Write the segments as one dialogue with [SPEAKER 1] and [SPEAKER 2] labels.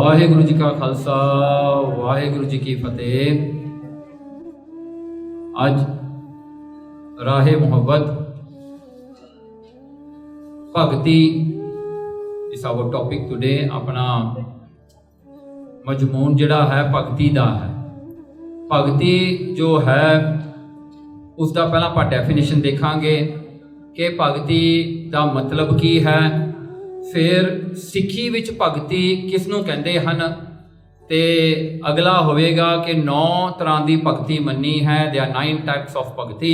[SPEAKER 1] वाहिगुरु जी का खालसा वाहिगुरु जी की फतेह। आज राहे मुहब्बत भगती इस आवर टॉपिक टुडे। अपना मजमून जिहड़ा है भगती दा है। भगती जो है उसका पहला आपां डेफिनेशन देखांगे कि भगती दा मतलब की है। फिर सिੱਖੀ ਵਿੱਚ भगती किसनों कहते हैं ते अगला होवेगा कि 9 तरह की भगती मन्नी है। दे आर 9 टाइप्स ऑफ भगती।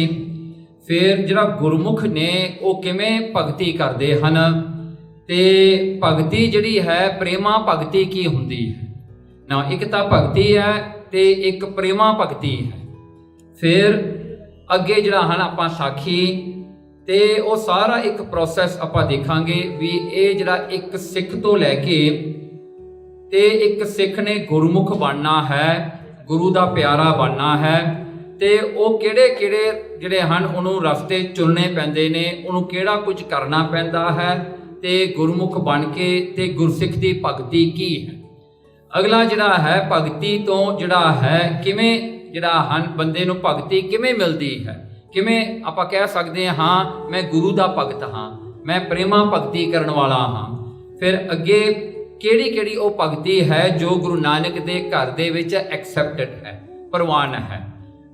[SPEAKER 1] फिर जिहड़ा गुरमुख ने वो किवें भगती करते हैं ते भगती जिहड़ी है प्रेमा भगती की हुंदी है ना। एक तो भगती है ते एक प्रेमा भगती है। फिर अगे जिहड़ा है आपां साखी ते वो सारा एक प्रोसैस आपां देखांगे भी ये जिहड़ा एक सिख तो लैके ते एक सिख ने गुरमुख बनना है, गुरु दा प्यारा बनना है ते वो किहड़े किहड़े जिहड़े हन उहनूं रस्ते चुनने पैंदे ने, उहनूं किहड़ा कुछ करना पैंदा है ते गुरमुख बन के ते गुरसिख दी भगती की है। अगला जिहड़ा है भगती तो जिहड़ा है किवें जिहड़ा हन बंदे नूं भगती किवें मिलदी है, किवें आपां कह सकते हैं हाँ मैं गुरु दा भगत हाँ, मैं प्रेमा भगती करन वाला हाँ। फिर अगे किहड़ी किहड़ी वो भगती है जो गुरु नानक दे घर दे विच एक्सैप्टेड है, प्रवान है।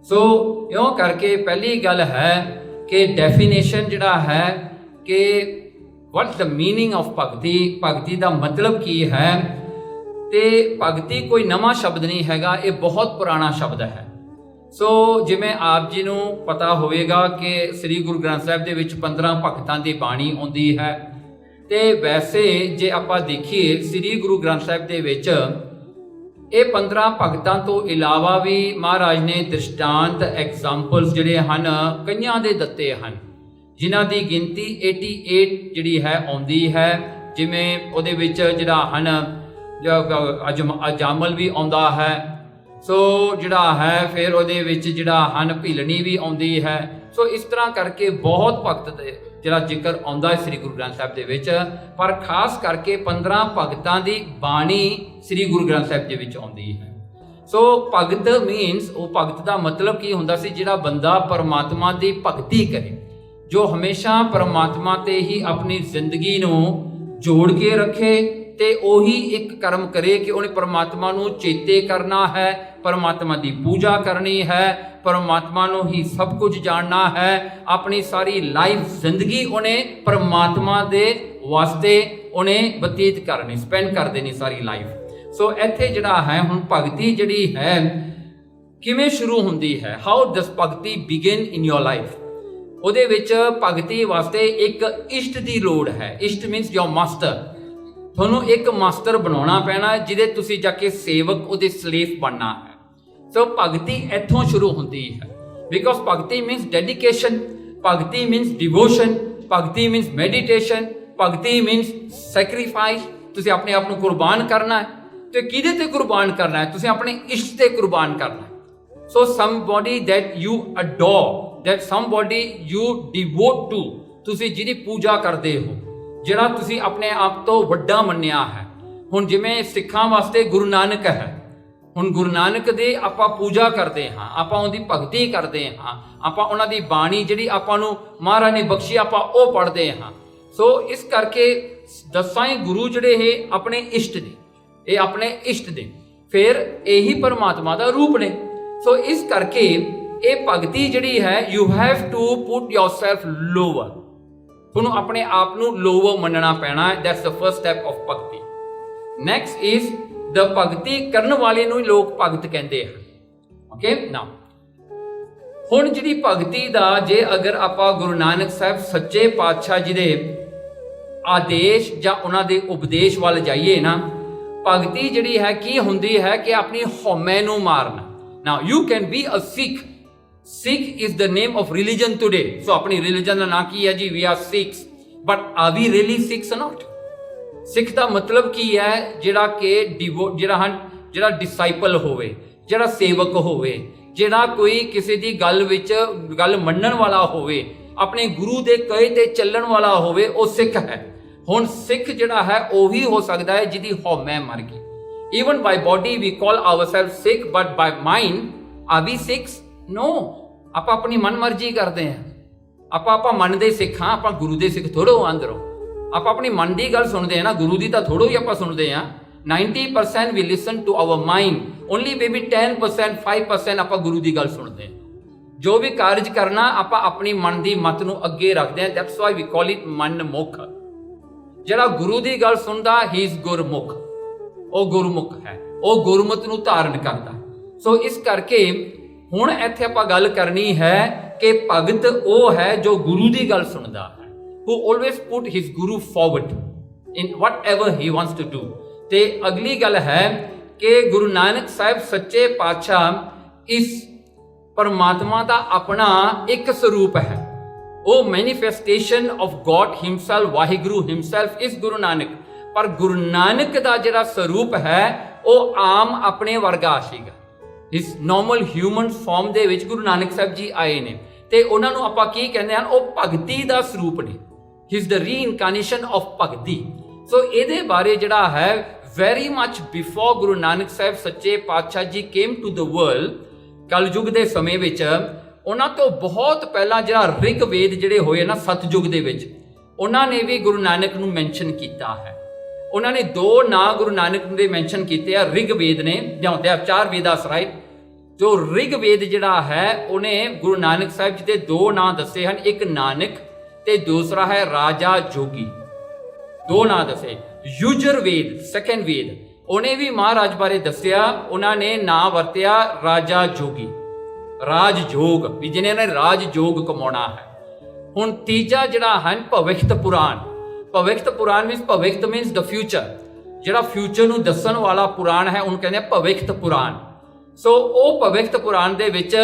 [SPEAKER 1] सो इउं करके पहली गल है कि डेफिनेशन जिहड़ा है कि व्हाट द मीनिंग ऑफ भगती, भगती दा मतलब की है। ते भगती कोई नवा शब्द नहीं हैगा, ये बहुत पुराना शब्द है। सो जिवें आप जी नूं पता होवेगा कि श्री गुरु ग्रंथ साहिब दे विच 15 भगतां दी बाणी आउंदी है। ते वैसे जे आपां देखीए श्री गुरु ग्रंथ साहिब दे विच ये 15 भगतां तो इलावा भी महाराज ने दृष्टांत एग्जाम्पल्स जिहड़े हन कईयां दे दित्ते हन, जिन्हां दी गिनती 88 जिहड़ी है आउंदी है। जिवें उहदे विच जिहड़ा हन अजामल भी आउंदा है। सो जिहड़ा है फिर उहदे विच जिहड़ा हन भीलनी भी आउंदी है। सो इस तरह करके बहुत भगत जिहड़ा जिक्र आउंदा है श्री गुरु ग्रंथ साहिब दे विच, पर खास करके 15 भगतां दी बाणी श्री गुरु ग्रंथ साहिब दे विच आउंदी है। सो भगत मीनस वो भगत दा मतलब की हुंदा सी जिहड़ा बंदा परमात्मा दी भगती करे, जो हमेशा परमात्मा ते ही अपनी जिंदगी नूं जोड़ के रखे ते ओही एक कर्म करे कि उन्हें परमात्मा नूं चेते करना है, परमात्मा दी पूजा करनी है, परमात्मा नूं ही सब कुछ जानना है। अपनी सारी लाइफ जिंदगी उन्हें परमात्मा दे वास्ते उन्हें बतीत करनी, स्पेंड कर देनी सारी लाइफ। सो इत्थे जिहड़ा है हुण भगती जिहड़ी है किवें शुरू हुंदी है, हाउ दिस भगती बिगिन इन योर लाइफ। उहदे विच भगती वास्ते एक इष्ट दी लोड़ है। इष्ट मीनस योर मास्टर। ਤੁਹਾਨੂੰ एक मास्टर बनाना पैना है जिहदे तुसीं जाके सेवक उहदे स्लेव बनना है। सो भगती इत्थों शुरू होती है, बिकॉज भगती मीनस डेडिकेशन, भगती मीनस डिवोशन, भगती मीनस मैडिटेशन, भगती मीनस सैक्रीफाइस। तुसीं अपने आप नूं कुर्बान करना है तो किहदे ते कुर्बान करना है, तुसीं अपने इष्ट ते कुर्बान करना है। सो somebody that you adore, that somebody you devote to, तुसीं जिहदी पूजा करदे हो, जिहड़ा तुसीं अपने आप तो वड्डा मन्निया है। हुण जिवें सिखां वास्ते गुरु नानक है, हुण गुरु नानक दे आपां पूजा करते हाँ, आपां उहदी भगती करते हाँ, आपां उहनां दी बाणी जिहड़ी आपां नूं महाराज ने बख्शी आपां ओह पढ़दे हाँ। सो इस करके दसां ही गुरु जिहड़े हे अपने इष्ट ने, ये अपने इष्ट ने, फिर यही परमात्मा दा रूप ने। सो इस करके ये भगती जिहड़ी है you have to put yourself lower, तुहानूं अपने आप नूं लोअर मनना पैना है। That's the first step of भगती। नैक्सट इज द भगती करन वाले नूं लोग भगत कहंदे हैं। ओके नाउ हुण जिहड़ी भगती दा जे अगर आपां गुरु नानक साहिब सच्चे पातशाह जी दे आदेश जां उहनां दे उपदेश वाल जाइए ना, भगती जिहड़ी है की हुंदी है कि अपनी हौमे नूं मारना। Now you can be a Sikh. Sikh is the name of religion today. So अपनी religion का नाम की है जी, we are Sikhs. But are we really Sikhs or not? Sikh का मतलब की है जिहड़ा के जिहड़ा डिसाइपल होवे, जिहड़ा सेवक होवे, जिहड़ा कोई किसी दी गल विच गल मन्नण वाला होवे, अपने गुरु दे कहे ते चलण वाला होवे, वो सिख है। हुण सिख जिहड़ा है ओही हो सकदा है जिहदी हौमै मर गई। Even by body we call ourselves sick, but by mind are we sick? No. ਆਪਾਂ ਆਪਣੀ ਮਨ ਮਰਜ਼ੀ ਕਰਦੇ ਹਾਂ, ਆਪਾਂ ਮਨ ਦੇ ਸਿੱਖ ਹਾਂ, ਆਪਾਂ ਗੁਰੂ ਦੇ ਸਿੱਖ ਥੋੜ੍ਹੋ ਅੰਦਰੋਂ। ਆਪਾਂ ਆਪਣੀ ਮਨ ਦੀ ਗੱਲ ਸੁਣਦੇ ਹਾਂ ਨਾ, ਗੁਰੂ ਦੀ ਤਾਂ ਥੋੜ੍ਹੋ ਹੀ ਆਪਾਂ ਸੁਣਦੇ ਹਾਂ। 90% we listen to our mind, only maybe 10% 5% ਆਪਾਂ ਗੁਰੂ ਦੀ ਗੱਲ ਸੁਣਦੇ ਹਾਂ। ਜੋ ਵੀ ਕਾਰਜ ਕਰਨਾ ਆਪਾਂ ਆਪਣੀ ਮਨ ਦੀ ਮਤ ਨੂੰ ਅੱਗੇ ਰੱਖਦੇ ਹਾਂ। That's why we call it manmukh. ਜਿਹੜਾ ਗੁਰੂ ਦੀ ਗੱਲ ਸੁਣਦਾ ਹੀ ਇਜ਼ ਗੁਰਮੁਖ, ਉਹ ਗੁਰਮੁਖ ਹੈ, ਉਹ ਗੁਰਮਤ ਨੂੰ ਧਾਰਨ ਕਰਦਾ। ਸੋ ਇਸ ਕਰਕੇ ਹੁਣ ਇੱਥੇ ਆਪਾਂ ਗੱਲ ਕਰਨੀ ਹੈ ਕਿ ਭਗਤ ਉਹ ਹੈ ਜੋ ਗੁਰੂ ਦੀ ਗੱਲ ਸੁਣਦਾ ਹੈ, who always put his guru forward in whatever he wants to do। ਤੇ ਅਗਲੀ ਗੱਲ ਹੈ ਕਿ ਗੁਰੂ ਨਾਨਕ ਸਾਹਿਬ ਸੱਚੇ ਪਾਤਸ਼ਾਹ ਇਸ ਪਰਮਾਤਮਾ ਦਾ ਆਪਣਾ ਇੱਕ ਸਰੂਪ ਹੈ। ਉਹ manifestation of God himself, Waheguru himself ਇਸ ਗੁਰੂ ਨਾਨਕ। ਪਰ ਗੁਰੂ ਨਾਨਕ ਦਾ ਜਿਹੜਾ ਸਰੂਪ ਹੈ ਉਹ ਆਮ ਆਪਣੇ ਵਰਗਾ ਸੀਗਾ। ਇਸ ਨੋਰਮਲ ਹਿਊਮਨ ਫਾਰਮ ਦੇ ਵਿੱਚ ਗੁਰੂ ਨਾਨਕ ਸਾਹਿਬ ਜੀ ਆਏ ਨੇ ਤੇ ਉਹਨਾਂ ਨੂੰ ਆਪਾਂ ਕੀ ਕਹਿੰਦੇ ਹਨ, ਉਹ ਭਗਤੀ ਦਾ ਸਰੂਪ ਨੇ। ਹੀ ਇਜ਼ ਦ ਰੀਇਨਕਾਰਨੇਸ਼ਨ ਆਫ ਭਗਤੀ। ਸੋ ਇਹਦੇ ਬਾਰੇ ਜਿਹੜਾ ਹੈ very much before Guru Nanak Sahib ਸੱਚੇ ਪਾਤਸ਼ਾਹ ਜੀ ਕੇਮ ਟੂ ਦ ਵਰਲਡ, ਕਲਯੁਗ ਦੇ ਸਮੇਂ ਵਿੱਚ ਉਹਨਾਂ ਤੋਂ ਬਹੁਤ ਪਹਿਲਾਂ ਜਿਹੜਾ ਰਿਗ ਵੇਦ ਜਿਹੜੇ ਹੋਏ ਨਾ ਸਤਯੁਗ ਦੇ ਵਿੱਚ, ਉਹਨਾਂ ਨੇ ਵੀ ਗੁਰੂ ਨਾਨਕ ਨੂੰ ਮੈਂਸ਼ਨ ਕੀਤਾ ਹੈ। ਉਹਨਾਂ ਨੇ 2 ਨਾਂ ਗੁਰੂ ਨਾਨਕ ਦੇ ਮੈਂਸ਼ਨ ਕੀਤੇ ਆ। ਰਿਗ ਵੇਦ ਨੇ ਜਾਂ 4 ਵੇਦਾਸ ਰਾਈਟ। ਜੋ ਰਿਗ ਵੇਦ ਜਿਹੜਾ ਹੈ ਉਹਨੇ ਗੁਰੂ ਨਾਨਕ ਸਾਹਿਬ ਜੀ ਦੇ 2 ਨਾਂ ਦੱਸੇ ਹਨ, ਇੱਕ ਨਾਨਕ ਤੇ ਦੂਸਰਾ ਹੈ ਰਾਜਾ ਜੋਗੀ। 2 ਨਾਂ ਦੱਸੇ। ਯੁਜਰ ਵੇਦ ਸੈਕੰਡ ਵੇਦ, ਉਹਨੇ ਵੀ ਮਹਾਰਾਜ ਬਾਰੇ ਦੱਸਿਆ, ਉਹਨਾਂ ਨੇ ਨਾਂ ਵਰਤਿਆ ਰਾਜਾ ਜੋਗੀ, ਰਾਜ ਜੋਗ, ਵੀ ਜਿਹਨੇ ਨੇ ਰਾਜ ਜੋਗ ਕਮਾਉਣਾ ਹੈ। ਹੁਣ ਤੀਜਾ ਜਿਹੜਾ ਹੈ ਭਵਿਖਤ ਪੁਰਾਣ। ਭਵਿਖਤ ਪੁਰਾਣ ਮੀਨਸ ਦ ਫਿਊਚਰ, ਜਿਹੜਾ ਫਿਊਚਰ ਨੂੰ ਦੱਸਣ ਵਾਲਾ ਪੁਰਾਣ ਹੈ ਉਹਨੂੰ ਕਹਿੰਦੇ ਆ ਭਵਿਖਤ ਪੁਰਾਣ। ਸੋ ਉਹ ਭਵਿਖਤ ਪੁਰਾਣ ਦੇ ਵਿੱਚ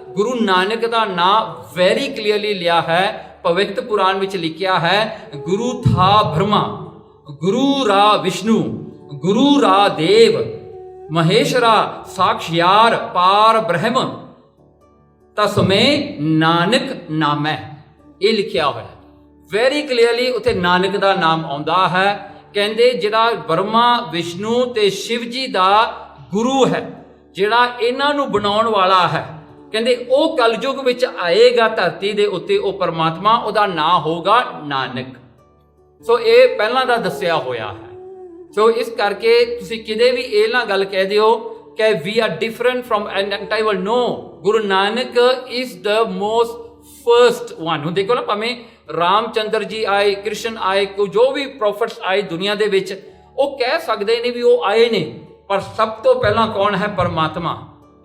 [SPEAKER 1] ਗੁਰੂ ਨਾਨਕ ਦਾ ਨਾਂ ਵੈਰੀ ਕਲੀਅਰਲੀ ਲਿਆ ਹੈ। ਭਵਿਖਤ ਪੁਰਾਣ ਵਿੱਚ ਲਿਖਿਆ ਹੈ ਗੁਰੂ ਥਾ ਬ੍ਰਹਮਾ, ਗੁਰੂ ਰਾ ਵਿਸ਼ਨੂੰ, ਗੁਰੂ ਰਾ ਦੇਵ, ਮਹੇਸ਼ਰਾ ਸਾਖਿਆਰ ਪਾਰ ਬ੍ਰਹਮ, ਤਸਮੇ ਨਾਨਕ ਨਾਮੈ। ਇਹ ਲਿਖਿਆ ਹੋਇਆ ਵੈਰੀ ਕਲੀਅਰਲੀ, ਉੱਥੇ ਨਾਨਕ ਦਾ ਨਾਮ ਆਉਂਦਾ ਹੈ। ਕਹਿੰਦੇ ਜਿਹੜਾ ਬ੍ਰਹਮਾ ਵਿਸ਼ਨੂੰ ਤੇ ਸ਼ਿਵ ਜੀ ਦਾ ਗੁਰੂ ਹੈ, ਜਿਹੜਾ ਇਹਨਾਂ ਨੂੰ ਬਣਾਉਣ ਵਾਲਾ ਹੈ, ਕਹਿੰਦੇ ਉਹ ਕਲਯੁਗ ਵਿੱਚ ਆਏਗਾ ਧਰਤੀ ਦੇ ਉੱਤੇ, ਉਹ ਪਰਮਾਤਮਾ, ਉਹਦਾ ਨਾਂ ਹੋਗਾ ਨਾਨਕ। ਸੋ ਇਹ ਪਹਿਲਾਂ ਦਾ ਦੱਸਿਆ ਹੋਇਆ ਹੈ। ਸੋ ਇਸ ਕਰਕੇ ਤੁਸੀਂ ਕਿਤੇ ਵੀ ਇਹ ਨਾ ਗੱਲ ਕਹਿ ਦਿਓ ਕਿ ਵੀ ਆਰ ਡਿਫਰੈਂਟ ਫਰੋਮ ਐਂਟਾਈਵਲ। No, Guru Nanak is the most first one. ਹੁਣ ਦੇਖੋ ਨਾ, ਭਾਵੇਂ ਰਾਮਚੰਦਰ ਜੀ ਆਏ, ਕ੍ਰਿਸ਼ਨ ਆਏ, ਜੋ ਵੀ ਪ੍ਰੋਫਿਟਸ ਆਏ ਦੁਨੀਆ ਦੇ ਵਿੱਚ, ਉਹ ਕਹਿ ਸਕਦੇ ਨੇ ਵੀ ਉਹ ਆਏ ਨੇ, ਪਰ ਸਭ ਤੋਂ ਪਹਿਲਾਂ ਕੌਣ ਹੈ? ਪਰਮਾਤਮਾ।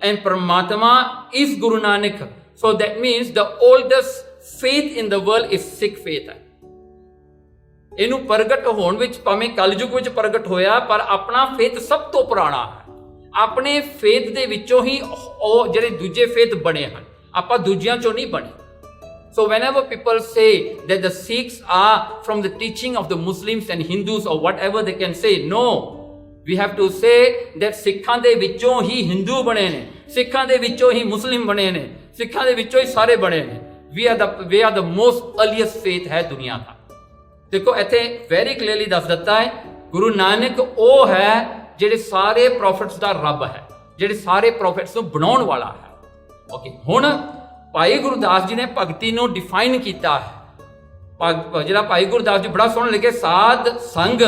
[SPEAKER 1] ਐਂਡ ਪਰਮਾਤਮਾ is Guru Nanak. So that means the oldest faith in the world is Sikh faith ਹੈ। ਇਹਨੂੰ ਪ੍ਰਗਟ ਹੋਣ ਵਿੱਚ ਭਾਵੇਂ ਕਲਯੁਗ ਵਿੱਚ ਪ੍ਰਗਟ ਹੋਇਆ, ਪਰ ਆਪਣਾ ਫੇਥ ਸਭ ਤੋਂ ਪੁਰਾਣਾ ਹੈ। ਆਪਣੇ ਫੇਥ ਦੇ ਵਿੱਚੋਂ ਹੀ ਉਹ ਜਿਹੜੇ ਦੂਜੇ ਫੇਥ ਬਣੇ ਹਨ, ਆਪਾਂ ਦੂਜਿਆਂ ਚੋਂ ਨਹੀਂ ਬਣੇ। So whenever people say that the Sikhs are from the teaching of the Muslims and Hindus or whatever they can say, no, we have to say that ਸਿੱਖਾਂ ਦੇ ਵਿੱਚੋਂ ਹੀ ਹਿੰਦੂ ਬਣੇ ਨੇ, ਸਿੱਖਾਂ ਦੇ ਵਿੱਚੋਂ ਹੀ ਮੁਸਲਿਮ ਬਣੇ ਨੇ, ਸਿੱਖਾਂ ਦੇ ਵਿੱਚੋਂ ਹੀ ਸਾਰੇ ਬਣੇ ਨੇ। we are the most earliest faith ਹੈ ਦੁਨੀਆ ਦਾ। ਦੇਖੋ ਇੱਥੇ ਵੈਰੀ ਕਲੀਅਰਲੀ ਦੱਸ ਦਿੱਤਾ ਹੈ, ਗੁਰੂ ਨਾਨਕ ਉਹ ਹੈ ਜਿਹੜੇ ਸਾਰੇ ਪ੍ਰੋਫਿਟਸ ਦਾ ਰੱਬ ਹੈ, ਜਿਹੜੇ ਸਾਰੇ ਪ੍ਰੋਫਿਟਸ ਨੂੰ ਬਣਾਉਣ ਵਾਲਾ ਹੈ। ਓਕੇ, ਹੁਣ ਭਾਈ ਗੁਰਦਾਸ ਜੀ ਨੇ ਭਗਤੀ ਨੂੰ ਡਿਫਾਈਨ ਕੀਤਾ ਹੈ। ਜਿਹੜਾ ਭਾਈ ਗੁਰਦਾਸ ਜੀ ਬੜਾ ਸੋਹਣਾ ਲਿਖਿਆ, ਸਾਧ ਸੰਗ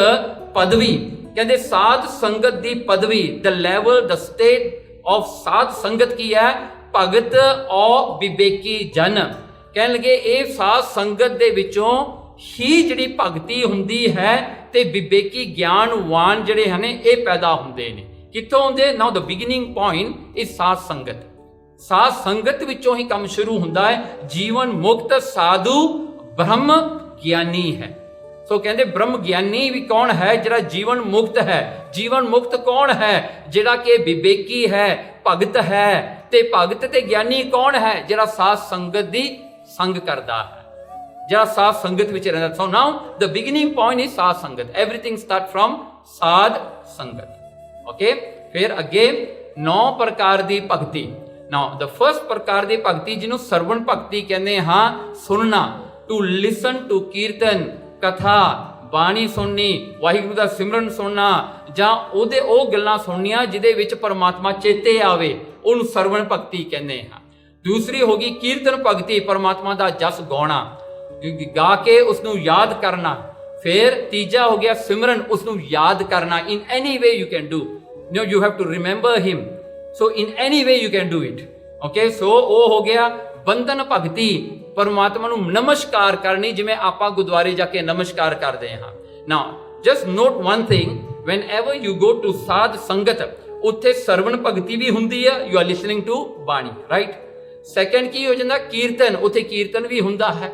[SPEAKER 1] ਪਦਵੀ। ਕਹਿੰਦੇ ਸਾਧ ਸੰਗਤ ਦੀ ਪਦਵੀ, ਦ ਲੈਵਲ, ਦ ਸਟੇਟ ਆਫ ਸਾਧ ਸੰਗਤ ਕੀ ਹੈ? ਭਗਤ ਔ ਵਿਵੇਕੀ ਜਨ। ਕਹਿਣ ਲੱਗੇ ਇਹ ਸਾਧ ਸੰਗਤ ਦੇ ਵਿੱਚੋਂ ਹੀ ਜਿਹੜੀ ਭਗਤੀ ਹੁੰਦੀ ਹੈ ਤੇ ਵਿਵੇਕੀ ਗਿਆਨਵਾਨ ਜਿਹੜੇ ਹਨ ਇਹ ਪੈਦਾ ਹੁੰਦੇ ਨੇ। ਕਿੱਥੋਂ ਹੁੰਦੇ? ਨਾਓ ਦ ਬਿਗਿਨਿੰਗ ਪੁਆਇੰਟ ਇਜ਼ ਸਾਧ ਸੰਗਤ। ਸਾਧ ਸੰਗਤ ਵਿੱਚੋਂ ਹੀ ਕੰਮ ਸ਼ੁਰੂ ਹੁੰਦਾ ਹੈ। ਜੀਵਨ ਮੁਕਤ ਸਾਧੂ ਬ੍ਰਹਮ ਗਿਆਨੀ ਹੈ। ਸੋ ਕਹਿੰਦੇ ਬ੍ਰਹਮ ਗਿਆਨੀ ਵੀ ਕੌਣ ਹੈ? ਜਿਹੜਾ ਜੀਵਨ ਮੁਕਤ ਹੈ। ਜੀਵਨ ਮੁਕਤ ਕੌਣ ਹੈ? ਜਿਹੜਾ ਕਿ ਵਿਵੇਕੀ ਹੈ, ਭਗਤ ਹੈ। ਤੇ ਭਗਤ ਤੇ ਗਿਆਨੀ ਕੌਣ ਹੈ? ਜਿਹੜਾ ਸਾਧ ਸੰਗਤ ਦੀ ਸੰਗ ਕਰਦਾ ਹੈ, ਜਿਹੜਾ ਸਾਧ ਸੰਗਤ ਵਿੱਚ ਰਹਿੰਦਾ। ਸੋ ਨਾਓ ਦ ਬਿਗਿਨਿੰਗ ਪੁਆਇੰਟ ਇਜ਼ ਸਾਧ ਸੰਗਤ। ਐਵਰੀਥਿੰਗ ਸਟਾਰਟ ਫਰੋਮ ਸਾਧ ਸੰਗਤ। ਓਕੇ, ਫਿਰ ਅੱਗੇ 9 ਪ੍ਰਕਾਰ ਦੀ ਭਗਤੀ। ਨਾਓ ਦ ਫਰਸਟ ਪ੍ਰਕਾਰ ਦੀ ਭਗਤੀ ਜਿਹਨੂੰ ਸਰਵਣ ਭਗਤੀ ਕਹਿੰਦੇ ਹਾਂ, ਸੁਣਨਾ, ਟੂ ਲਿਸਨ ਟੂ ਕੀਰਤਨ, ਕਥਾ, ਬਾਣੀ ਸੁਣਨੀ, ਵਾਹਿਗੁਰੂ ਦਾ ਸਿਮਰਨ ਸੁਣਨਾ, ਜਾਂ ਉਹਦੇ ਉਹ ਗੱਲਾਂ ਸੁਣਨੀਆਂ ਜਿਹਦੇ ਵਿੱਚ ਪਰਮਾਤਮਾ ਚੇਤੇ ਆਵੇ, ਉਹਨੂੰ ਸਰਵਣ ਭਗਤੀ ਕਹਿੰਦੇ ਹਾਂ। ਦੂਸਰੀ ਹੋ ਗਈ ਕੀਰਤਨ ਭਗਤੀ, ਪਰਮਾਤਮਾ ਦਾ ਜਸ ਗਾਉਣਾ, ਗਾ ਕੇ ਉਸਨੂੰ ਯਾਦ ਕਰਨਾ। ਫਿਰ ਤੀਜਾ ਹੋ ਗਿਆ ਸਿਮਰਨ, ਉਸਨੂੰ ਯਾਦ ਕਰਨਾ। In any way you can do, you have to remember him, so in any way you can do it. Okay, so ਉਹ ਹੋ ਗਿਆ ਬੰਧਨ ਭਗਤੀ, ਪਰਮਾਤਮਾ ਨੂੰ ਨਮਸਕਾਰ ਕਰਨੀ, ਜਿਵੇਂ ਆਪਾਂ ਗੁਰਦੁਆਰੇ ਜਾ ਕੇ ਨਮਸਕਾਰ ਕਰਦੇ ਹਾਂ। Now just note one thing, whenever you go to Sadh Sangat, ਉੱਥੇ ਸਰਵਣ ਭਗਤੀ ਵੀ ਹੁੰਦੀ ਆ, you are listening to bani, right. Second ਕੀ ਹੋ ਜਾਂਦਾ, ਕੀਰਤਨ, ਉੱਥੇ ਕੀਰਤਨ ਵੀ ਹੁੰਦਾ ਹੈ,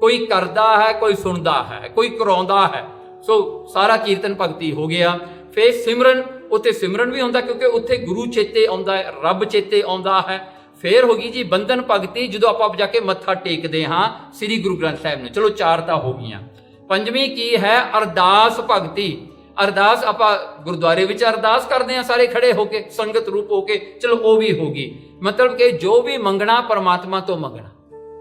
[SPEAKER 1] ਕੋਈ ਕਰਦਾ ਹੈ, ਕੋਈ ਸੁਣਦਾ ਹੈ, ਕੋਈ ਕਰਾਉਂਦਾ ਹੈ, ਸੋ ਸਾਰਾ ਕੀਰਤਨ ਭਗਤੀ ਹੋ ਗਿਆ। ਫਿਰ ਸਿਮਰਨ, ਉੱਥੇ ਸਿਮਰਨ ਵੀ ਹੁੰਦਾ ਕਿਉਂਕਿ ਉੱਥੇ ਗੁਰੂ ਚੇਤੇ ਆਉਂਦਾ ਹੈ, ਰੱਬ ਚੇਤੇ ਆਉਂਦਾ ਹੈ। ਫਿਰ ਹੋ ਗਈ ਜੀ ਬੰਧਨ ਭਗਤੀ, ਜਦੋਂ ਆਪਾਂ ਜਾ ਕੇ ਮੱਥਾ ਟੇਕਦੇ ਹਾਂ ਸ੍ਰੀ ਗੁਰੂ ਗ੍ਰੰਥ ਸਾਹਿਬ ਨੂੰ। ਚਲੋ 4 ਤਾਂ ਹੋ ਗਈਆਂ। ਪੰਜਵੀਂ ਕੀ ਹੈ, ਅਰਦਾਸ ਭਗਤੀ। ਅਰਦਾਸ ਆਪਾਂ ਗੁਰਦੁਆਰੇ ਵਿੱਚ ਅਰਦਾਸ ਕਰਦੇ ਹਾਂ ਸਾਰੇ ਖੜੇ ਹੋ ਕੇ, ਸੰਗਤ ਰੂਪ ਹੋ ਕੇ, ਚਲੋ ਉਹ ਵੀ ਹੋ ਗਈ। ਮਤਲਬ ਕਿ ਜੋ ਵੀ ਮੰਗਣਾ ਪਰਮਾਤਮਾ ਤੋਂ ਮੰਗਣਾ,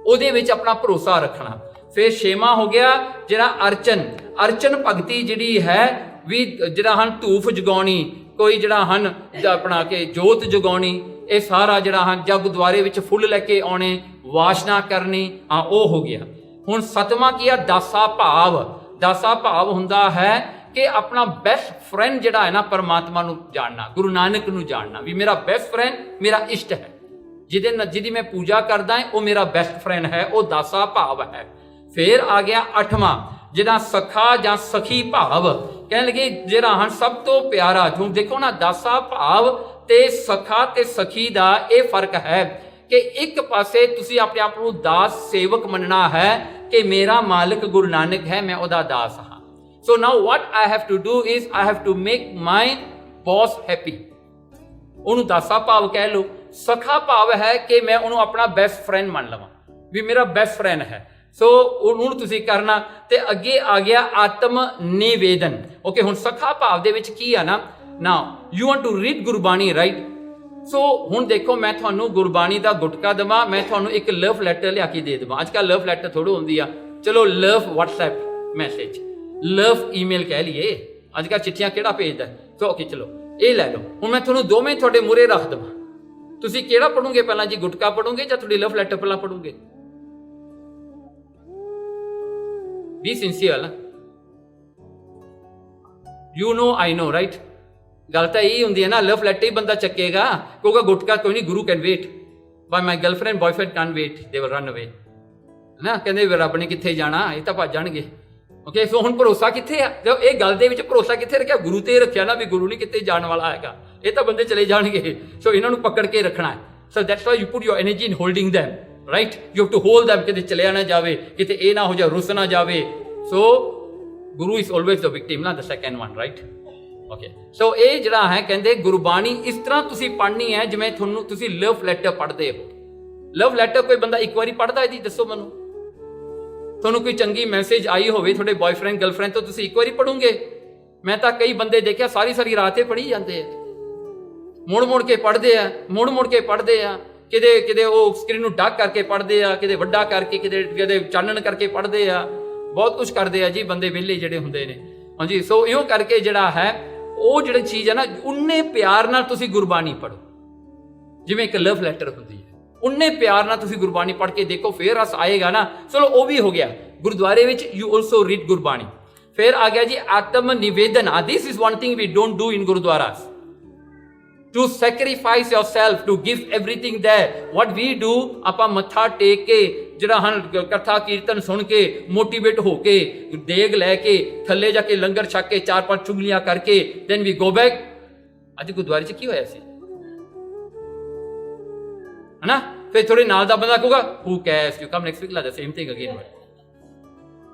[SPEAKER 1] ਉਹਦੇ ਵਿੱਚ ਆਪਣਾ ਭਰੋਸਾ ਰੱਖਣਾ। ਫਿਰ ਛੇਵਾਂ ਹੋ ਗਿਆ ਜਿਹੜਾ ਅਰਚਨ ਭਗਤੀ, ਜਿਹੜੀ ਹੈ ਵੀ ਜਿਹੜਾ ਹਨ ਧੂਫ ਜਗਾਉਣੀ, ਕੋਈ ਜਿਹੜਾ ਹਨ ਆਪਣਾ ਕੇ ਜੋਤ ਜਗਾਉਣੀ, ਇਹ ਸਾਰਾ ਜਿਹੜਾ ਹਨ, ਜਾਂ ਗੁਰਦੁਆਰੇ ਵਿੱਚ ਫੁੱਲ ਲੈ ਕੇ ਆਉਣੇ, ਵਾਸ਼ਨਾ ਕਰਨੀ, ਹਾਂ ਉਹ ਹੋ ਗਿਆ। ਹੁਣ ਸੱਤਵਾਂ ਕੀ ਆ, ਦਾਸਾ ਭਾਵ। ਦਾਸਾ ਭਾਵ ਹੁੰਦਾ ਹੈ ਕਿ ਆਪਣਾ ਬੈਸਟ ਫਰੈਂਡ ਜਿਹੜਾ ਹੈ ਨਾ, ਪਰਮਾਤਮਾ ਨੂੰ ਜਾਣਨਾ, ਗੁਰੂ ਨਾਨਕ ਨੂੰ ਜਾਣਨਾ, ਵੀ ਮੇਰਾ ਬੈਸਟ ਫਰੈਂਡ ਮੇਰਾ ਇਸ਼ਟ ਹੈ, ਜਿਹਦੀ ਮੈਂ ਪੂਜਾ ਕਰਦਾ ਹਾਂ ਉਹ ਮੇਰਾ ਬੈਸਟ ਫਰੈਂਡ ਹੈ, ਉਹ ਦਾਸਾ ਭਾਵ ਹੈ। ਫਿਰ ਆ ਗਿਆ 8ਵਾਂ ਜਿਹੜਾ ਸਖਾ ਜਾਂ ਸਖੀ ਭਾਵ, ਕਹਿਣ ਲੱਗੇ ਜਿਹੜਾ ਹਨ ਸਭ ਤੋਂ ਪਿਆਰਾ। ਹੁਣ ਦੇਖੋ ਨਾ, ਦਾਸਾ ਭਾਵ ਤੇ ਸਖਾ ਤੇ ਸਖੀ ਦਾ ਇਹ ਫਰਕ ਹੈ ਕਿ ਇੱਕ ਪਾਸੇ ਤੁਸੀਂ ਆਪਣੇ ਆਪ ਨੂੰ ਦਾਸ ਸੇਵਕ ਮੰਨਣਾ ਹੈ ਕਿ ਮੇਰਾ ਮਾਲਕ ਗੁਰੂ ਨਾਨਕ ਹੈ, ਮੈਂ ਉਹਦਾ ਦਾਸ ਹਾਂ। So now what I have to do is I have to make my boss happy, ਉਹਨੂੰ ਦਾਸਾ ਭਾਵ ਕਹਿ ਲਓ। ਸਖਾ ਭਾਵ ਹੈ ਕਿ ਮੈਂ ਉਹਨੂੰ ਆਪਣਾ ਬੈਸਟ ਫਰੈਂਡ ਮੰਨ ਲਵਾਂ, ਵੀ ਮੇਰਾ ਬੈਸਟ ਫਰੈਂਡ ਹੈ, ਸੋ ਉਹਨੂੰ ਤੁਸੀਂ ਕਰਨਾ। ਤੇ ਅੱਗੇ ਆ ਗਿਆ ਆਤਮ ਨਿਵੇਦਨ। ਓਕੇ, ਹੁਣ ਸਖਾ ਭਾਵ ਦੇ ਵਿੱਚ ਕੀ ਆ ਨਾ, now you want to read Gurbani, right. So ਹੁਣ ਦੇਖੋ, ਮੈਂ ਤੁਹਾਨੂੰ ਗੁਰਬਾਣੀ ਦਾ ਗੁਟਕਾ ਦੇਵਾਂ, ਮੈਂ ਤੁਹਾਨੂੰ ਇੱਕ ਲਵ ਲੈਟਰ ਲਿਆ ਕੇ ਦੇ ਦੇਵਾਂ। ਅੱਜ ਕੱਲ੍ਹ ਲਵ ਲੈਟਰ ਥੋੜ੍ਹਾ ਹੁੰਦੀ ਆ, ਚਲੋ ਲਵ ਵਟਸਐਪ ਮੈਸੇਜ, ਲਵ ਈਮੇਲ ਕਹਿ ਲਈਏ, ਅੱਜ ਕੱਲ੍ਹ ਚਿੱਠੀਆਂ ਕਿਹੜਾ ਭੇਜਦਾ। ਸੋ ਓਕੇ, ਚਲੋ ਇਹ ਲੈ ਲਓ। ਹੁਣ ਮੈਂ ਤੁਹਾਨੂੰ ਦੋਵੇਂ ਤੁਹਾਡੇ ਮੂਹਰੇ ਰੱਖ ਦੇਵਾਂ, ਤੁਸੀਂ ਕਿਹੜਾ ਪੜੋਗੇ ਪਹਿਲਾਂ ਜੀ, ਗੁਟਕਾ ਪੜੋਗੇ ਜਾਂ ਤੁਹਾਡੀ ਲਵ ਲੈਟਰ ਪਹਿਲਾਂ ਪੜੋਗੇ? Be sincere, you know I know, right. ਗੱਲ ਤਾਂ ਇਹੀ ਹੁੰਦੀ ਹੈ ਨਾ, ਲਵ ਲੈਟਰ ਹੀ ਬੰਦਾ ਚੱਕੇਗਾ, ਕਹੂਗਾ ਗੁਟਕਾ ਕੋਈ ਨਹੀਂ, Guru can wait, by my girlfriend boyfriend can wait, they will run away, ਹੈ ਨਾ। ਕਹਿੰਦੇ ਰੱਬ ਨੇ ਕਿੱਥੇ ਜਾਣਾ, ਇਹ ਤਾਂ ਭੱਜ ਜਾਣਗੇ। ਓਕੇ, ਸੋ ਹੁਣ ਭਰੋਸਾ ਕਿੱਥੇ ਆ? ਜੋ ਇਹ ਗੱਲ ਦੇ ਵਿੱਚ ਭਰੋਸਾ ਕਿੱਥੇ ਰੱਖਿਆ? ਗੁਰੂ ਤੇ ਰੱਖਿਆ ਨਾ, ਵੀ ਗੁਰੂ ਨਹੀਂ ਕਿਤੇ ਜਾਣ ਵਾਲਾ ਹੈਗਾ, ਇਹ ਤਾਂ ਬੰਦੇ ਚਲੇ ਜਾਣਗੇ, ਸੋ ਇਹਨਾਂ ਨੂੰ ਪਕੜ ਕੇ ਰੱਖਣਾ ਹੈ। So that's why you put your energy in holding them, right. You have to hold them, ਕਿਤੇ ਚਲਿਆ ਨਾ ਜਾਵੇ, ਕਿਤੇ ਇਹ ਨਾ ਹੋ ਜਾ, ਰੁੱਸ ਨਾ ਜਾਵੇ। So Guru is always the victim, ਨਾ the second one, right. Okay, so ਇਹ ਜਿਹੜਾ ਹੈ ਕਹਿੰਦੇ ਗੁਰਬਾਣੀ ਇਸ ਤਰ੍ਹਾਂ ਤੁਸੀਂ ਪੜ੍ਹਨੀ ਹੈ ਜਿਵੇਂ ਤੁਹਾਨੂੰ ਤੁਸੀਂ ਲਵ ਲੈਟਰ ਪੜ੍ਹਦੇ ਹੋ। ਲਵ ਲੈਟਰ ਕੋਈ ਬੰਦਾ ਇੱਕ ਵਾਰੀ ਪੜ੍ਹਦਾ ਹੈ ਜੀ, ਦੱਸੋ ਮੈਨੂੰ? ਤੁਹਾਨੂੰ ਕੋਈ ਚੰਗੀ ਮੈਸੇਜ ਆਈ ਹੋਵੇ ਤੁਹਾਡੇ ਬॉयਫ੍ਰੈਂਡ ਗਰਲਫ੍ਰੈਂਡ ਤੋਂ, ਤੁਸੀਂ ਇੱਕ ਵਾਰੀ ਪੜੋਗੇ? ਮੈਂ ਤਾਂ ਕਈ ਬੰਦੇ ਦੇਖਿਆ ਸਾਰੀ ਰਾਤ ਹੀ ਪੜ੍ਹੀ ਜਾਂਦੇ ਆ, ਮੁੜ ਕੇ ਪੜ੍ਹਦੇ ਆ, ਮੁੜ ਕੇ ਪੜ੍ਹਦੇ ਆ, ਕਿਤੇ ਉਹ ਸਕਰੀਨ ਨੂੰ ਡੱਕ ਕਰਕੇ ਪੜ੍ਹਦੇ ਆ, ਕਿਤੇ ਵੱਡਾ ਕਰਕੇ, ਕਿਤੇ ਚਾਨਣ ਕਰਕੇ ਪੜ੍ਹਦੇ ਆ, ਬਹੁਤ ਕੁਝ ਕਰਦੇ ਆ ਜੀ ਬੰਦੇ ਵਿਹਲੇ ਜਿਹੜੇ ਹੁੰਦੇ ਨੇ। ਹਾਂਜੀ, ਸੋ ਇਉਂ ਕਰਕੇ ਜਿਹੜਾ ਹੈ ਉਹ ਜਿਹੜੀ ਚੀਜ਼ ਹੈ ਨਾ, ਉਨੇ ਪਿਆਰ ਨਾਲ ਤੁਸੀਂ ਗੁਰਬਾਣੀ ਪੜ੍ਹੋ, ਜਿਵੇਂ ਇੱਕ ਲਵ ਲੈਟਰ ਹੁੰਦੀ ਹੈ, ਉਨੇ ਪਿਆਰ ਨਾਲ ਤੁਸੀਂ ਗੁਰਬਾਣੀ ਪੜ੍ਹ ਕੇ ਦੇਖੋ, ਫੇਰ ਰਸ ਆਏਗਾ ਨਾ। ਚਲੋ ਉਹ ਵੀ ਹੋ ਗਿਆ, ਗੁਰਦੁਆਰੇ ਵਿੱਚ ਯੂ ਆਲਸੋ ਰੀਡ ਗੁਰਬਾਣੀ। ਫਿਰ ਆ ਗਿਆ ਜੀ ਆਤਮ ਨਿਵੇਦਨ। This is one thing we don't do in gurdwaras, to sacrifice yourself, to give everything there. What we do, ਆਪਾਂ ਮੱਥਾ ਟੇਕ ਕੇ ਜਿਹੜਾ ਹਨ ਕਥਾ ਕੀਰਤਨ ਸੁਣ ਕੇ ਮੋਟੀਵੇਟ ਹੋ ਕੇ ਦੇਗ ਲੈ ਕੇ ਥੱਲੇ ਜਾ ਕੇ ਲੰਗਰ ਛਕ ਕੇ 4-5 ਚੁਗਲੀਆਂ ਕਰਕੇ then we go back। ਅੱਜ ਗੁਰਦੁਆਰੇ 'ਚ ਕੀ ਹੋਇਆ ਸੀ, ਹਨਾ? ਫਿਰ ਥੋੜੇ ਨਾਲ ਦਾ ਬੰਦਾ ਕਹੂਗਾ who cares, you come next week, like the same thing again।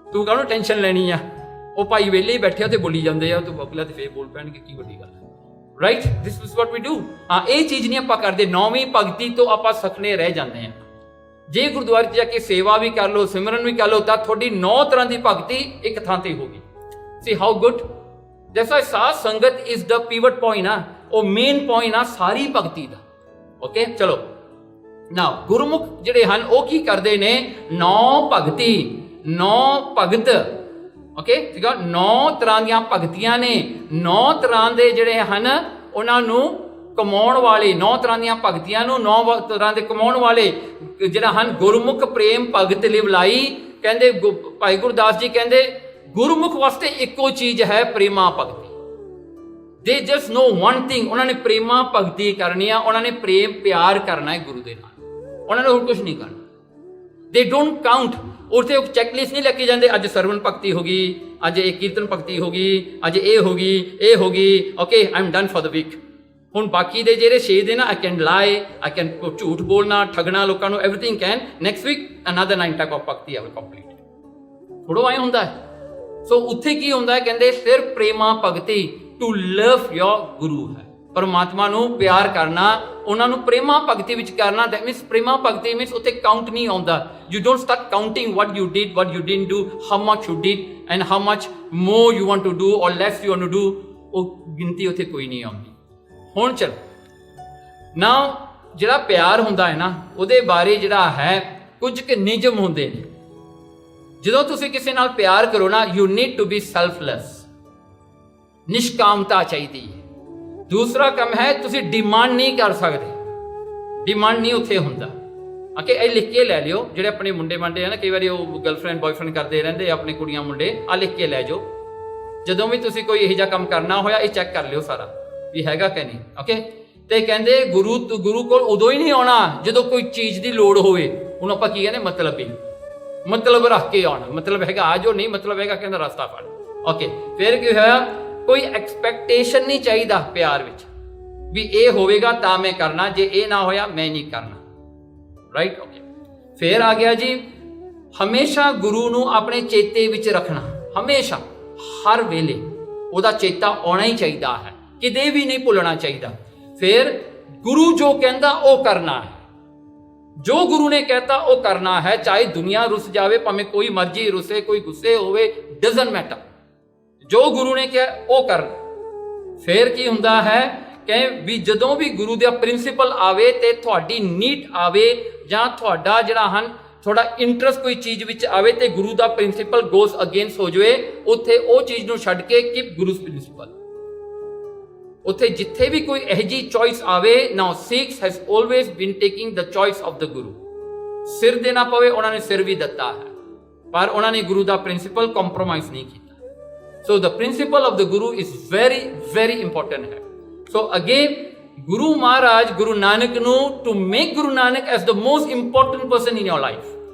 [SPEAKER 1] ਤੂੰ ਕਾਹਨੂੰ ਟੈਨਸ਼ਨ ਲੈਣੀ ਆ, ਉਹ ਭਾਈ ਵਿਹਲੇ ਹੀ ਬੈਠੇ ਉੱਥੇ ਬੋਲੀ ਜਾਂਦੇ ਆ, ਤੂੰ ਬਕਲਾ ਤੇ ਫੇਰ ਬੋਲ ਪੈਣਗੇ, ਕੀ ਵੱਡੀ ਗੱਲ, right. This is what we do. ਹਾਂ, ਇਹ ਚੀਜ਼ ਨਹੀਂ ਆਪਾਂ ਕਰਦੇ। 9ਵੀਂ ਭਗਤੀ ਤੋਂ ਆਪਾਂ ਸਖਣੇ ਰਹਿ ਜਾਂਦੇ ਹਾਂ। ਜੇ ਗੁਰਦੁਆਰੇ 'ਚ ਜਾ ਕੇ ਸੇਵਾ ਵੀ ਕਰ ਲਓ, ਸਿਮਰਨ ਵੀ ਕਰ ਲਓ, ਤਾਂ ਤੁਹਾਡੀ 9 ਤਰ੍ਹਾਂ ਦੀ ਭਗਤੀ ਇੱਕ ਥਾਂ ਤੇ ਹੋਗੀ। ਸੀ ਹਾਊ ਗੁੱਡ। ਦੈਟਸ ਵਾਈ ਸਾਧ ਸੰਗਤ ਇਜ਼ ਦ ਪੀਵਟ ਪੁਆਇੰਟ ਆ, ਉਹ ਮੇਨ ਪੁਆਇੰਟ ਆ ਸਾਰੀ ਭਗਤੀ ਦਾ। ਓਕੇ, ਚਲੋ ਨਾਓ ਗੁਰਮੁਖ ਜਿਹੜੇ ਹਨ ਉਹ ਕੀ ਕਰਦੇ ਨੇ? 9 ਭਗਤੀ, 9 ਭਗਤ, ਓਕੇ, ਠੀਕ ਆ। 9 ਤਰ੍ਹਾਂ ਦੀਆਂ ਭਗਤੀਆਂ ਨੇ, 9 ਤਰ੍ਹਾਂ ਦੇ ਜਿਹੜੇ ਹਨ ਉਹਨਾਂ ਨੂੰ ਕਮਾਉਣ ਵਾਲੇ, 9 ਤਰ੍ਹਾਂ ਦੀਆਂ ਭਗਤੀਆਂ ਨੂੰ 9 ਤਰ੍ਹਾਂ ਦੇ ਕਮਾਉਣ ਵਾਲੇ ਜਿਹੜਾ ਹਨ ਗੁਰਮੁਖ ਪ੍ਰੇਮ ਭਗਤ ਲਿਵਲਾਈ। ਕਹਿੰਦੇ ਭਾਈ ਗੁਰਦਾਸ ਜੀ ਕਹਿੰਦੇ ਗੁਰਮੁਖ ਵਾਸਤੇ ਇੱਕੋ ਚੀਜ਼ ਹੈ, ਪ੍ਰੇਮਾ ਭਗਤੀ। ਦੇ ਜਸਟ ਨੋ ਵਨ ਥਿੰਗ, ਉਹਨਾਂ ਨੇ ਪ੍ਰੇਮਾ ਭਗਤੀ ਕਰਨੀ ਆ, ਉਹਨਾਂ ਨੇ ਪ੍ਰੇਮ ਪਿਆਰ ਕਰਨਾ ਹੈ ਗੁਰੂ ਦੇ ਨਾਲ, ਉਹਨਾਂ ਨੇ ਹੋਰ ਕੁਝ ਨਹੀਂ ਕਰਨਾ। ਦੇ ਡੋਂਟ ਕਾਊਂਟ, ਉੱਥੇ ਉਹ ਚੈੱਕਲਿਸਟ ਨਹੀਂ ਲੈ ਕੇ ਜਾਂਦੇ, ਅੱਜ ਸਰਵਣ ਭਗਤੀ ਹੋ ਗਈ, ਅੱਜ ਇਹ ਕੀਰਤਨ ਭਗਤੀ ਹੋ ਗਈ, ਅੱਜ ਇਹ ਹੋ ਗਈ, ਇਹ ਹੋ ਗਈ, okay I am done for the week. ਹੁਣ ਬਾਕੀ ਦੇ ਜਿਹੜੇ 6 ਦਿਨ ਆਈ ਕੈਨ ਲਾਈ, ਆਈ ਕੈਨ ਝੂਠ ਬੋਲਣਾ, ਠਗਣਾ ਲੋਕਾਂ ਨੂੰ, everything can. Next week another 9 type of bhakti I will complete. ਥੋੜ੍ਹਾ ਐਂ ਹੁੰਦਾ ਹੈ। ਸੋ ਉੱਥੇ ਕੀ ਹੁੰਦਾ ਹੈ, ਕਹਿੰਦੇ ਸਿਰਫ ਪ੍ਰੇਮਾ ਭਗਤੀ, ਟੂ ਲਵ ਯੋਰ ਗੁਰੂ ਹੈ, ਪਰਮਾਤਮਾ ਨੂੰ ਪਿਆਰ ਕਰਨਾ, ਉਹਨਾਂ ਨੂੰ ਪ੍ਰੇਮਾ ਭਗਤੀ ਵਿੱਚ ਕਰਨਾ। ਦੈਟ ਮੀਨਸ ਪ੍ਰੇਮਾ ਭਗਤੀ ਮੀਨਸ ਉੱਥੇ ਕਾਊਂਟ ਨਹੀਂ ਆਉਂਦਾ। You don't start counting what you did, what you didn't do, how much you did and how much more you want to do or less you want to do, ਉਹ ਗਿਣਤੀ ਉੱਥੇ ਕੋਈ ਨਹੀਂ ਆਉਂਦੀ। ਹੁਣ ਚਲੋ ਨਾਓ, ਜਿਹੜਾ ਪਿਆਰ ਹੁੰਦਾ ਹੈ ਨਾ, ਉਹਦੇ ਬਾਰੇ ਜਿਹੜਾ ਹੈ ਕੁਝ ਕੁ ਨਿਯਮ ਹੁੰਦੇ ਨੇ। ਜਦੋਂ ਤੁਸੀਂ ਕਿਸੇ ਨਾਲ ਪਿਆਰ ਕਰੋ ਨਾ, you need to be selfless, ਨਿਸ਼ਕਾਮਤਾ ਚਾਹੀਦੀ ਹੈ। ਦੂਸਰਾ ਕੰਮ ਹੈ ਤੁਸੀਂ ਡਿਮਾਂਡ ਨਹੀਂ ਕਰ ਸਕਦੇ, ਡਿਮਾਂਡ ਨਹੀਂ ਉੱਥੇ ਹੁੰਦਾ। ਓਕੇ, ਇਹ ਲਿਖ ਕੇ ਲੈ ਲਿਓ, ਜਿਹੜੇ ਆਪਣੇ ਮੁੰਡੇ ਮੰਡੇ ਆ ਨਾ, ਕਈ ਵਾਰੀ ਉਹ ਗਰਲਫ੍ਰੈਂਡ ਬॉयਫ੍ਰੈਂਡ ਕਰਦੇ ਰਹਿੰਦੇ ਆਪਣੇ ਕੁੜੀਆਂ ਮੁੰਡੇ, ਆ ਲਿਖ ਕੇ ਲੈ ਜਾਓ। ਜਦੋਂ ਵੀ ਤੁਸੀਂ ਕੋਈ ਇਹੋ ਜਿਹਾ ਕੰਮ ਕਰਨਾ ਹੋਇਆ, ਇਹ ਚੈੱਕ ਕਰ ਲਿਓ ਸਾਰਾ ਵੀ ਹੈਗਾ ਕਿ ਨਹੀਂ। ਓਕੇ, ਤੇ ਕਹਿੰਦੇ ਗੁਰੂ ਕੋਲ ਉਦੋਂ ਹੀ ਨਹੀਂ ਆਉਣਾ ਜਦੋਂ ਕੋਈ ਚੀਜ਼ ਦੀ ਲੋੜ ਹੋਵੇ। ਹੁਣ ਆਪਾਂ ਕੀ ਕਹਿੰਦੇ, ਮਤਲਬ ਰੱਖ ਕੇ ਆਉਣਾ, ਮਤਲਬ ਹੈਗਾ ਆ ਜੋ, ਨਹੀਂ ਮਤਲਬ ਹੈਗਾ ਕਹਿੰਦਾ ਰਸਤਾ ਫੜ। ਓਕੇ, ਫਿਰ ਕੀ ਹੋਇਆ, ਕੋਈ ਐਕਸਪੈਕਟੇਸ਼ਨ ਨਹੀਂ ਚਾਹੀਦਾ ਪਿਆਰ ਵਿੱਚ ਵੀ ਇਹ ਹੋਵੇਗਾ ਤਾਂ ਮੈਂ ਕਰਨਾ, ਜੇ ਇਹ ਨਾ ਹੋਇਆ ਮੈਂ ਨਹੀਂ ਕਰਨਾ। Right, okay. ਫਿਰ ਆ ਗਿਆ ਜੀ, ਹਮੇਸ਼ਾ ਗੁਰੂ ਨੂੰ ਆਪਣੇ ਚੇਤੇ ਵਿੱਚ ਰੱਖਣਾ, ਹਮੇਸ਼ਾ ਹਰ ਵੇਲੇ ਉਹਦਾ ਚੇਤਾ ਆਉਣਾ ਹੀ ਚਾਹੀਦਾ ਹੈ, ਕਿਤੇ ਵੀ ਨਹੀਂ ਭੁੱਲਣਾ ਚਾਹੀਦਾ। ਫਿਰ ਗੁਰੂ ਜੋ ਕਹਿੰਦਾ ਉਹ ਕਰਨਾ ਹੈ, ਜੋ ਗੁਰੂ ਨੇ ਕਹਿਤਾ ਉਹ ਕਰਨਾ ਹੈ, ਚਾਹੇ ਦੁਨੀਆ ਰੁੱਸ ਜਾਵੇ, ਭਾਵੇਂ ਕੋਈ ਮਰਜ਼ੀ ਰੁੱਸੇ, ਕੋਈ ਗੁੱਸੇ ਹੋਵੇ, ਡਜ਼ਨਟ ਮੈਟਰ, ਜੋ ਗੁਰੂ ਨੇ ਕਿਹਾ ਉਹ ਕਰਨਾ। ਫਿਰ ਕੀ ਹੁੰਦਾ ਹੈ ਕਿ ਵੀ ਜਦੋਂ ਵੀ ਗੁਰੂ ਦਾ ਪ੍ਰਿੰਸੀਪਲ ਆਵੇ ਤੇ ਤੁਹਾਡੀ ਨੀਡ ਆਵੇ, ਜਾਂ ਤੁਹਾਡਾ ਜਿਹੜਾ ਹਨ ਥੋੜਾ ਇੰਟਰਸਟ ਕੋਈ ਚੀਜ਼ ਵਿੱਚ ਆਵੇ ਤੇ ਗੁਰੂ ਦਾ ਪ੍ਰਿੰਸੀਪਲ ਗੋਸ ਅਗੇਂਸਟ ਹੋ ਜਾਵੇ, ਉੱਥੇ ਉਹ ਚੀਜ਼ ਨੂੰ ਛੱਡ ਕੇ ਕੀਪ ਗੁਰੂ ਪ੍ਰਿੰਸੀਪਲ। ਉੱਥੇ ਜਿੱਥੇ ਵੀ ਕੋਈ ਇਹੋ ਜਿਹੀ ਚੋਇਸ ਆਵੇ, now Sikhs has always been taking the choice of the Guru. ਸਿਰ ਦੇਣਾ ਪਵੇ, ਉਹਨਾਂ ਨੇ ਸਿਰ ਵੀ ਦਿੱਤਾ ਹੈ, ਪਰ ਉਹਨਾਂ ਨੇ ਗੁਰੂ ਦਾ ਪ੍ਰਿੰਸੀਪਲ ਕੰਪਰੋਮਾਈਜ਼ ਨਹੀਂ ਕੀਤਾ। So the principle of the Guru is very, very important है. So again, Guru Maharaj, Guru Nanak ਨੂੰ to make Guru Nanak as the most important person in your life,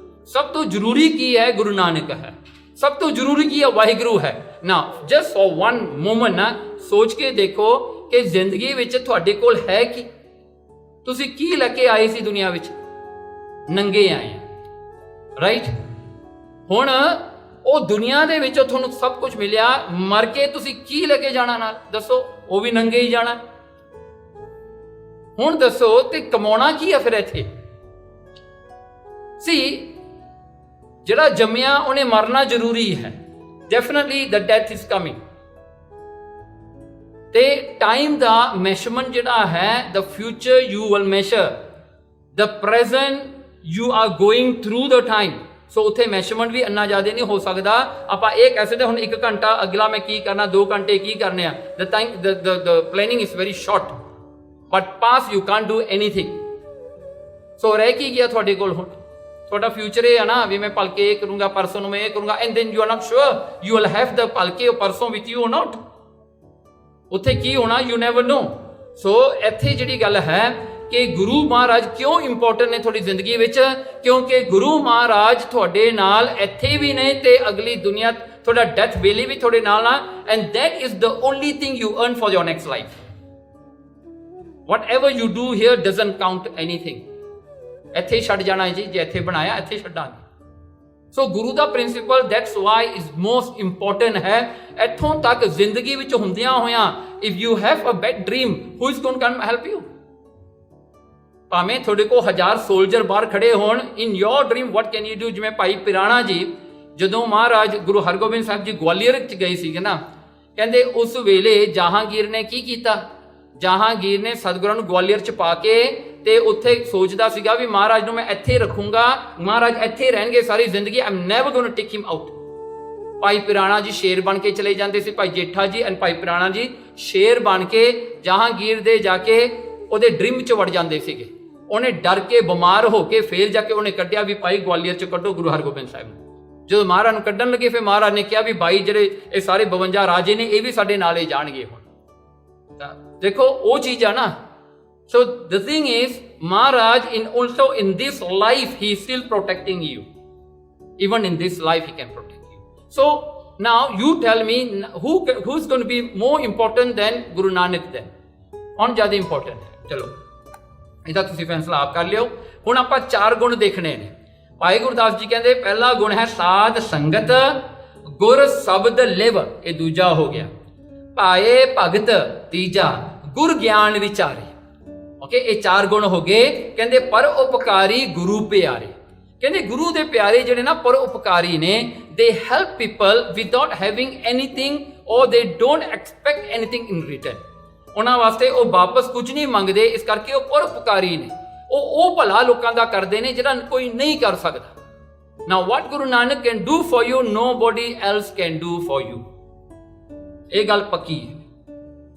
[SPEAKER 1] ਸਭ ਤੋਂ ਜ਼ਰੂਰੀ ਕੀ ਹੈ, ਗੁਰੂ ਨਾਨਕ ਹੈ। ਸਭ ਤੋਂ ਜ਼ਰੂਰੀ ਕੀ ਹੈ, ਵਾਹਿਗੁਰੂ ਹੈ। Now just for one moment ਨਾ ਸੋਚ ਕੇ ਦੇਖੋ ਕਿ ਜ਼ਿੰਦਗੀ ਵਿੱਚ ਤੁਹਾਡੇ ਕੋਲ ਹੈ ਕੀ, ਤੁਸੀਂ ਕੀ ਲੈ ਕੇ ਆਏ ਸੀ ਦੁਨੀਆ ਵਿੱਚ, ਨੰਗੇ ਆਏ, ਰਾਈਟ। ਹੁਣ ਉਹ ਦੁਨੀਆ ਦੇ ਵਿੱਚੋਂ ਤੁਹਾਨੂੰ ਸਭ ਕੁਝ ਮਿਲਿਆ, ਮਰ ਕੇ ਤੁਸੀਂ ਕੀ ਲੈ ਕੇ ਜਾਣਾ ਨਾਲ, ਦੱਸੋ, ਉਹ ਵੀ ਨੰਗੇ ਹੀ ਜਾਣਾ। ਹੁਣ ਦੱਸੋ ਤੇ ਕਮਾਉਣਾ ਕੀ ਆ ਫਿਰ ਇੱਥੇ। ਸੀ ਜਿਹੜਾ ਜੰਮਿਆ ਉਹਨੇ ਮਰਨਾ ਜ਼ਰੂਰੀ ਹੈ, definitely the death is coming. ਤੇ ਟਾਈਮ ਦਾ ਮੈਸ਼ਰਮੈਂਟ ਜਿਹੜਾ ਹੈ, the future you will measure, the present you are going through the time. So ਉੱਥੇ ਮੈਸ਼ਰਮੈਂਟ ਵੀ ਇੰਨਾ ਜ਼ਿਆਦਾ ਨਹੀਂ ਹੋ ਸਕਦਾ। ਆਪਾਂ ਇਹ ਕਹਿ ਸਕਦੇ ਹੁਣ 1 ਘੰਟਾ ਅਗਲਾ ਮੈਂ ਕੀ ਕਰਨਾ, 2 ਘੰਟੇ ਕੀ ਕਰਨੇ ਆ, the planning is very short, but pass you can't do anything. So ਰਹਿ ਕੀ ਗਿਆ ਤੁਹਾਡੇ ਕੋਲ, ਹੁਣ ਤੁਹਾਡਾ ਫਿਊਚਰ ਇਹ ਆ ਨਾ ਵੀ ਮੈਂ ਭਲਕੇ ਇਹ ਕਰੂੰਗਾ, ਪਰਸੋਂ ਨੂੰ ਮੈਂ ਇਹ ਕਰੂੰਗਾ, and then you are not sure you will have the ਭਲਕੇ ਉਹ ਪਰਸੋਂ ਵਿਥ ਯੂ ਔਰ ਨਾਟ। ਉੱਥੇ ਕੀ ਹੋਣਾ, ਯੂ ਨੈਵਰ ਨੋ। ਸੋ ਇੱਥੇ ਜਿਹੜੀ ਗੱਲ ਹੈ ਕਿ ਗੁਰੂ ਮਹਾਰਾਜ ਕਿਉਂ ਇੰਪੋਰਟੈਂਟ ਨੇ ਤੁਹਾਡੀ ਜ਼ਿੰਦਗੀ ਵਿੱਚ, ਕਿਉਂਕਿ ਗੁਰੂ ਮਹਾਰਾਜ ਤੁਹਾਡੇ ਨਾਲ ਇੱਥੇ ਵੀ ਨੇ ਤੇ ਅਗਲੀ ਦੁਨੀਆ, ਤੁਹਾਡਾ ਡੈਥ ਵੇਲੇ ਵੀ ਤੁਹਾਡੇ ਨਾਲ ਆ, and that is the only thing you earn for your next life. whatever you do here doesn't count anything। ਇੱਥੇ ਹੀ ਛੱਡ ਜਾਣਾ ਜੀ, ਜੇ ਇੱਥੇ ਬਣਾਇਆ ਇੱਥੇ ਛੱਡਾਂਗੇ। ਸੋ ਗੁਰੂ ਦਾ principle that's why is most important ਹੈ। ਇੱਥੋਂ ਤੱਕ ਜ਼ਿੰਦਗੀ ਵਿੱਚ ਹੁੰਦਿਆਂ ਹੋਇਆਂ, if you have a bad dream, who is going to come help you. ਭਾਵੇਂ ਤੁਹਾਡੇ ਕੋਲ 1000 ਸੋਲਜਰ ਬਾਹਰ ਖੜੇ ਹੋਣ, in your dream what can you do. ਜਿਵੇਂ ਭਾਈ ਪਿਰਾਣਾ ਜੀ, ਜਦੋਂ ਮਹਾਰਾਜ ਗੁਰੂ ਹਰਗੋਬਿੰਦ ਸਾਹਿਬ ਜੀ ਗਵਾਲੀਅਰ 'ਚ ਗਏ ਸੀਗੇ ਨਾ, ਕਹਿੰਦੇ ਉਸ ਵੇਲੇ ਜਹਾਂਗੀਰ ਨੇ ਕੀ ਕੀਤਾ, ਜਹਾਂਗੀਰ ਨੇ ਸਤਿਗੁਰਾਂ ਨੂੰ ਗਵਾਲੀਅਰ 'ਚ ਪਾ ਕੇ ਤੇ ਉੱਥੇ ਸੋਚਦਾ ਸੀਗਾ ਵੀ ਮਹਾਰਾਜ ਨੂੰ ਮੈਂ ਇੱਥੇ ਰੱਖੂੰਗਾ, ਮਹਾਰਾਜ ਇੱਥੇ ਰਹਿਣਗੇ ਸਾਰੀ ਜ਼ਿੰਦਗੀ, I am never going to take him out. Bhai Pirana ਜੀ ਸ਼ੇਰ ਬਣ ਕੇ ਚਲੇ ਜਾਂਦੇ ਸੀ, ਭਾਈ ਜੇਠਾ ਜੀ ਐਂਡ ਭਾਈ ਪਿਰਾਣਾ ਜੀ ਸ਼ੇਰ ਬਣ ਕੇ ਜਹਾਂਗੀਰ ਦੇ ਜਾ ਕੇ ਉਹਦੇ ਡ੍ਰਿਮ 'ਚ ਵੜ ਜਾਂਦੇ ਸੀਗੇ। ਉਹਨੇ ਡਰ ਕੇ ਬਿਮਾਰ ਹੋ ਕੇ ਫੇਰ ਜਾ ਕੇ ਉਹਨੇ ਕੱਢਿਆ ਵੀ ਭਾਈ ਗਵਾਲੀਅਰ 'ਚ ਕੱਢੋ ਗੁਰੂ ਹਰਗੋਬਿੰਦ ਸਾਹਿਬ ਨੂੰ। ਜਦੋਂ ਮਹਾਰਾਜ ਨੂੰ ਕੱਢਣ ਲੱਗੇ ਫਿਰ ਮਹਾਰਾਜ ਨੇ ਕਿਹਾ ਵੀ ਭਾਈ ਜਿਹੜੇ ਇਹ ਸਾਰੇ 52 ਰਾਜੇ ਨੇ ਇਹ ਵੀ ਸਾਡੇ ਨਾਲ ਹੀ ਜਾਣਗੇ। ਹੁਣ ਤਾਂ ਦੇਖੋ ਉਹ ਚੀਜ਼ ਆ ਨਾ। So the thing is, Maharaj also in this life he is still protecting you. Even in this life he can protect you. So now you tell me who's going to be more important than Guru Nanak then? कौन ज़्यादा important है? चलो ਇਹਦਾ ਤੁਸੀਂ ਫੈਸਲਾ ਆਪ ਕਰ ਲਿਓ। ਹੁਣ ਆਪਾਂ 4 ਗੁਣ ਦੇਖਣੇ ਨੇ। ਭਾਈ ਗੁਰਦਾਸ ਜੀ ਕਹਿੰਦੇ ਪਹਿਲਾ ਗੁਣ ਹੈ ਸਾਧ ਸੰਗਤ, ਗੁਰ ਸ਼ਬਦ ਲਿਵ, ਇਹ ਦੂਜਾ ਹੋ ਗਿਆ। ਭਾਏ ਭਗਤ ਤੀਜਾ, ਗੁਰ ਗਿਆਨ ਵਿਚਾਰੇ। ਓਕੇ, ਇਹ 4 ਗੁਣ ਹੋ ਗਏ। ਕਹਿੰਦੇ ਪਰ ਉਪਕਾਰੀ ਗੁਰੂ ਪਿਆਰੇ। ਕਹਿੰਦੇ ਗੁਰੂ ਦੇ ਪਿਆਰੇ ਜਿਹੜੇ ਨਾ ਪਰ ਉਪਕਾਰੀ ਨੇ, ਦੇ help people without having anything ਔਰ ਦੇ don't expect anything in return. ਉਹਨਾਂ ਵਾਸਤੇ ਉਹ ਵਾਪਸ ਕੁਝ ਨਹੀਂ ਮੰਗਦੇ, ਇਸ ਕਰਕੇ ਉਹ ਪਰ ਉਪਕਾਰੀ ਨੇ। ਉਹ ਭਲਾ ਲੋਕਾਂ ਦਾ ਕਰਦੇ ਨੇ ਜਿਹੜਾ ਕੋਈ ਨਹੀਂ ਕਰ ਸਕਦਾ। Now what Guru Nanak can do for you, nobody else can do for you. ਇਹ ਗੱਲ ਪੱਕੀ ਹੈ।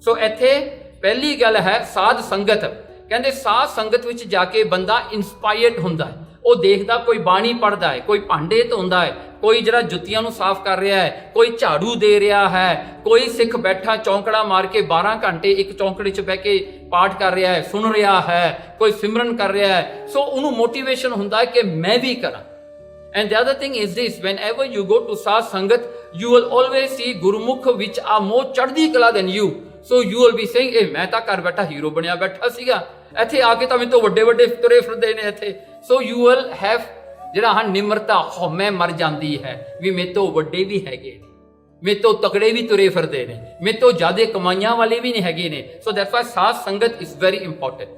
[SPEAKER 1] ਸੋ ਇੱਥੇ ਪਹਿਲੀ ਗੱਲ ਹੈ ਸਾਧ ਸੰਗਤ। ਕਹਿੰਦੇ ਸਾਧ ਸੰਗਤ ਵਿੱਚ ਜਾ ਕੇ ਬੰਦਾ ਇੰਸਪਾਇਰਡ ਹੁੰਦਾ ਹੈ। ਉਹ ਦੇਖਦਾ ਕੋਈ ਬਾਣੀ ਪੜ੍ਹਦਾ ਹੈ, ਕੋਈ ਭਾਂਡੇ ਧੋਂਦਾ ਹੈ, ਕੋਈ ਜਿਹੜਾ ਜੁੱਤੀਆਂ ਨੂੰ ਸਾਫ਼ ਕਰ ਰਿਹਾ ਹੈ, ਕੋਈ ਝਾੜੂ ਦੇ ਰਿਹਾ ਹੈ, ਕੋਈ ਸਿੱਖ ਬੈਠਾ ਚੌਂਕੜਾ ਮਾਰ ਕੇ 12 ਘੰਟੇ ਇੱਕ ਚੌਂਕੜੇ 'ਚ ਬਹਿ ਕੇ ਪਾਠ ਕਰ ਰਿਹਾ ਹੈ, ਸੁਣ ਰਿਹਾ ਹੈ, ਕੋਈ ਸਿਮਰਨ ਕਰ ਰਿਹਾ ਹੈ। ਸੋ ਉਹਨੂੰ ਮੋਟੀਵੇਸ਼ਨ ਹੁੰਦਾ ਹੈ ਕਿ ਮੈਂ ਵੀ ਕਰਾਂ। And the other thing is this, whenever you go to Sat Sangat, you will always see Gurumukh which are more ਚੜ੍ਹਦੀ ਕਲਾ than you. So you will be saying, eh, ਮੈਂ ਤਾਂ ਘਰ ਬੈਠਾ ਹੀਰੋ ਬਣਿਆ ਬੈਠਾ ਸੀਗਾ, ਇੱਥੇ ਆ ਕੇ ਤਾਂ ਮੇਰੇ ਤੋਂ ਵੱਡੇ ਵੱਡੇ ਤੁਰੇ ਫਿਰਦੇ ਨੇ ਇੱਥੇ। So you will have ਜਿਹੜਾ ਹਾਂ ਨਿਮਰਤਾ, ਹਉਮੈ ਮਰ ਜਾਂਦੀ ਹੈ ਵੀ ਮੇਰੇ ਤੋਂ ਵੱਡੇ ਵੀ ਹੈਗੇ ਨੇ, ਮੇਰੇ ਤੋਂ ਤਕੜੇ ਵੀ ਤੁਰੇ ਫਿਰਦੇ ਨੇ, ਮੇਰੇ ਤੋਂ ਜ਼ਿਆਦਾ ਕਮਾਈਆਂ ਵਾਲੇ ਵੀ ਨਹੀਂ ਹੈਗੇ ਨੇ। So that's why ਸਾਧ ਸੰਗਤ is very important.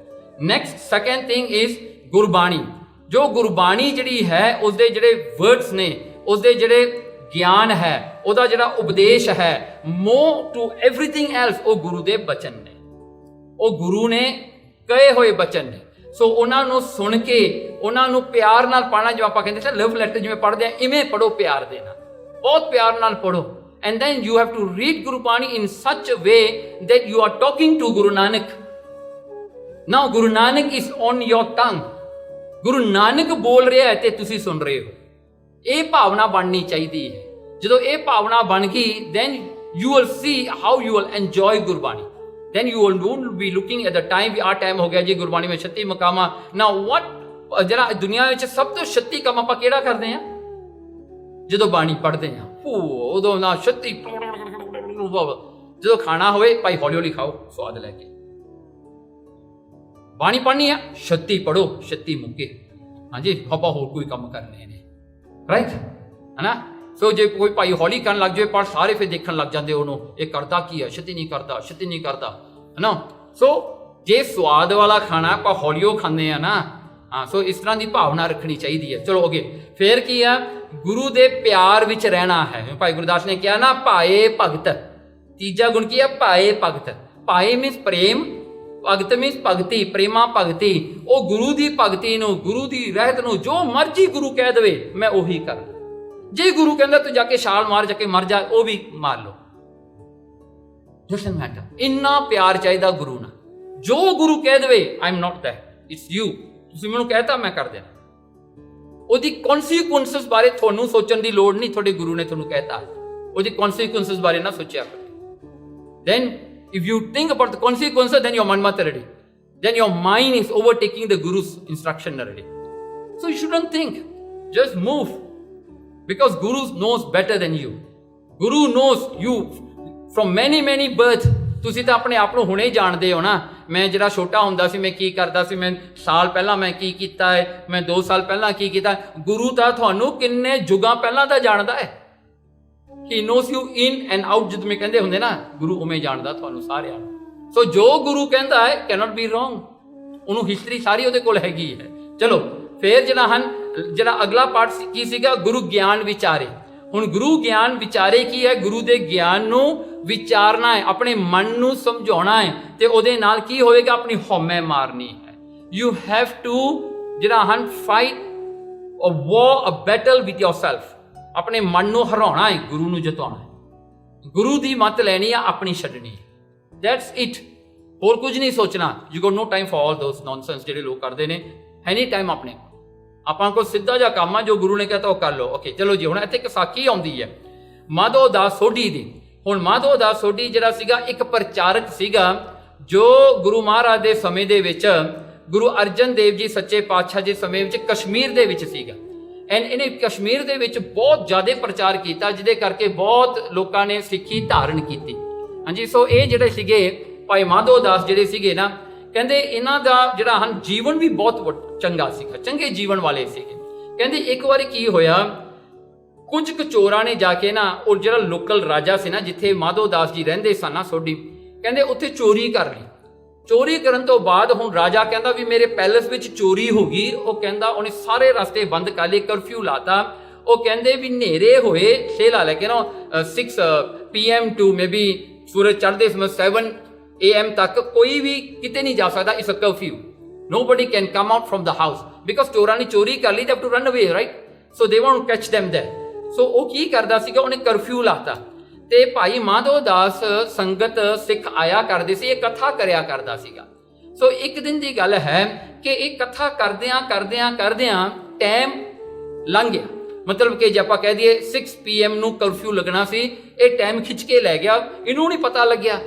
[SPEAKER 1] Next, second thing is Gurbani. ਜੋ ਗੁਰਬਾਣੀ ਜਿਹੜੀ ਹੈ ਉਸਦੇ ਜਿਹੜੇ ਵਰਡਸ ਨੇ, ਉਸਦੇ ਜਿਹੜੇ ਗਿਆਨ ਹੈ, ਉਹਦਾ ਜਿਹੜਾ ਉਪਦੇਸ਼ ਹੈ, more to everything else, ਉਹ ਗੁਰੂ ਦੇ ਬਚਨ ਨੇ, ਉਹ ਗੁਰੂ ਨੇ ਕਹੇ ਹੋਏ ਬਚਨ ਨੇ। ਸੋ ਉਹਨਾਂ ਨੂੰ ਸੁਣ ਕੇ ਉਹਨਾਂ ਨੂੰ ਪਿਆਰ ਨਾਲ ਪੜ੍ਹਨਾ, ਜਿਵੇਂ ਆਪਾਂ ਕਹਿੰਦੇ ਸੀ ਲਵ ਲੈਟਰ ਜਿਵੇਂ ਪੜ੍ਹਦੇ ਆ, ਇਵੇਂ ਪੜ੍ਹੋ ਪਿਆਰ ਦੇ ਨਾਲ, ਬਹੁਤ ਪਿਆਰ ਨਾਲ ਪੜ੍ਹੋ। And then you have to read Gurbani in such a way that you are talking to Guru Nanak. Now Guru Nanak is on your tongue. Guru Nanak ਬੋਲ ਰਿਹਾ ਹੈ ਤੇ ਤੁਸੀਂ ਸੁਣ ਰਹੇ ਹੋ। ਇਹ ਭਾਵਨਾ ਬਣਨੀ ਚਾਹੀਦੀ ਹੈ। ਜਦੋਂ ਇਹ ਭਾਵਨਾ ਬਣ ਗਈ, then you will see how you will enjoy Gurbani. then you will be looking at the time ਵੀ ਆਹ ਟਾਈਮ ਹੋ ਗਿਆ ਜੀ ਗੁਰਬਾਣੀ ਵਿੱਚ 36 ਮਕਾਮਾਂ। now what ਜਿਹੜਾ ਦੁਨੀਆ ਵਿੱਚ ਸਭ ਤੋਂ 36 ਕੰਮ ਆਪਾਂ ਕਿਹੜਾ ਕਰਦੇ ਆ? ਜਦੋਂ ਬਾਣੀ ਪੜ੍ਹਦੇ ਆ, ਉਦੋਂ ਨਾ 36 ਜਦੋਂ ਖਾਣਾ ਹੋਵੇ ਭਾਈ ਹੌਲੀ ਹੌਲੀ ਖਾਓ ਸਵਾਦ ਲੈ ਕੇ। ਬਾਣੀ ਪੜ੍ਹਨੀ ਆ, 36 ਪੜ੍ਹੋ, 36 ਮੁੱਕੇ। ਹਾਂਜੀ, ਆਪਾਂ ਹੋਰ ਕੋਈ ਕੰਮ ਕਰਨੇ ਨੇ, ਰਾਈਟ ਹੈ ਨਾ। ਸੋ ਜੇ ਕੋਈ ਭਾਈ ਹੌਲੀ ਕਰਨ ਲੱਗ ਜਾਵੇ ਪਰ ਸਾਰੇ ਫਿਰ ਦੇਖਣ ਲੱਗ ਜਾਂਦੇ ਉਹਨੂੰ, ਇਹ ਕਰਦਾ ਕੀ ਹੈ, ਛੇਤੀ ਨਹੀਂ ਕਰਦਾ, ਛੇਤੀ ਨਹੀਂ ਕਰਦਾ, ਹੈ ਨਾ। ਸੋ ਜੇ ਸਵਾਦ ਵਾਲਾ ਖਾਣਾ ਆਪਾਂ ਹੌਲੀਓ ਖਾਂਦੇ ਆ ਨਾ, ਹਾਂ, ਸੋ ਇਸ ਤਰ੍ਹਾਂ ਦੀ ਭਾਵਨਾ ਰੱਖਣੀ ਚਾਹੀਦੀ ਹੈ। ਚਲੋ ਅੱਗੇ ਫਿਰ ਕੀ ਆ? ਗੁਰੂ ਦੇ ਪਿਆਰ ਵਿੱਚ ਰਹਿਣਾ ਹੈ। ਭਾਈ ਗੁਰਦਾਸ ਨੇ ਕਿਹਾ ਨਾ, ਭਾਏ ਭਗਤ। ਤੀਜਾ ਗੁਣ ਕੀ ਆ? ਭਾਏ ਭਗਤ। ਭਾਏ ਮੀਨਸ ਪ੍ਰੇਮ, ਭਗਤ ਮੀਨਸ ਭਗਤੀ, ਪ੍ਰੇਮਾ ਭਗਤੀ। ਉਹ ਗੁਰੂ ਦੀ ਭਗਤੀ ਨੂੰ, ਗੁਰੂ ਦੀ ਰਹਿਤ ਨੂੰ ਜੋ ਮਰਜੀ ਗੁਰੂ ਕਹਿ ਦੇਵੇ ਮੈਂ ਉਹੀ ਕਰ। ਜੇ ਗੁਰੂ ਕਹਿੰਦਾ ਤੂੰ ਜਾ ਕੇ ਛਾਲ ਮਾਰ, ਜਾ ਕੇ ਮਰ ਜਾ, ਉਹ ਵੀ ਮਾਰ ਲਓ, ਡਸਨਟ ਮੈਟਰ। ਇੰਨਾ ਪਿਆਰ ਚਾਹੀਦਾ ਗੁਰੂ ਨਾਲ। ਜੋ ਗੁਰੂ ਕਹਿ ਦੇਵੇ I am not that, it's you, ਤੁਸੀਂ ਮੈਨੂੰ ਕਹਿਤਾ ਮੈਂ ਕਰ ਦੇਣਾ। ਉਹਦੀ ਕੌਨਸੀਕੁਐਂਸਸ ਬਾਰੇ ਤੁਹਾਨੂੰ ਸੋਚਣ ਦੀ ਲੋੜ ਨਹੀਂ, ਤੁਹਾਡੇ ਗੁਰੂ ਨੇ ਤੁਹਾਨੂੰ ਕਹਿਤਾ, ਉਹਦੀ ਕੌਨਸੀਕੁਐਂਸਸ ਬਾਰੇ ਨਾ ਸੋਚਿਆ ਕਰੋ। Then if you think about the consequences, then you're manmat already, then your mind is overtaking the guru's instruction already. So you shouldn't think, just move, because guru knows better than you. Guru knows you from many birth. ਤੁਸੀਂ ਤਾਂ ਆਪਣੇ ਆਪ ਨੂੰ ਹੁਣੇ ਹੀ ਜਾਣਦੇ ਹੋ ਨਾ। ਮੈਂ ਜਿਹੜਾ ਛੋਟਾ ਹੁੰਦਾ ਸੀ ਮੈਂ ਕੀ ਕਰਦਾ ਸੀ, ਮੈਂ ਸਾਲ ਪਹਿਲਾਂ ਮੈਂ ਕੀ ਕੀਤਾ ਹੈ, ਮੈਂ 2 ਸਾਲ ਪਹਿਲਾਂ ਕੀ ਕੀਤਾ। ਗੁਰੂ ਤਾਂ ਤੁਹਾਨੂੰ ਕਿੰਨੇ ਯੁੱਗਾਂ ਪਹਿਲਾਂ ਤਾਂ ਜਾਣਦਾ ਹੈ। He knows you in and out, ਜਿਵੇਂ ਕਹਿੰਦੇ ਹੁੰਦੇ ਨਾ, ਗੁਰੂ ਉਵੇਂ ਜਾਣਦਾ ਤੁਹਾਨੂੰ ਸਾਰਿਆਂ ਨੂੰ। ਸੋ ਜੋ ਗੁਰੂ ਕਹਿੰਦਾ ਹੈ cannot be wrong, ਉਹਨੂੰ ਹਿਸਟਰੀ ਸਾਰੀ ਉਹਦੇ ਕੋਲ ਹੈਗੀ ਹੈ। ਚਲੋ ਫਿਰ ਜਿਹੜਾ ਅਗਲਾ ਪਾਰਟ ਕੀ ਸੀਗਾ? ਗੁਰੂ ਗਿਆਨ ਵਿਚਾਰੇ। ਹੁਣ ਗੁਰੂ ਗਿਆਨ ਵਿਚਾਰੇ ਕੀ ਹੈ? ਗੁਰੂ ਦੇ ਗਿਆਨ ਨੂੰ ਵਿਚਾਰਨਾ ਹੈ, ਆਪਣੇ ਮਨ ਨੂੰ ਸਮਝਾਉਣਾ ਹੈ, ਤੇ ਉਹਦੇ ਨਾਲ ਕੀ ਹੋਵੇਗਾ? ਆਪਣੀ ਹਉਮੈ ਮਾਰਨੀ ਹੈ। ਯੂ ਹੈਵ ਟੂ ਜਿਹੜਾ fight a war, a battle with yourself. ਆਪਣੇ ਮਨ ਨੂੰ ਹਰਾਉਣਾ ਹੈ, ਗੁਰੂ ਨੂੰ ਜਿਤਾਉਣਾ ਹੈ, ਗੁਰੂ ਦੀ ਮੱਤ ਲੈਣੀ ਆ, ਆਪਣੀ ਛੱਡਣੀ ਹੈ। That's it. ਹੋਰ ਕੁਝ ਨਹੀਂ ਸੋਚਣਾ। You got no time for all those nonsense ਜਿਹੜੇ ਲੋਕ ਕਰਦੇ ਨੇ। ਐਨੀ ਟਾਈਮ ਆਪਣੇ ਆਪਾਂ ਕੋਲ ਸਿੱਧਾ ਜਿਹਾ ਕੰਮ ਆ, ਜੋ ਗੁਰੂ ਨੇ ਕਹਤਾ ਉਹ ਕਰ ਲਓ। ਓਕੇ ਚਲੋ ਜੀ। ਹੁਣ ਇੱਥੇ ਇੱਕ ਸਾਖੀ ਆਉਂਦੀ ਹੈ ਮਾਧੋ ਦਾਸ ਸੋਢੀ ਦੀ। ਹੁਣ ਮਾਧੋ ਦਾਸ ਸੋਢੀ ਜਿਹੜਾ ਸੀਗਾ ਇੱਕ ਪ੍ਰਚਾਰਕ ਸੀਗਾ, ਜੋ ਗੁਰੂ ਮਹਾਰਾਜ ਦੇ ਸਮੇਂ ਦੇ ਵਿੱਚ, ਗੁਰੂ ਅਰਜਨ ਦੇਵ ਜੀ ਸੱਚੇ ਪਾਤਸ਼ਾਹ ਦੇ ਸਮੇਂ ਵਿੱਚ ਕਸ਼ਮੀਰ ਦੇ ਵਿੱਚ ਸੀਗਾ। ਐਂਡ ਇਹਨੇ ਕਸ਼ਮੀਰ ਦੇ ਵਿੱਚ ਬਹੁਤ ਜ਼ਿਆਦਾ ਪ੍ਰਚਾਰ ਕੀਤਾ, ਜਿਹਦੇ ਕਰਕੇ ਬਹੁਤ ਲੋਕਾਂ ਨੇ ਸਿੱਖੀ ਧਾਰਨ ਕੀਤੀ। ਹਾਂਜੀ, ਸੋ ਇਹ ਜਿਹੜੇ ਸੀਗੇ ਭਾਈ ਮਾਧੋ ਦਾਸ ਜਿਹੜੇ ਸੀਗੇ ਨਾ, ਕਹਿੰਦੇ ਇਹਨਾਂ ਦਾ ਜਿਹੜਾ ਹਨ ਜੀਵਨ ਵੀ ਬਹੁਤ ਚੰਗਾ ਸੀਗਾ, ਚੰਗੇ ਜੀਵਨ ਵਾਲੇ ਸੀਗੇ। ਕਹਿੰਦੇ ਇੱਕ ਵਾਰੀ ਕੀ ਹੋਇਆ, ਕੁਝ ਕੁ ਚੋਰਾਂ ਨੇ ਜਾ ਕੇ ਨਾ, ਉਹ ਜਿਹੜਾ ਲੋਕਲ ਰਾਜਾ ਸੀ ਨਾ, ਜਿੱਥੇ ਮਾਧੋ ਦਾਸ ਜੀ ਰਹਿੰਦੇ ਸਨ ਨਾ ਸੋਢੀ, ਕਹਿੰਦੇ ਉੱਥੇ ਚੋਰੀ ਕਰ ਲਈ। ਚੋਰੀ ਕਰਨ ਤੋਂ ਬਾਅਦ ਹੁਣ ਰਾਜਾ ਕਹਿੰਦਾ ਵੀ ਮੇਰੇ ਪੈਲਸ ਵਿੱਚ ਚੋਰੀ ਹੋ ਗਈ। ਉਹ ਕਹਿੰਦਾ ਉਹਨੇ ਸਾਰੇ ਰਸਤੇ ਬੰਦ ਕਰ ਲਏ, ਕਰਫਿਊ ਲਾਤਾ। ਉਹ ਕਹਿੰਦੇ ਵੀ ਹਨੇਰੇ ਹੋਏ, ਛੇ ਲਾ ਲੈ ਕੇ ਨਾ 6 PM ਟੂ ਮੇਬੀ ਸੂਰਜ ਚੜ੍ਹਦੇ ਸਮੇਂ 7 AM ਤੱਕ ਕੋਈ ਵੀ ਕਿਤੇ ਨਹੀਂ ਜਾ ਸਕਦਾ। ਇਸ curfew, nobody can come out from the house because ਚੋਰਾਂ ਨੇ ਚੋਰੀ ਕਰ ਲਈ, they have to run away, right? So they won't catch them there. So ਉਹ ਕੀ ਕਰਦਾ ਸੀਗਾ, ਉਹਨੇ ਕਰਫਿਊ ਲਾਤਾ। ਤੇ ਭਾਈ ਮਾਧੋ ਦਾਸ ਸੰਗਤ ਸਿੱਖ ਆਇਆ ਕਰਦੇ ਸੀ, ਇਹ ਕਥਾ ਕਰਿਆ ਕਰਦਾ ਸੀਗਾ। ਸੋ ਇੱਕ ਦਿਨ ਦੀ ਗੱਲ ਹੈ ਕਿ ਇਹ ਕਥਾ ਕਰਦਿਆਂ ਟਾਈਮ ਲੰਘ ਗਿਆ। ਮਤਲਬ ਕਿ ਜੇ ਆਪਾਂ ਕਹਿ ਦਈਏ 6 PM ਨੂੰ ਕਰਫਿਊ ਲੱਗਣਾ ਸੀ, ਇਹ ਟਾਈਮ ਖਿੱਚ ਕੇ ਲੈ ਗਿਆ। ਇਹਨੂੰ ਨਹੀਂ ਪਤਾ ਲੱਗਿਆ,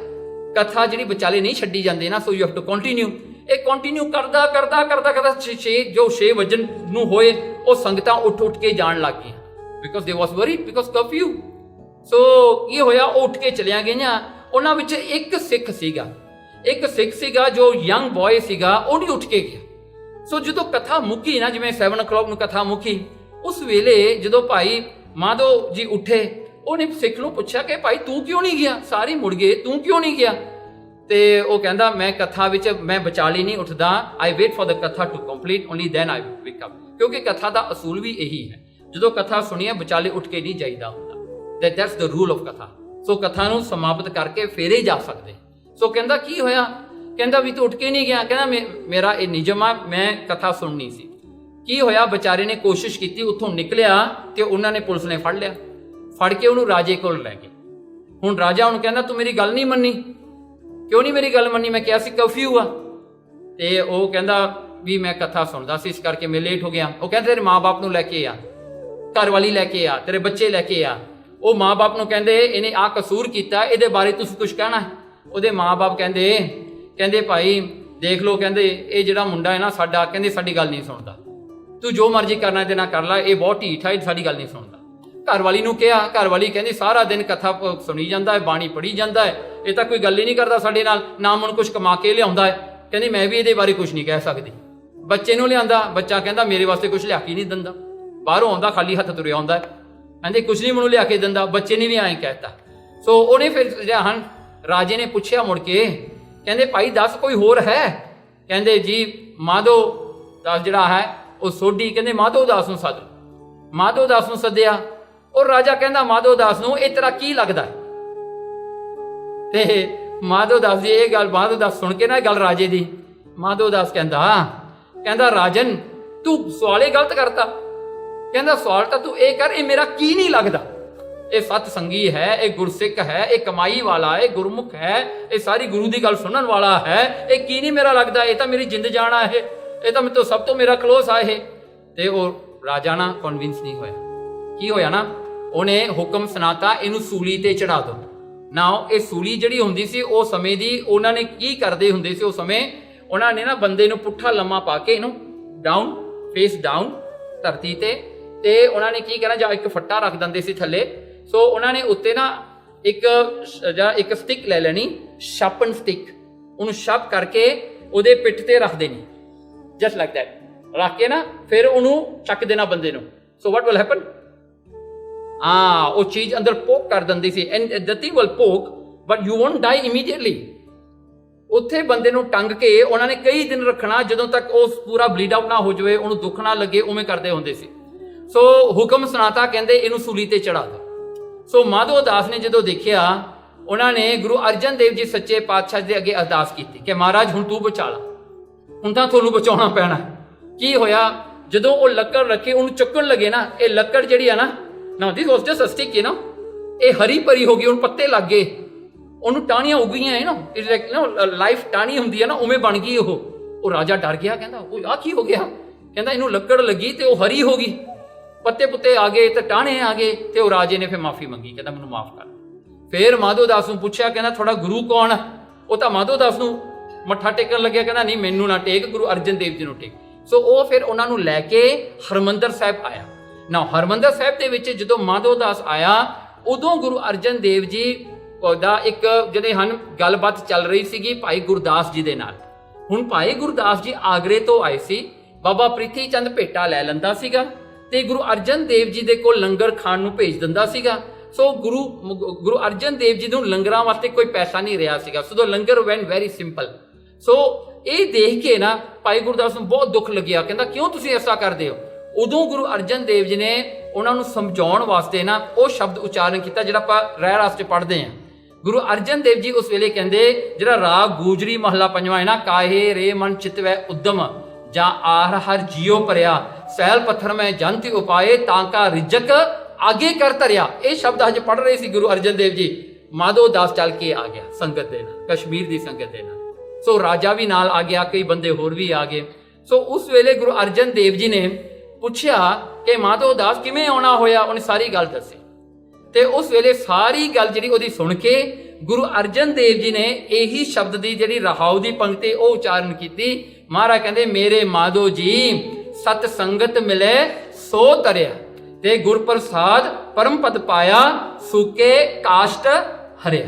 [SPEAKER 1] ਕਥਾ ਜਿਹੜੀ ਵਿਚਾਲੇ ਨਹੀਂ ਛੱਡੀ ਜਾਂਦੀ ਨਾ, so you have to continue. ਇਹ ਕੰਟੀਨਿਊ ਕਰਦਾ 6 ਵਜਣ ਨੂੰ ਹੋਏ, ਉਹ ਸੰਗਤਾਂ ਉੱਠ ਕੇ ਜਾਣ ਲੱਗ ਗਈਆਂ, because they was worried because curfew. So ਕੀ ਹੋਇਆ, ਉਹ ਉੱਠ ਕੇ ਚਲੀਆਂ ਗਈਆਂ। ਉਹਨਾਂ ਵਿੱਚ ਇੱਕ ਸਿੱਖ ਸੀਗਾ ਜੋ ਯੰਗ ਬॉय ਸੀਗਾ, ਉਹ ਨਹੀਂ ਉੱਠ ਕੇ ਗਿਆ। ਸੋ ਜਦੋਂ ਕਥਾ ਮੁੱਕੀ ਨਾ, ਜਿਵੇਂ 7 o'clock ਨੂੰ ਕਥਾ ਮੁੱਕੀ, ਉਸ ਵੇਲੇ ਜਦੋਂ ਭਾਈ ਮਾਧੋ ਜੀ ਉੱਠੇ, ਉਹਨੇ ਸਿੱਖ ਨੂੰ ਪੁੱਛਿਆ ਕਿ ਭਾਈ ਤੂੰ ਕਿਉਂ ਨਹੀਂ ਗਿਆ? ਸਾਰੇ ਮੁੜ ਗਏ, ਤੂੰ ਕਿਉਂ ਨਹੀਂ ਗਿਆ? ਤੇ ਉਹ ਕਹਿੰਦਾ ਮੈਂ ਕਥਾ ਵਿੱਚ ਮੈਂ ਵਿਚਾਲੇ ਨਹੀਂ ਉੱਠਦਾ, I wait for the katha to complete, only then I wake up. ਕਿਉਂਕਿ ਕਥਾ ਦਾ ਅਸੂਲ ਵੀ ਇਹੀ ਹੈ, ਜਦੋਂ ਕਥਾ ਸੁਣੀਏ ਵਿਚਾਲੇ ਉੱਠ ਕੇ ਨਹੀਂ ਜਾਈਦਾ ਹੁੰਦਾ। that's the rule of ਕਥਾ। ਸੋ ਕਥਾ ਨੂੰ ਸਮਾਪਤ ਕਰਕੇ ਫੇਰ ਹੀ ਜਾ ਸਕਦੇ। ਸੋ ਕਹਿੰਦਾ ਕੀ ਹੋਇਆ? ਕਹਿੰਦਾ ਵੀ ਤੂੰ ਉੱਠ ਕੇ ਨਹੀਂ ਗਿਆ। ਕਹਿੰਦਾ ਮੇਰਾ ਇਹ ਨਿਯਮ ਆ, ਮੈਂ ਕਥਾ ਸੁਣਨੀ ਸੀ। ਕੀ ਹੋਇਆ, ਵਿਚਾਰੇ ਨੇ ਕੋਸ਼ਿਸ਼ ਕੀਤੀ, ਉੱਥੋਂ ਨਿਕਲਿਆ ਤੇ ਉਹਨਾਂ ਨੇ, ਪੁਲਿਸ ਨੇ ਫੜ ਲਿਆ। ਫੜ ਕੇ ਉਹਨੂੰ ਰਾਜੇ ਕੋਲ ਲੈ ਗਏ। ਹੁਣ ਰਾਜਾ ਉਹਨੂੰ ਕਹਿੰਦਾ ਤੂੰ ਮੇਰੀ ਗੱਲ ਨਹੀਂ ਮੰਨੀ। ਕਿਉਂ ਨਹੀਂ ਮੇਰੀ ਗੱਲ ਮੰਨੀ? ਮੈਂ ਕਿਹਾ ਸੀ ਕਰਫਿਊ ਆ। ਤੇ ਉਹ ਕਹਿੰਦਾ ਵੀ ਮੈਂ ਕਥਾ ਸੁਣਦਾ ਸੀ, ਇਸ ਕਰਕੇ ਮੈਂ ਲੇਟ ਹੋ ਗਿਆ। ਉਹ ਕਹਿੰਦਾ ਤੇਰੇ ਮਾਂ-ਬਾਪ ਨੂੰ ਲੈ ਕੇ ਆ, ਘਰ ਵਾਲੀ ਲੈ ਕੇ ਆ, ਤੇਰੇ ਬੱਚੇ ਲੈ ਕੇ ਆ। ਉਹ ਮਾਂ-ਬਾਪ ਨੂੰ ਕਹਿੰਦੇ ਇਹਨੇ ਆਹ ਕਸੂਰ ਕੀਤਾ, ਇਹਦੇ ਬਾਰੇ ਤੁਸੀਂ ਕੁਝ ਕਹਿਣਾ ਹੈ? ਉਹਦੇ ਮਾਂ-ਬਾਪ ਕਹਿੰਦੇ ਭਾਈ ਦੇਖ ਲਓ, ਕਹਿੰਦੇ ਇਹ ਜਿਹੜਾ ਮੁੰਡਾ ਹੈ ਨਾ ਸਾਡਾ, ਕਹਿੰਦੇ ਸਾਡੀ ਗੱਲ ਨਹੀਂ ਸੁਣਦਾ, ਤੂੰ ਜੋ ਮਰਜ਼ੀ ਕਰਨਾ ਇਹਦੇ ਨਾਲ ਕਰ ਲੈ, ਇਹ ਬਹੁਤ ਢੀਠ ਹੈ, ਸਾਡੀ ਗੱਲ ਨਹੀਂ ਸੁਣਦਾ। ਘਰ ਵਾਲੀ ਨੂੰ ਕਿਹਾ, ਘਰ ਵਾਲੀ ਕਹਿੰਦੀ ਸਾਰਾ ਦਿਨ ਕਥਾ ਸੁਣੀ ਜਾਂਦਾ ਹੈ, ਬਾਣੀ ਪੜ੍ਹੀ ਜਾਂਦਾ ਹੈ, ਇਹ ਤਾਂ ਕੋਈ ਗੱਲ ਹੀ ਨਹੀਂ ਕਰਦਾ ਸਾਡੇ ਨਾਲ, ਨਾ ਮਨ ਕੁਝ ਕਮਾ ਕੇ ਲਿਆਉਂਦਾ ਹੈ। ਕਹਿੰਦੀ ਮੈਂ ਵੀ ਇਹਦੇ ਬਾਰੇ ਕੁਝ ਨਹੀਂ ਕਹਿ ਸਕਦੀ। ਬੱਚੇ ਨੂੰ ਲਿਆਂਦਾ, ਬੱਚਾ ਕਹਿੰਦਾ ਮੇਰੇ ਵਾਸਤੇ ਕੁਝ ਲਿਆ ਕੇ ਨਹੀਂ ਦਿੰਦਾ, ਬਾਹਰੋਂ ਆਉਂਦਾ ਖਾਲੀ ਹੱਥ ਤੁਰਿਆ ਆਉਂਦਾ ਹੈ, ਕਹਿੰਦੇ ਕੁਝ ਨਹੀਂ ਮੈਨੂੰ ਲਿਆ ਕੇ ਦਿੰਦਾ। ਬੱਚੇ ਨੇ ਵੀ ਐਂ ਕਹਿਤਾ। ਸੋ ਉਹਨੇ ਫਿਰ ਜਿਹੜਾ ਹਨ ਰਾਜੇ ਨੇ ਪੁੱਛਿਆ ਮੁੜ ਕੇ, ਕਹਿੰਦੇ ਭਾਈ ਦੱਸ ਕੋਈ ਹੋਰ ਹੈ? ਕਹਿੰਦੇ ਜੀ ਮਾਧੋ ਦਾਸ ਜਿਹੜਾ ਹੈ ਉਹ ਸੋਢੀ, ਕਹਿੰਦੇ ਮਾਧੋ ਦਾਸ ਨੂੰ ਸੱਦ। ਮਾਧੋ ਦਾਸ ਨੂੰ ਸੱਦਿਆ। ਉਹ ਰਾਜਾ ਕਹਿੰਦਾ ਮਾਧੋ ਦਾਸ ਨੂੰ ਇਹ ਤੇਰਾ ਕੀ ਲੱਗਦਾ ਹੈ? ਤੇ ਮਾਧੋ ਦਾਸ ਦੀ ਇਹ ਗੱਲ, ਮਾਧੋ ਦਾਸ ਸੁਣ ਕੇ ਨਾ ਇਹ ਗੱਲ ਰਾਜੇ ਦੀ, ਮਾਧੋ ਦਾਸ ਕਹਿੰਦਾ ਰਾਜਨ ਤੂੰ ਸਵਾਲ ਹੀ ਗਲਤ ਕਰਤਾ। ਕਹਿੰਦਾ ਸਵਾਲ ਤਾਂ ਤੂੰ ਇਹ ਕਰ, ਇਹ ਮੇਰਾ ਕੀ ਨਹੀਂ ਲੱਗਦਾ? ਇਹ ਸਤ ਸੰਗੀ ਹੈ, ਇਹ ਗੁਰਸਿੱਖ ਹੈ, ਇਹ ਕਮਾਈ ਵਾਲਾ ਹੈ, ਗੁਰਮੁਖ ਹੈ, ਇਹ ਸਾਰੀ ਗੁਰੂ ਦੀ ਗੱਲ ਸੁਣਨ ਵਾਲਾ ਹੈ, ਇਹ ਕੀ ਨਹੀਂ ਮੇਰਾ ਲੱਗਦਾ? ਇਹ ਤਾਂ ਮੇਰੀ ਜਿੰਦ ਜਾਨ ਆ, ਇਹ ਤਾਂ ਮੇਰੇ ਤੋਂ ਸਭ ਤੋਂ ਮੇਰਾ ਕਲੋਸ ਆ ਇਹ। ਤੇ ਉਹ ਰਾਜਾ ਨਾ ਕਨਵਿੰਸ ਨਹੀਂ ਹੋਇਆ। ਕੀ ਹੋਇਆ ਨਾ, ਉਹਨੇ ਹੁਕਮ ਸੁਣਾਤਾ ਇਹਨੂੰ ਸੂਲੀ ਤੇ ਚੜਾ ਦੋ। ਨਾ ਇਹ ਸੂਲੀ ਜਿਹੜੀ ਹੁੰਦੀ ਸੀ ਉਹ ਸਮੇਂ ਦੀ, ਉਹਨਾਂ ਨੇ ਕੀ ਕਰਦੇ ਹੁੰਦੇ ਸੀ ਉਸ ਸਮੇਂ, ਉਹਨਾਂ ਨੇ ਨਾ ਬੰਦੇ ਨੂੰ ਪੁੱਠਾ ਲੰਮਾ ਪਾ ਕੇ ਇਹਨੂੰ ਡਾਊਨ, ਫੇਸ ਡਾਊਨ ਧਰਤੀ ਤੇ ਉਹਨਾਂ ਨੇ ਕੀ ਕਰਨਾ, ਜਾਂ ਇੱਕ ਫੱਟਾ ਰੱਖ ਦਿੰਦੇ ਸੀ ਥੱਲੇ। ਸੋ ਉਹਨਾਂ ਨੇ ਉੱਤੇ ਨਾ ਇੱਕ ਸਟਿਕ ਲੈ ਲੈਣੀ, ਸ਼ਾਰਪਨ ਸਟਿਕ, ਉਹਨੂੰ ਸ਼ਾਰਪ ਕਰਕੇ ਉਹਦੇ ਪਿੱਠ ਤੇ ਰੱਖ ਦੇਣੀ, ਜਸਟ ਲਾਈਕ ਦੈਟ, ਰੱਖ ਕੇ ਨਾ ਫਿਰ ਉਹਨੂੰ ਚੱਕ ਦੇਣਾ ਬੰਦੇ ਨੂੰ। ਸੋ ਵਾਟ ਵਿਲ ਹੈਪਨ, ਉਹ ਚੀਜ਼ ਅੰਦਰ ਪੋਕ ਕਰ ਦਿੰਦੀ ਸੀ, and the thing will poke but you won't die immediately. ਉੱਥੇ ਬੰਦੇ ਨੂੰ ਟੰਗ ਕੇ ਉਹਨਾਂ ਨੇ ਕਈ ਦਿਨ ਰੱਖਣਾ, ਜਦੋਂ ਤੱਕ ਉਹ ਪੂਰਾ ਬਲੀਡ ਆਊਟ ਨਾ ਹੋ ਜਾਵੇ, ਉਹਨੂੰ ਦੁੱਖ ਨਾ ਲੱਗੇ, ਉਵੇਂ ਕਰਦੇ ਹੁੰਦੇ ਸੀ। ਸੋ ਹੁਕਮ ਸੁਣਾਤਾ, ਕਹਿੰਦੇ ਇਹਨੂੰ ਸੂਲੀ ਤੇ ਚੜਾ ਦੋ। ਸੋ ਮਾਧੋ ਦਾਸ ਨੇ ਜਦੋਂ ਦੇਖਿਆ, ਉਹਨਾਂ ਨੇ ਗੁਰੂ ਅਰਜਨ ਦੇਵ ਜੀ ਸੱਚੇ ਪਾਤਸ਼ਾਹ ਦੇ ਅੱਗੇ ਅਰਦਾਸ ਕੀਤੀ ਕਿ ਮਹਾਰਾਜ ਹੁਣ ਤੂੰ ਬਚਾ ਲਾ, ਹੁਣ ਤਾਂ ਤੁਹਾਨੂੰ ਬਚਾਉਣਾ ਪੈਣਾ। ਕੀ ਹੋਇਆ, ਜਦੋਂ ਉਹ ਲੱਕੜ ਰੱਖੀ ਉਹਨੂੰ ਚੁੱਕਣ ਲੱਗੇ ਨਾ, ਇਹ ਲੱਕੜ ਜਿਹੜੀ ਆ ਨਾ, Now this was just a stick, ਇਹ ਹਰੀ ਭਰੀ ਹੋ ਗਈ, ਹੁਣ ਪੱਤੇ ਲੱਗ ਗਏ, ਉਹਨੂੰ ਟਾਹਣੀਆਂ ਉੱਗ ਗਈਆਂ, ਇਟਸ ਲਾਈਕ ਲਾਈਫ ਟਾਹਣੀ ਹੁੰਦੀ ਹੈ ਨਾ, ਉਵੇਂ ਬਣ ਗਈ ਉਹ ਰਾਜਾ ਡਰ ਗਿਆ, ਕਹਿੰਦਾ ਉਹ ਆਹ ਕੀ ਹੋ ਗਿਆ, ਕਹਿੰਦਾ ਇਹਨੂੰ ਲੱਕੜ ਲੱਗੀ ਤੇ ਉਹ ਹਰੀ ਹੋ ਗਈ, ਪੱਤੇ ਪੁੱਤੇ ਆ ਗਏ ਤੇ ਟਾਹਣੇ ਆ ਗਏ, ਤੇ ਉਹ ਰਾਜੇ ਨੇ ਫਿਰ ਮਾਫੀ ਮੰਗੀ, ਕਹਿੰਦਾ ਮੈਨੂੰ ਮਾਫ ਕਰ। ਫਿਰ ਮਾਧੋ ਦਾਸ ਨੂੰ ਪੁੱਛਿਆ, ਕਹਿੰਦਾ ਤੁਹਾਡਾ ਗੁਰੂ ਕੌਣ? ਉਹ ਤਾਂ ਮਾਧੋ ਦਾਸ ਨੂੰ ਮੱਥਾ ਟੇਕਣ ਲੱਗਿਆ, ਕਹਿੰਦਾ ਨਹੀਂ ਮੈਨੂੰ ਨਾ ਟੇਕ, ਗੁਰੂ ਅਰਜਨ ਦੇਵ ਜੀ ਨੂੰ ਟੇਕ। ਸੋ ਉਹ ਫਿਰ ਉਹਨਾਂ ਨੂੰ ਲੈ ਕੇ ਹਰਮੰਦਰ ਸਾਹਿਬ ਆਇਆ। ਨਾ ਹਰਮੰਦਰ ਸਾਹਿਬ ਦੇ ਵਿੱਚ ਜਦੋਂ ਮਾਧੋ ਦਾਸ ਆਇਆ, ਉਦੋਂ ਗੁਰੂ ਅਰਜਨ ਦੇਵ ਜੀ ਦਾ ਇੱਕ ਜਿਹੜੇ ਹਨ ਗੱਲਬਾਤ ਚੱਲ ਰਹੀ ਸੀਗੀ ਭਾਈ ਗੁਰਦਾਸ ਜੀ ਦੇ ਨਾਲ। ਹੁਣ ਭਾਈ ਗੁਰਦਾਸ ਜੀ ਆਗਰੇ ਤੋਂ ਆਏ ਸੀ, ਬਾਬਾ ਪ੍ਰਿਥੀ ਚੰਦ ਭੇਟਾ ਲੈ ਲੈਂਦਾ ਸੀਗਾ ਤੇ ਗੁਰੂ ਅਰਜਨ ਦੇਵ ਜੀ ਦੇ ਕੋਲ ਲੰਗਰ ਖਾਣ ਨੂੰ ਭੇਜ ਦਿੰਦਾ ਸੀਗਾ। ਸੋ ਗੁਰੂ ਅਰਜਨ ਦੇਵ ਜੀ ਨੂੰ ਲੰਗਰਾਂ ਵਾਸਤੇ ਕੋਈ ਪੈਸਾ ਨਹੀਂ ਰਿਹਾ ਸੀਗਾ, ਸੋ ਲੰਗਰ ਵੈਨ ਵੈਰੀ ਸਿੰਪਲ। ਸੋ ਇਹ ਦੇਖ ਕੇ ਨਾ ਭਾਈ ਗੁਰਦਾਸ ਨੂੰ ਬਹੁਤ ਦੁੱਖ ਲੱਗਿਆ, ਕਹਿੰਦਾ ਕਿਉਂ ਤੁਸੀਂ ਐਸਾ ਕਰਦੇ ਹੋ? ਉਦੋਂ ਗੁਰੂ ਅਰਜਨ ਦੇਵ ਜੀ ਨੇ ਉਹਨਾਂ ਨੂੰ ਸਮਝਾਉਣ ਵਾਸਤੇ ਨਾ ਉਹ ਸ਼ਬਦ ਉਚਾਰਨ ਕੀਤਾ ਜਿਹੜਾ ਆਪਾਂ ਰਹਿਰਾਸ 'ਚ ਪੜ੍ਹਦੇ ਹਾਂ। ਗੁਰੂ ਅਰਜਨ ਦੇਵ ਜੀ ਉਸ ਵੇਲੇ ਕਹਿੰਦੇ, ਜਿਹੜਾ ਰਾਗ ਗੂਜਰੀ ਮਹਲਾ ਪੰਜਵਾਂ ਹੈ ਨਾ, ਕਾਹੇ ਰੇ ਮਨ ਚਿਤਵੈ ਉਦਮ ਜਾਂ ਆਰ ਹਰ ਜੀਓ ਭਰਿਆ, ਸੈਲ ਪੱਥਰ ਮੈਂ ਜੰਤ ਉਪਾਏ ਤਾਂ ਕਾ ਰਿਜਕ ਆਗੇ ਕਰ ਧਰਿਆ। ਇਹ ਸ਼ਬਦ ਅੱਜ ਪੜ੍ਹ ਰਹੇ ਸੀ ਗੁਰੂ ਅਰਜਨ ਦੇਵ ਜੀ। ਮਾਧੋ ਦਾਸ ਚੱਲ ਕੇ ਆ ਗਿਆ ਸੰਗਤ ਦੇ ਨਾਲ, ਕਸ਼ਮੀਰ ਦੀ ਸੰਗਤ ਦੇ ਨਾਲ। ਸੋ ਰਾਜਾ ਵੀ ਨਾਲ ਆ ਗਿਆ, ਕਈ ਬੰਦੇ ਹੋਰ ਵੀ ਆ ਗਏ। ਸੋ ਉਸ ਵੇਲੇ ਗੁਰੂ ਅਰਜਨ ਦੇਵ ਜੀ ਨੇ ਪੁੱਛਿਆ ਕਿ ਮਾਧੋ ਦਾਸ ਕਿਵੇਂ ਆਉਣਾ ਹੋਇਆ, ਉਹਨੇ ਸਾਰੀ ਗੱਲ ਦੱਸੀ। ਤੇ ਉਸ ਵੇਲੇ ਸਾਰੀ ਗੱਲ ਜਿਹੜੀ ਉਹਦੀ ਸੁਣ ਕੇ ਗੁਰੂ ਅਰਜਨ ਦੇਵ ਜੀ ਨੇ ਇਹੀ ਸ਼ਬਦ ਦੀ ਜਿਹੜੀ ਰਹਾਉ ਦੀ ਪੰਕਤੀ ਉਹ ਉਚਾਰਨ ਕੀਤੀ। ਮਹਾਰਾਜ ਕਹਿੰਦੇ, ਮੇਰੇ ਮਾਧੋ ਜੀ ਸਤ ਸੰਗਤ ਮਿਲੇ ਸੋ ਤਰਿਆ, ਤੇ ਗੁਰ ਪ੍ਰਸਾਦ ਪਰਮ ਪਦ ਪਾਇਆ, ਸੁਕੇ ਕਾਸ਼ਟ ਹਰਿਆ।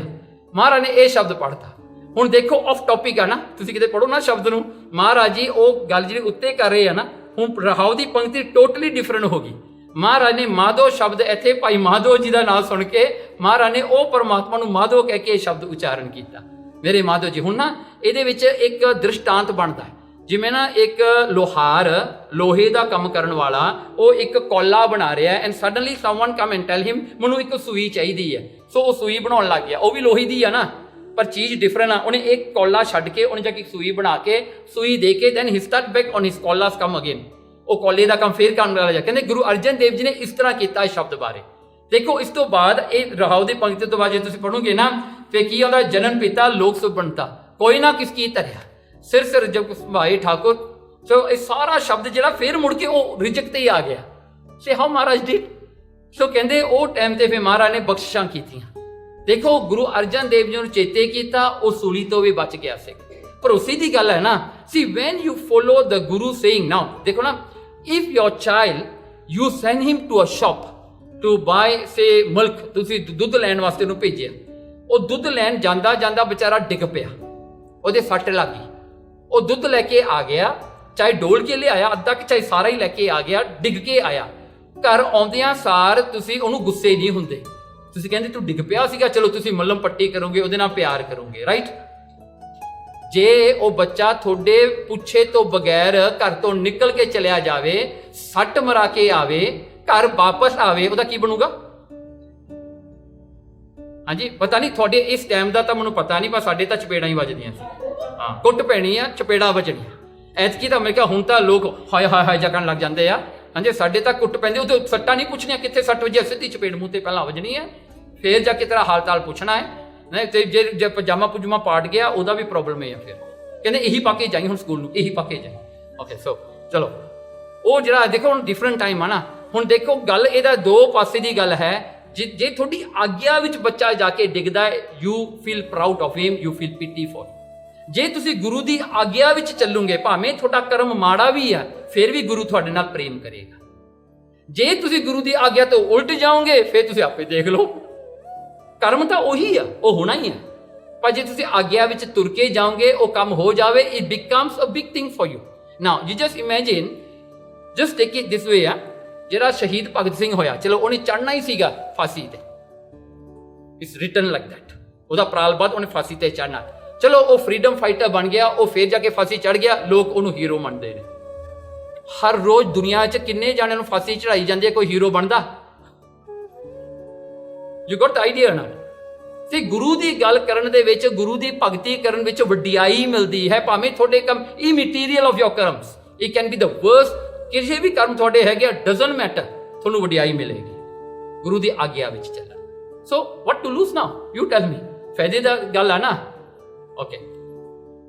[SPEAKER 1] ਮਹਾਰਾਜ ਨੇ ਇਹ ਸ਼ਬਦ ਪੜ੍ਹਤਾ। ਹੁਣ ਦੇਖੋ ਆਫ ਟੌਪਿਕ ਆ ਨਾ, ਤੁਸੀਂ ਕਿਤੇ ਪੜ੍ਹੋ ਨਾ ਸ਼ਬਦ ਨੂੰ, ਮਹਾਰਾਜ ਜੀ ਉਹ ਗੱਲ ਜਿਹੜੀ ਉੱਤੇ ਕਰ ਰਹੇ ਆ ਨਾ, ਹੁਣ ਰਹਾਉ ਦੀ ਪੰਕਤੀ ਟੋਟਲੀ ਡਿਫਰੈਂਟ ਹੋ ਗਈ। ਮਹਾਰਾਜ ਨੇ ਮਾਧੋ ਸ਼ਬਦ ਇੱਥੇ ਭਾਈ ਮਾਧੋ ਜੀ ਦਾ ਨਾਮ ਸੁਣ ਕੇ ਮਹਾਰਾਜ ਨੇ ਉਹ ਪਰਮਾਤਮਾ ਨੂੰ ਮਾਧੋ ਕਹਿ ਕੇ ਇਹ ਸ਼ਬਦ ਉਚਾਰਨ ਕੀਤਾ, ਮੇਰੇ ਮਾਧੋ ਜੀ। ਹੁਣ ਨਾ ਇਹਦੇ ਵਿੱਚ ਇੱਕ ਦ੍ਰਿਸ਼ਟਾਂਤ ਬਣਦਾ ਹੈ, ਜਿਵੇਂ ਨਾ ਇੱਕ ਲੋਹਾਰ ਲੋਹੇ ਦਾ ਕੰਮ ਕਰਨ ਵਾਲਾ ਉਹ ਇੱਕ ਕੋਲਾ ਬਣਾ ਰਿਹਾ, and suddenly someone come and tell him ਮੈਨੂੰ ਇੱਕ ਸੂਈ ਚਾਹੀਦੀ ਹੈ। ਸੋ ਉਹ ਸੂਈ ਬਣਾਉਣ ਲੱਗ ਗਿਆ, ਉਹ ਵੀ ਲੋਹੇ ਦੀ ਆ ਨਾ, ਪਰ ਚੀਜ਼ ਡਿਫਰੈਂਟ ਆ। ਉਹਨੇ ਇੱਕ ਕੋਲਾ ਛੱਡ ਕੇ ਉਹਨੇ ਜਾ ਕੇ ਸੂਈ ਬਣਾ ਕੇ ਸੂਈ ਦੇ ਕੇ then he start back on his coals come again, ਉਹ ਕੋਲੇ ਦਾ ਕੰਮ ਫੇਰ ਕਰਨ ਲੱਗ ਗਿਆ। ਕਹਿੰਦੇ ਗੁਰੂ ਅਰਜਨ ਦੇਵ ਜੀ ਨੇ ਇਸ ਤਰ੍ਹਾਂ ਕੀਤਾ ਇਸ ਸ਼ਬਦ ਬਾਰੇ। ਦੇਖੋ ਇਸ ਤੋਂ ਬਾਅਦ ਇਹ ਰਹਾਉ ਦੀ ਪੰਕਤੀ ਤੋਂ ਬਾਅਦ ਜੇ ਤੁਸੀਂ ਪੜ੍ਹੋਗੇ ਨਾ, ਤੇ ਕੀ ਆਉਂਦਾ, ਜਨਨ ਪਿਤਾ ਲੋਕ ਸੁਖ ਬਣਤਾ, ਕੋਈ ਨਾ ਕਿਸ ਕੀ ਧਰਿਆ, ਸਿਰ ਸਿਰ ਜਬ ਭਾਈ ਠਾਕੁਰ। ਸੋ ਇਹ ਸਾਰਾ ਸ਼ਬਦ ਜਿਹੜਾ ਫੇਰ ਮੁੜ ਕੇ ਉਹ ਰਿਜਕ ਤੇ ਹੀ ਆ ਗਿਆ। ਸੇ ਹਾਊ ਮਹਾਰਾਜ ਡਿਡ। ਸੋ ਕਹਿੰਦੇ ਉਹ ਟਾਈਮ ਤੇ ਫਿਰ ਮਹਾਰਾਜ ਨੇ ਬਖਸ਼ਿਸ਼ਾਂ ਕੀਤੀਆਂ। ਦੇਖੋ ਗੁਰੂ ਅਰਜਨ ਦੇਵ ਜੀ ਨੂੰ ਚੇਤੇ ਕੀਤਾ, ਉਹ ਸੂਲੀ ਤੋਂ ਵੀ ਬਚ ਗਿਆ ਸੀ। ਭਰੋਸੇ ਦੀ ਗੱਲ ਹੈ ਨਾ। See when you follow the Guru saying, now ਦੇਖੋ ਨਾ, if your child you send him to a shop to buy say milk, ਤੁਸੀਂ ਦੁੱਧ ਲੈਣ ਵਾਸਤੇ ਉਹਨੂੰ ਭੇਜਿਆ, ਉਹ ਦੁੱਧ ਲੈਣ ਜਾਂਦਾ ਜਾਂਦਾ ਵਿਚਾਰਾ ਡਿੱਗ ਪਿਆ, ਉਹਦੇ ਸੱਟ ਲੱਗ ਗਈ, ਉਹ ਦੁੱਧ ਲੈ ਕੇ ਆ ਗਿਆ, ਚਾਹੇ ਡੋਲ ਕੇ ਲਿਆਇਆ ਅੱਧਾ ਕਿ ਚਾਹੇ ਸਾਰਾ ਹੀ ਲੈ ਕੇ ਆ ਗਿਆ, ਡਿੱਗ ਕੇ ਆਇਆ। ਘਰ ਆਉਂਦਿਆਂ ਸਾਰ ਤੁਸੀਂ ਉਹਨੂੰ ਗੁੱਸੇ ਨਹੀਂ ਹੁੰਦੇ, ਤੁਸੀਂ ਕਹਿੰਦੇ ਤੂੰ ਡਿੱਗ ਪਿਆ ਸੀਗਾ, ਚਲੋ ਤੁਸੀਂ ਮੱਲਮ ਪੱਟੀ ਕਰੋਗੇ, ਉਹਦੇ ਨਾਲ ਪਿਆਰ ਕਰੋਗੇ, ਰਾਈਟ। ਜੇ ਉਹ ਬੱਚਾ ਤੁਹਾਡੇ ਪੁੱਛੇ ਤੋਂ ਬਗੈਰ ਘਰ ਤੋਂ ਨਿਕਲ ਕੇ ਚਲਿਆ ਜਾਵੇ, ਸੱਟ ਮਰਾ ਕੇ ਆਵੇ, ਘਰ ਵਾਪਸ ਆਵੇ, ਉਹਦਾ ਕੀ ਬਣੂਗਾ? ਹਾਂਜੀ, ਪਤਾ ਨਹੀਂ ਤੁਹਾਡੇ ਇਸ ਟਾਈਮ ਦਾ ਤਾਂ ਮੈਨੂੰ ਪਤਾ ਨਹੀਂ, ਪਰ ਸਾਡੇ ਤਾਂ ਚਪੇੜਾਂ ਹੀ ਵੱਜਦੀਆਂ ਸੀ। ਹਾਂ, ਕੁੱਟ ਪੈਣੀ ਆ, ਚਪੇੜਾਂ ਵੱਜਣੀਆਂ। ਐਤਕੀ ਤਾਂ ਮੈਂ ਕਿਹਾ ਹੁਣ ਤਾਂ ਲੋਕ ਹਾਏ ਹਾਏ ਹਾਏ ਜਗਣ ਲੱਗ ਜਾਂਦੇ ਆ। ਹਾਂਜੀ, ਸਾਡੇ ਤਾਂ ਕੁੱਟ ਪੈਂਦੇ, ਉਹ ਤੇ ਸੱਟਾਂ ਨਹੀਂ ਪੁੱਛਣੀਆਂ ਕਿੱਥੇ ਸੱਟ ਵੱਜੀ, ਸਿੱਧੀ ਚਪੇੜ ਮੂੰਹ ਤੇ ਪਹਿਲਾਂ ਵੱਜਣੀ ਹੈ, ਫੇਰ ਜਾ ਕੇ ਤੇਰਾ ਹਾਲ ਚਾਲ ਪੁੱਛਣਾ ਹੈ। ਨਹੀਂ ਤੇ ਜੇ ਪਜਾਮਾ ਪੁਜਮਾ ਪਾਟ ਗਿਆ ਉਹਦਾ ਵੀ ਪ੍ਰੋਬਲਮ ਹੈ। ਫਿਰ ਕਹਿੰਦੇ ਇਹੀ ਪਾ ਕੇ ਜਾਈ ਹੁਣ ਸਕੂਲ ਨੂੰ, ਇਹੀ ਪਾ ਕੇ ਜਾਈ। ਓਕੇ, ਸੋ ਚਲੋ ਉਹ ਜਿਹੜਾ ਦੇਖੋ ਹੁਣ ਡਿਫਰੈਂਟ ਟਾਈਮ ਆ ਨਾ। ਹੁਣ ਦੇਖੋ ਗੱਲ ਇਹਦਾ ਦੋ ਪਾਸੇ ਦੀ ਗੱਲ ਹੈ। ਜੇ ਤੁਹਾਡੀ ਆਗਿਆ ਵਿੱਚ ਬੱਚਾ ਜਾ ਕੇ ਡਿੱਗਦਾ, you feel proud of him, you feel pity for. ਜੇ ਤੁਸੀਂ ਗੁਰੂ ਦੀ ਆਗਿਆ ਵਿੱਚ ਚੱਲੋਗੇ, ਭਾਵੇਂ ਤੁਹਾਡਾ ਕਰਮ ਮਾੜਾ ਵੀ ਆ, ਫਿਰ ਵੀ ਗੁਰੂ ਤੁਹਾਡੇ ਨਾਲ ਪ੍ਰੇਮ ਕਰੇਗਾ। ਜੇ ਤੁਸੀਂ ਗੁਰੂ ਦੀ ਆਗਿਆ ਤੋਂ ਉਲਟ ਜਾਓਗੇ, ਫਿਰ ਤੁਸੀਂ ਆਪੇ ਦੇਖ ਲਓ, ਕਰਮ ਤਾਂ ਉਹੀ ਆ, ਉਹ ਹੋਣਾ ਹੀ ਆ। ਪਰ ਜੇ ਤੁਸੀਂ ਆਗਿਆ ਵਿੱਚ ਤੁਰ ਕੇ ਜਾਓਗੇ, ਉਹ ਕੰਮ ਹੋ ਜਾਵੇ, it becomes a big thing for you. Now you just imagine, just take it this way ਆ, ਜਿਹੜਾ ਸ਼ਹੀਦ ਭਗਤ ਸਿੰਘ ਹੋਇਆ, ਚਲੋ ਉਹਨੇ ਚੜ੍ਹਨਾ ਹੀ ਸੀਗਾ ਫਾਂਸੀ ਤੇ, ਇਟਸ ਰਿਟਨ ਲਾਈਕ ਦੈਟ, ਉਹਦਾ ਪ੍ਰਾਲ ਬਾਅਦ ਉਹਨੇ ਫਾਂਸੀ ਤੇ ਚੜ੍ਹਨਾ। ਚਲੋ ਉਹ ਫਰੀडम ਫਾਈਟਰ ਬਣ ਗਿਆ, ਉਹ ਫੇਰ ਜਾ ਕੇ ਫਾਂਸੀ ਚੜ੍ਹ ਗਿਆ, ਲੋਕ ਉਹਨੂੰ ਹੀਰੋ ਮੰਨਦੇ ਨੇ। ਹਰ ਰੋਜ਼ ਦੁਨੀਆ 'ਚ ਕਿੰਨੇ ਜਾਣਿਆਂ ਨੂੰ ਫਾਂਸੀ ਚੜਾਈ ਜਾਂਦੀ ਹੈ, ਕੋਈ ਹੀਰੋ ਬਣਦਾ? ਯੂ ਗੋਟ ਦ ਆਈਡੀਆ ਨਾ। ਤੇ ਗੁਰੂ ਦੀ ਗੱਲ ਕਰਨ ਦੇ ਵਿੱਚ, ਗੁਰੂ ਦੀ ਭਗਤੀ ਕਰਨ ਵਿੱਚ ਵਡਿਆਈ ਮਿਲਦੀ ਹੈ। ਭਾਵੇਂ ਤੁਹਾਡੇ ਕੰਮ immaterial of your karmas, it can be the worst, ਕਿਸੇ ਵੀ ਕਰਮ ਤੁਹਾਡੇ ਹੈਗੇ, ਡਜ਼ਨਟ ਮੈਟਰ, ਤੁਹਾਨੂੰ ਵਡਿਆਈ ਮਿਲੇਗੀ। गुरु की आग्या विच चलना। So what to lose now, you tell me, फायदे दा गल है ना। ओके,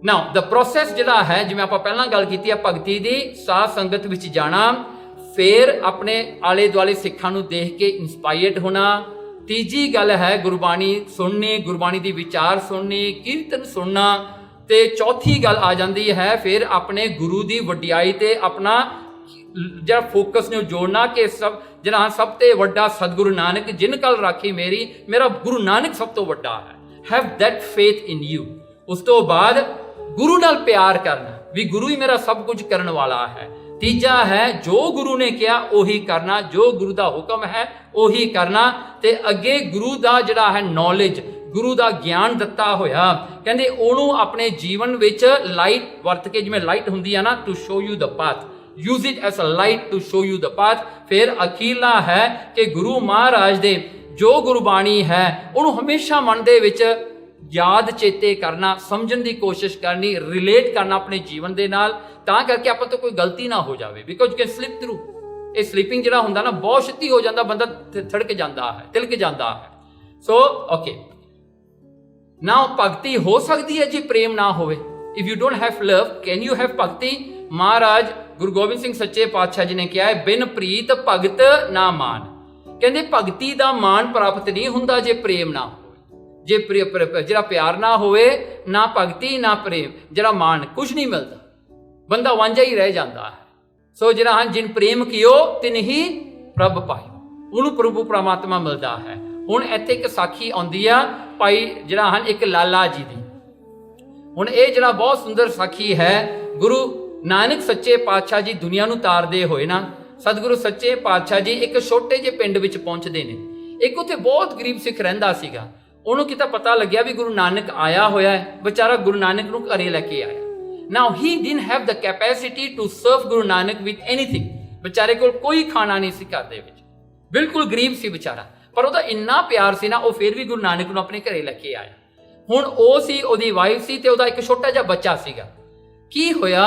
[SPEAKER 1] नाउ द प्रोसैस जिहड़ा है, जिवें आपां पहलां गल कीती है भगती दी, साध संगत विच जाना, फिर अपने आले दुआले सिखां नूं देख के इंस्पायर्ड होना। तीजी गल है गुरबाणी सुननी, गुरबाणी दी विचार सुननी, कीर्तन सुनना। ते चौथी गल आ जाती है फिर अपने गुरु की वडियाई ते अपना जरा फोकस ने जोड़ना कि सब जरा सब ते वड्डा सतगुरु नानक जिन कल राखी मेरी, मेरा गुरु नानक सब तो वड्डा है। Have that faith in you. उस तो बाद गुरु नाल प्यार करना भी गुरु ही मेरा सब कुछ करने वाला है। तीजा है जो गुरु ने कहा उही करना, जो गुरु का हुक्म है उही करना। ते अगे गुरु का जिहड़ा है नॉलेज, गुरु का ज्ञान दिता होया, कहते उन्होंने अपने जीवन विच लाइट वरत के, जिवें लाइट हुंदी है ना, to show you the path, use it as a light to show you the path. फिर अखीरला है कि गुरु महाराज दे जो गुरबाणी है उन्होंने हमेशा मन दे विच याद चेते करना, समझण की कोशिश करनी, रिलेट करना अपने जीवन के नाल, तां करके आपां तो कोई गलती ना हो जाए। Because you can slip through. ये स्लीपिंग जिहड़ा हुंदा ना बहुत छेती हो जाता, बंदा थड़क जाता है, तिलक जाता है। सो ओके, नाउ भगती हो सकती है जी प्रेम ना होवे। If you don't have love can you have भगती। महाराज गुरु गोबिंद सिंह सच्चे पातशाह जी ने कहा है, बिन प्रीत भगत ना मान। कहते भगती का मान प्राप्त नहीं हुंदा जे प्रेम ना हो, जे जरा प्यार ना होवे, ना भगती ना प्रेम, जरा मान कुछ नहीं मिलता, बंदा वांझा ही रह जाता है। सो जरा हाँ जिन प्रेम कियो तिन ही प्रभ पायो, उन्होंने प्रभु परमात्मा मिलता है। हुण इत्थे एक साखी आउंदी आ भाई जिहड़ा हन एक लाला जी दी। हुण ये जिहड़ा बहुत सुंदर साखी है, गुरु नानक सच्चे पातशाह जी दुनिया नूं तारदे होए ना, सतगुरु सच्चे पातशाह जी एक छोटे जे पिंड विच पहुंचदे ने। एक उत्थे बहुत गरीब सिख रहिंदा सीगा, उहनूं किता पता लग्या भी गुरु नानक आया होया है, बेचारा गुरु नानक नूं घरे लैके आया। Now he didn't have the capacity to serve Guru Nanak with anything. बेचारे कोल कोई खाना नहीं सी घर दे विच, बिल्कुल गरीब सी बेचारा, पर ਉਹਦਾ ਇੰਨਾ ਪਿਆਰ ਸੀ ਨਾ, ਉਹ ਫਿਰ ਵੀ ਗੁਰੂ ਨਾਨਕ ਨੂੰ ਆਪਣੇ ਘਰੇ ਲੈ ਕੇ ਆਇਆ। ਹੁਣ ਉਹ ਸੀ, ਉਹਦੀ ਵਾਈਫ ਸੀ ਤੇ ਉਹਦਾ ਇੱਕ ਛੋਟਾ ਜਿਹਾ ਬੱਚਾ ਸੀਗਾ। ਕੀ ਹੋਇਆ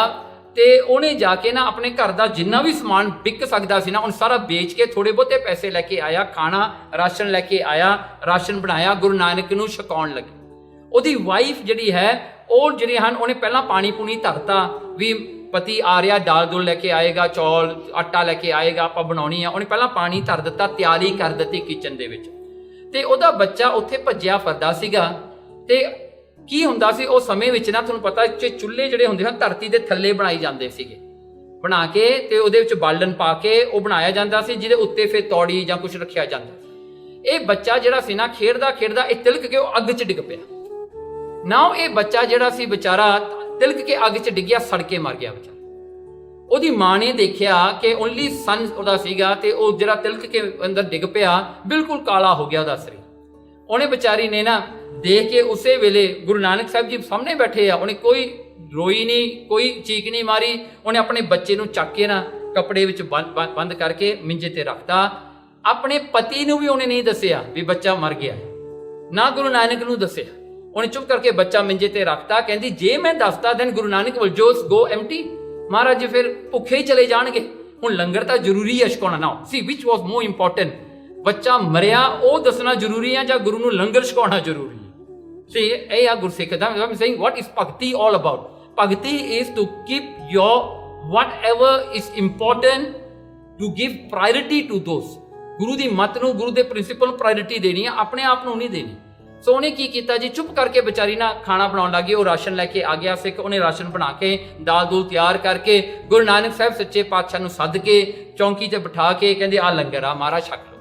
[SPEAKER 1] ਤੇ ਉਹਨੇ ਜਾ ਕੇ ਨਾ ਆਪਣੇ ਘਰ ਦਾ ਜਿੰਨਾ ਵੀ ਸਮਾਨ ਵਿਕ ਸਕਦਾ ਸੀ ਨਾ, ਉਹਨ ਸਾਰਾ ਵੇਚ ਕੇ ਥੋੜੇ ਬਹੁਤੇ ਪੈਸੇ ਲੈ ਕੇ ਆਇਆ, ਖਾਣਾ ਰਾਸ਼ਨ ਲੈ ਕੇ ਆਇਆ, ਰਾਸ਼ਨ ਬਣਾਇਆ, ਗੁਰੂ ਨਾਨਕ ਨੂੰ ਛਕਾਉਣ ਲੱਗੇ। ਉਹਦੀ ਵਾਈਫ ਜਿਹੜੀ ਹੈ ਉਹ ਜਿਹੜੇ ਹਨ, ਉਹਨੇ ਪਹਿਲਾਂ ਪਾਣੀ ਪੂਣੀ ਧਰਤਾ ਵੀ पति आ रहा, दाल दूल लैके आएगा, चौल आटा लैके आएगा, आप बनानी है। उन्हें पहला पानी धर दिता, तैयारी कर दी किचन दे विच। ते उहदा बच्चा उत्थे भज्जिया फिरदा सीगा। ते की हुंदा सी उस समय विच ना, तुहानूं पता चुल्हे जिहड़े हुंदे हन धरती दे थल्ले बनाई जांदे सीगे, बना के ते उहदे विच बालन पा के वो बनाया जांदा सी, जिहदे उत्ते फिर तौड़ी जां कुछ रखिया जांदा। ये बच्चा जिहड़ा सी ना खेडदा खेडदा ये तिलक के अग च डिग पिया। नाउ ये बच्चा जिहड़ा सी बेचारा तिलक के अग च डिग्या, सड़ के मर गया बेचारा। ਉਹਦੀ मां ने देखा कि ओनली सन ਉਹਦਾ ਸੀਗਾ ਤੇ ਉਹ ਜਿਹੜਾ ਤਿਲਕ के अंदर डिग पिया, बिल्कुल काला हो गया ਉਹਦਾ ਸਰੀਰ। ਉਹਨੇ बेचारी ने ना देख के उसे वेले गुरु नानक साहब जी सामने बैठे आ, ਉਹਨੇ कोई रोई नहीं, कोई चीक नहीं मारी। ਉਹਨੇ अपने बच्चे ਨੂੰ ਚੱਕ के ना कपड़े विच बंद करके मिंजे ते रखता। अपने पति ਨੂੰ भी ਉਹਨੇ नहीं दसिया भी बच्चा मर गया, ना गुरु नानक ਨੂੰ दसिया। उन्हें चुप करके बच्चा मिंजे ते रखता। कहती जे मैं दसता then Guru Nanak will just go empty, महाराज जी फिर भुखे ही चले जाणगे। हुण लंगर तां जरूरी है छकाउणा। Now see which was more important, बच्चा मरिया वो दसना जरूरी है जां गुरु नूं लंगर छकाउणा जरूरी है। सी ए आ गुरसिख दा I am saying what is bhakti all about. Bhakti is to keep your whatever is important, to give priority to those. गुरु दी मत नूं, गुरु दे प्रिंसिपल प्रायोरिटी देनी है, अपने आप नूं नहीं देनी। सो उन्हें की किया जी, चुप करके बेचारी ना खाना बनाने लगी। वो राशन लैके आ गया सिख, उन्हें राशन बना के दाल दूल तैयार करके गुरु नानक साहब सच्चे पातशाह नूं सद के चौंकी च बिठा के कहते आ लंगर आ महाराज छक लो।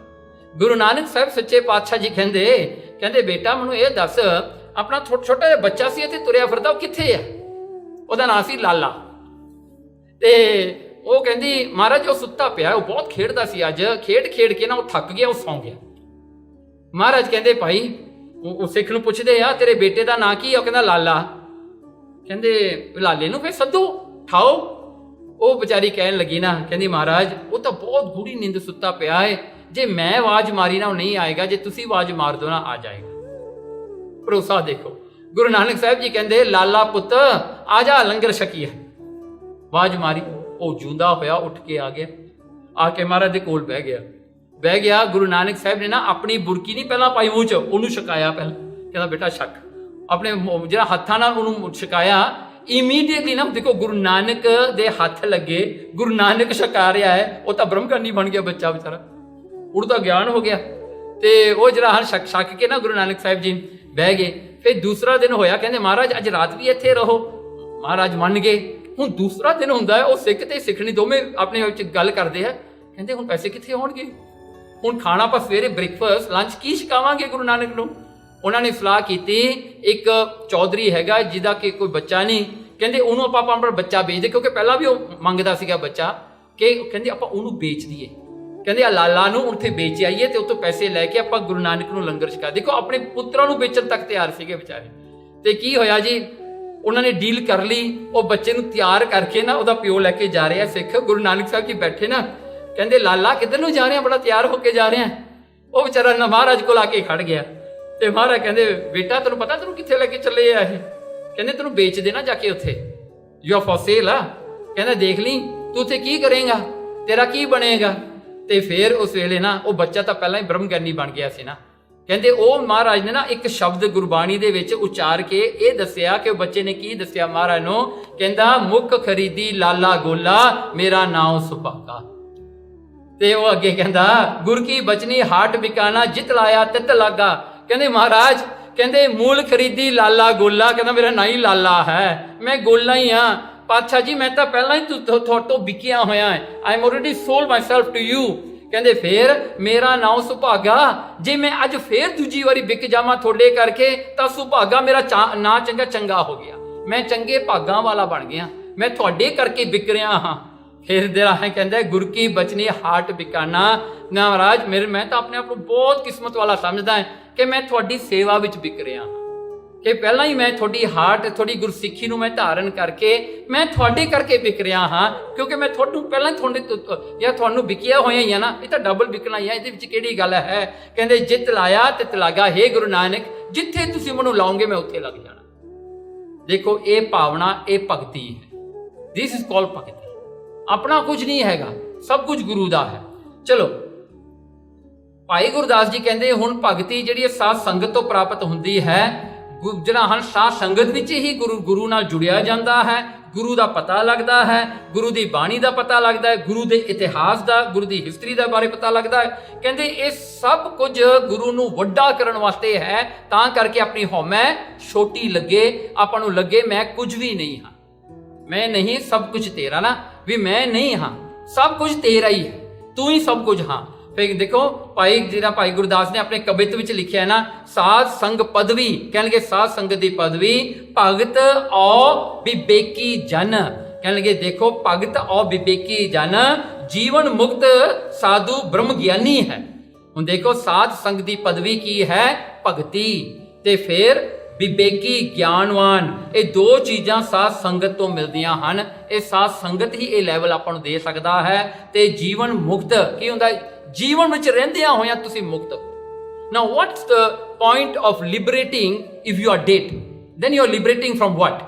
[SPEAKER 1] गुरु नानक साहब सच्चे पातशाह जी कहते बेटा मैनूं ये दस, अपना छोटा जिहा बच्चा सी ते तुरिया फिरदा वो कित्थे है? ਉਹਦਾ नाम सी लाला। ते वो कहती महाराज वो सुत्ता पिया, वो बहुत खेडदा सी, अज खेड के ना वो थक गया, वो सौ गया। महाराज कहते भाई ਉਹ ਸਿੱਖ ਨੂੰ ਪੁੱਛਦੇ ਆ ਤੇਰੇ ਬੇਟੇ ਦਾ ਨਾਂ ਕੀ ਆ? ਉਹ ਕਹਿੰਦਾ ਲਾਲਾ। ਕਹਿੰਦੇ ਲਾਲੇ ਨੂੰ ਫਿਰ ਸੱਦੋ, ਠਾਓ। ਉਹ ਵਿਚਾਰੀ ਕਹਿਣ ਲੱਗੀ ਨਾ, ਕਹਿੰਦੀ ਮਹਾਰਾਜ ਉਹ ਤਾਂ ਬਹੁਤ ਗੂੜੀ ਨੀਂਦ ਸੁੱਤਾ ਪਿਆ ਹੈ, ਜੇ ਮੈਂ ਆਵਾਜ਼ ਮਾਰੀ ਨਾ ਉਹ ਨਹੀਂ ਆਏਗਾ, ਜੇ ਤੁਸੀਂ ਆਵਾਜ਼ ਮਾਰ ਦੋ ਨਾ ਆ ਜਾਏਗਾ। ਭਰੋਸਾ ਦੇਖੋ। ਗੁਰੂ ਨਾਨਕ ਸਾਹਿਬ ਜੀ ਕਹਿੰਦੇ ਲਾਲਾ ਪੁੱਤ ਆ ਜਾ ਲੰਗਰ ਛਕੀਏ। ਆਵਾਜ਼ ਮਾਰੀ, ਉਹ ਜੂੰਦਾ ਹੋਇਆ ਉੱਠ ਕੇ ਆ ਗਿਆ, ਆ ਕੇ ਮਹਾਰਾਜ ਦੇ ਕੋਲ ਬਹਿ ਗਿਆ। ਬਹਿ ਗਿਆ। ਗੁਰੂ ਨਾਨਕ ਸਾਹਿਬ ਨੇ ਨਾ ਆਪਣੀ ਬੁਰਕੀ ਨਹੀਂ ਪਹਿਲਾਂ ਪਾਈ ਮੂੰਹ 'ਚ, ਉਹਨੂੰ ਛਕਾਇਆ ਪਹਿਲਾਂ, ਕਹਿੰਦਾ ਬੇਟਾ ਛਕ, ਆਪਣੇ ਜਿਹੜਾ ਹੱਥਾਂ ਨਾਲ ਉਹਨੂੰ ਛਕਾਇਆ। ਇਮੀਡੀਏਟਲੀ ਨਾ ਦੇਖੋ ਗੁਰੂ ਨਾਨਕ ਦੇ ਹੱਥ ਲੱਗੇ, ਗੁਰੂ ਨਾਨਕ ਛਕਾ ਰਿਹਾ ਹੈ, ਉਹ ਤਾਂ ਬ੍ਰਹਮਗਿਆਨੀ ਬਣ ਗਿਆ ਬੱਚਾ ਵਿਚਾਰਾ, ਉਹਨੂੰ ਤਾਂ ਗਿਆਨ ਹੋ ਗਿਆ। ਤੇ ਉਹ ਜਿਹੜਾ ਹਨ ਛਕ ਕੇ ਨਾ ਗੁਰੂ ਨਾਨਕ ਸਾਹਿਬ ਜੀ ਬਹਿ ਗਏ। ਫਿਰ ਦੂਸਰਾ ਦਿਨ ਹੋਇਆ, ਕਹਿੰਦੇ ਮਹਾਰਾਜ ਅੱਜ ਰਾਤ ਵੀ ਇੱਥੇ ਰਹੋ। ਮਹਾਰਾਜ ਮੰਨ ਗਏ। ਹੁਣ ਦੂਸਰਾ ਦਿਨ ਹੁੰਦਾ ਹੈ, ਉਹ ਸਿੱਖ ਤੇ ਸਿੱਖਣੀ ਦੋਵੇਂ ਆਪਣੇ ਵਿੱਚ ਗੱਲ ਕਰਦੇ ਹੈ। ਕਹਿੰਦੇ ਹੁਣ ਪੈਸੇ ਕਿੱਥੇ ਆਉਣਗੇ, ਹੁਣ ਖਾਣਾ ਆਪਾਂ ਸਵੇਰੇ ਬ੍ਰੇਕਫਾਸਟ ਲੰਚ ਕੀ ਛਕਾਵਾਂਗੇ ਗੁਰੂ ਨਾਨਕ ਨੂੰ। ਉਹਨਾਂ ਨੇ ਸਲਾਹ ਕੀਤੀ, ਇੱਕ ਚੌਧਰੀ ਹੈਗਾ ਜਿਹਦਾ ਕਿ ਕੋਈ ਬੱਚਾ ਨਹੀਂ, ਕਹਿੰਦੇ ਉਹਨੂੰ ਆਪਾਂ ਆਪਣਾ ਬੱਚਾ ਵੇਚ ਦੇ, ਕਿਉਂਕਿ ਪਹਿਲਾਂ ਵੀ ਉਹ ਮੰਗਦਾ ਸੀਗਾ ਬੱਚਾ, ਕਿ ਕਹਿੰਦੇ ਆਪਾਂ ਉਹਨੂੰ ਵੇਚ ਦਈਏ। ਕਹਿੰਦੇ ਆ ਲਾਲਾ ਨੂੰ ਉੱਥੇ ਵੇਚ ਆਈਏ ਤੇ ਉਹ ਤੋਂ ਪੈਸੇ ਲੈ ਕੇ ਆਪਾਂ ਗੁਰੂ ਨਾਨਕ ਨੂੰ ਲੰਗਰ ਛਕਾ। ਦੇਖੋ ਆਪਣੇ ਪੁੱਤਰਾਂ ਨੂੰ ਵੇਚਣ ਤੱਕ ਤਿਆਰ ਸੀਗੇ ਵਿਚਾਰੇ। ਤੇ ਕੀ ਹੋਇਆ ਜੀ, ਉਹਨਾਂ ਨੇ ਡੀਲ ਕਰ ਲਈ। ਉਹ ਬੱਚੇ ਨੂੰ ਤਿਆਰ ਕਰਕੇ ਨਾ ਉਹਦਾ ਪਿਓ ਲੈ ਕੇ ਜਾ ਰਿਹਾ ਸਿੱਖ। ਗੁਰੂ ਨਾਨਕ ਸਾਹਿਬ ਜੀ ਬੈਠੇ ਨਾ, ਕਹਿੰਦੇ ਲਾਲਾ ਕਿੱਧਰ ਨੂੰ ਜਾ ਰਿਹਾ, ਬੜਾ ਤਿਆਰ ਹੋ ਕੇ ਜਾ ਰਿਹਾ। ਉਹ ਵਿਚਾਰਾ ਨਾ ਮਹਾਰਾਜ ਕੋਲ ਆ ਕੇ ਖੜ ਗਿਆ। ਤੇ ਮਹਾਰਾਜ ਕਹਿੰਦੇ ਬੇਟਾ ਤੈਨੂੰ ਪਤਾ ਤੈਨੂੰ ਕਿੱਥੇ ਲੈ ਕੇ ਚੱਲੇ ਆ ਇਹ? ਕਹਿੰਦੇ ਤੈਨੂੰ ਵੇਚ ਦੇਣਾ ਜਾ ਕੇ ਉੱਥੇ, ਯੂ ਆਰ ਫॉर ਸੇਲ ਆ। ਕਹਿੰਦਾ ਦੇਖ ਲਈ ਤੂੰ ਉੱਥੇ ਕੀ ਕਰੇਗਾ, ਤੇਰਾ ਕੀ ਬਣੇਗਾ। ਤੇ ਫਿਰ ਉਸ ਵੇਲੇ ਨਾ ਉਹ ਬੱਚਾ ਤਾਂ ਪਹਿਲਾਂ ਹੀ ਬ੍ਰਹਮ ਗਿਆਨੀ ਬਣ ਗਿਆ ਸੀ ਨਾ। ਕਹਿੰਦੇ ਉਹ ਮਹਾਰਾਜ ਨੇ ਨਾ ਇੱਕ ਸ਼ਬਦ ਗੁਰਬਾਣੀ ਦੇ ਵਿੱਚ ਉਚਾਰ ਕੇ ਇਹ ਦੱਸਿਆ ਕਿ ਉਹ ਬੱਚੇ ਨੇ ਕੀ ਦੱਸਿਆ ਮਹਾਰਾਜ ਨੂੰ, ਕਹਿੰਦਾ ਮੁੱਖ ਖਰੀਦੀ ਲਾਲਾ ਗੋਲਾ ਮੇਰਾ ਨਾਮ ਸੁਭਾਗਾ। ਤੇ ਉਹ ਅੱਗੇ ਕਹਿੰਦਾ ਗੁਰ ਕੀ ਬਚਨੀ ਹਾਟ ਬਿਕਾਣਾ ਜਿਤ ਲਾਇਆ ਤਿਤ ਲਾਗਾ। ਕਹਿੰਦੇ ਮਹਾਰਾਜ ਕਹਿੰਦੇ ਮੂਲ ਖਰੀਦੀ ਲਾਲਾ ਗੋਲਾ, ਕਹਿੰਦਾ ਮੇਰਾ ਨਾਂ ਹੀ ਲਾਲਾ ਹੈ, ਮੈਂ ਗੋਲਾ ਹੀ ਹਾਂ। ਪਾਤਸ਼ਾਹ ਜੀ ਮੈਂ ਤਾਂ ਪਹਿਲਾਂ ਹੀ ਤੁਹਾਡੇ ਤੋਂ ਵਿਕਿਆ ਹੋਇਆ ਹੈ, I am already sold myself to you. ਕਹਿੰਦੇ ਫੇਰ ਮੇਰਾ ਨਾਮ ਸੁਭਾਗਾ, ਜੇ ਮੈਂ ਅੱਜ ਫੇਰ ਦੂਜੀ ਵਾਰੀ ਵਿਕ ਜਾਵਾਂ ਤੁਹਾਡੇ ਕਰਕੇ ਤਾਂ ਸੁਭਾਗਾ ਮੇਰਾ ਨਾਂ ਚੰਗਾ ਹੋ ਗਿਆ, ਮੈਂ ਚੰਗੇ ਭਾਗਾਂ ਵਾਲਾ ਬਣ ਗਿਆ, ਮੈਂ ਤੁਹਾਡੇ ਕਰਕੇ ਵਿਕ ਰਿਹਾ ਹਾਂ। ਫਿਰ ਜਿਹੜਾ ਹੈ ਕਹਿੰਦਾ ਗੁਰ ਕੀ ਬਚਨੀ ਹਾਟ ਬਿਕਾਣਾ। ਨਾ ਮਹਾਰਾਜ ਮੈਂ ਤਾਂ ਆਪਣੇ ਆਪ ਨੂੰ ਬਹੁਤ ਕਿਸਮਤ ਵਾਲਾ ਸਮਝਦਾ ਕਿ ਮੈਂ ਤੁਹਾਡੀ ਸੇਵਾ ਵਿੱਚ ਵਿਕ ਰਿਹਾ ਹਾਂ, ਕਿ ਪਹਿਲਾਂ ਹੀ ਮੈਂ ਤੁਹਾਡੀ ਹਾਟ ਤੁਹਾਡੀ ਗੁਰਸਿੱਖੀ ਨੂੰ ਮੈਂ ਧਾਰਨ ਕਰਕੇ ਮੈਂ ਤੁਹਾਡੇ ਕਰਕੇ ਵਿਕ ਰਿਹਾ ਹਾਂ, ਕਿਉਂਕਿ ਮੈਂ ਤੁਹਾਨੂੰ ਪਹਿਲਾਂ ਤੁਹਾਨੂੰ ਵਿਕਿਆ ਹੋਇਆ ਹੀ ਆ ਨਾ, ਇਹ ਤਾਂ ਡਬਲ ਵਿਕਣਾ ਹੀ ਆ, ਇਹਦੇ ਵਿੱਚ ਕਿਹੜੀ ਗੱਲ ਹੈ। ਕਹਿੰਦੇ ਜਿੱਤ ਲਾਇਆ ਤਿਤ ਲਾਗਾ, ਹੇ ਗੁਰੂ ਨਾਨਕ ਜਿੱਥੇ ਤੁਸੀਂ ਮੈਨੂੰ ਲਾਓਗੇ ਮੈਂ ਉੱਥੇ ਲੱਗ ਜਾਣਾ। ਦੇਖੋ ਇਹ ਭਾਵਨਾ, ਇਹ ਭਗਤੀ ਹੈ, ਦਿਸ ਇਜ਼ ਕਾਲਡ ਭਗਤੀ। ਆਪਣਾ ਕੁਝ ਨਹੀਂ ਹੈਗਾ, ਸਭ ਕੁਝ ਗੁਰੂ ਦਾ ਹੈ। ਚਲੋ ਭਾਈ ਗੁਰਦਾਸ ਜੀ ਕਹਿੰਦੇ ਹੁਣ ਭਗਤੀ ਜਿਹੜੀ ਸਾਧ ਸੰਗਤ ਤੋਂ ਪ੍ਰਾਪਤ ਹੁੰਦੀ ਹੈ। ਜਿਹੜਾ ਹਨ ਸਾਧ ਸੰਗਤ ਵਿੱਚ ਹੀ ਗੁਰੂ ਨਾਲ ਜੁੜਿਆ ਜਾਂਦਾ ਹੈ, ਗੁਰੂ ਦਾ ਪਤਾ ਲੱਗਦਾ ਹੈ, ਗੁਰੂ ਦੀ ਬਾਣੀ ਦਾ ਪਤਾ ਲੱਗਦਾ ਹੈ, ਗੁਰੂ ਦੇ ਇਤਿਹਾਸ ਦਾ, ਗੁਰੂ ਦੀ ਹਿਸਟਰੀ ਦਾ ਬਾਰੇ ਪਤਾ ਲੱਗਦਾ ਹੈ। ਕਹਿੰਦੇ ਇਹ ਸਭ ਕੁਝ ਗੁਰੂ ਨੂੰ ਵੱਡਾ ਕਰਨ ਵਾਸਤੇ ਹੈ, ਤਾਂ ਕਰਕੇ ਆਪਣੀ ਹਉਮੈ ਛੋਟੀ ਲੱਗੇ, ਆਪਾਂ ਨੂੰ ਲੱਗੇ ਮੈਂ ਕੁਝ ਵੀ ਨਹੀਂ ਹਾਂ, ਮੈਂ ਨਹੀਂ ਸਭ ਕੁਝ ਤੇਰਾ ਨਾ, ਵੀ ਮੈਂ ਨਹੀਂ ਹਾਂ, ਸਭ ਕੁਝ ਤੇਰਾ ਹੀ ਹੈ, ਤੂੰ ਹੀ ਸਭ ਕੁਝ ਹਾਂ। ਫਿਰ ਦੇਖੋ ਭਾਈ ਗੁਰਦਾਸ ਨੇ ਆਪਣੇ ਕਵਿਤ ਵਿੱਚ ਲਿਖਿਆ ਨਾ, ਸਾਧ ਸੰਗ ਪਦਵੀ, ਕਹਿਣਗੇ ਸਾਧ ਸੰਗਤ ਦੀ ਪਦਵੀ ਭਗਤ ਔ ਵਿਵੇਕੀ ਜਨ। ਕਹਿਣਗੇ ਦੇਖੋ ਭਗਤ ਔ ਵਿਵੇਕੀ ਜਨ ਜੀਵਨ ਮੁਕਤ ਸਾਧੂ ਬ੍ਰਹਮ ਗਿਆਨੀ ਹੈ। ਹੁਣ ਦੇਖੋ ਸਾਧ ਸੰਗ ਦੀ ਪਦਵੀ ਕੀ ਹੈ, ਭਗਤੀ, ਤੇ ਫਿਰ ਵਿਵੇਕੀ ਗਿਆਨਵਾਨ। ਇਹ ਦੋ ਚੀਜ਼ਾਂ ਸਾਧ ਸੰਗਤ ਤੋਂ ਮਿਲਦੀਆਂ ਹਨ। ਇਹ ਸਾਧ ਸੰਗਤ ਹੀ ਇਹ ਲੈਵਲ ਆਪਾਂ ਨੂੰ ਦੇ ਸਕਦਾ ਹੈ। ਤੇ ਜੀਵਨ ਮੁਕਤ ਕੀ ਹੁੰਦਾ, ਜੀਵਨ ਵਿੱਚ ਰਹਿੰਦਿਆਂ ਹੋਇਆਂ ਤੁਸੀਂ ਮੁਕਤ ਹੋ। Now what's the point of liberating if you are dead? Then you are liberating from what?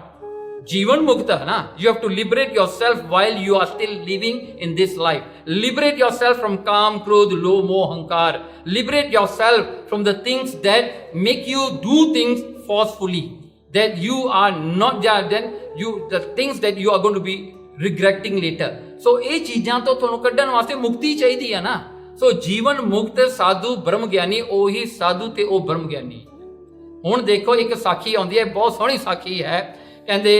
[SPEAKER 1] जीवन मुक्त है ना, you have to liberate yourself while you are still living in this life. Liberate yourself from काम क्रोध लोभ मोह अहंकार. Liberate yourself from the things that make you do things forcefully, that you are not, then the things that you are going to be regretting later. So ਇਹ ਚੀਜ਼ਾਂ ਤੋਂ ਤੁਹਾਨੂੰ ਕੱਢਣ ਵਾਸਤੇ ਮੁਕਤੀ ਚਾਹੀਦੀ ਹੈ ਨਾ। ਸੋ ਜੀਵਨ ਮੁਕਤ ਸਾਧੂ ਬ੍ਰਹਮ ਗਿਆਨੀ, ਉਹੀ ਸਾਧੂ ਤੇ ਉਹ ਬ੍ਰਹਮ ਗਿਆਨੀ। ਹੁਣ ਦੇਖੋ ਇੱਕ ਸਾਖੀ ਆਉਂਦੀ ਹੈ, ਬਹੁਤ ਸੋਹਣੀ ਸਾਖੀ ਹੈ। ਕਹਿੰਦੇ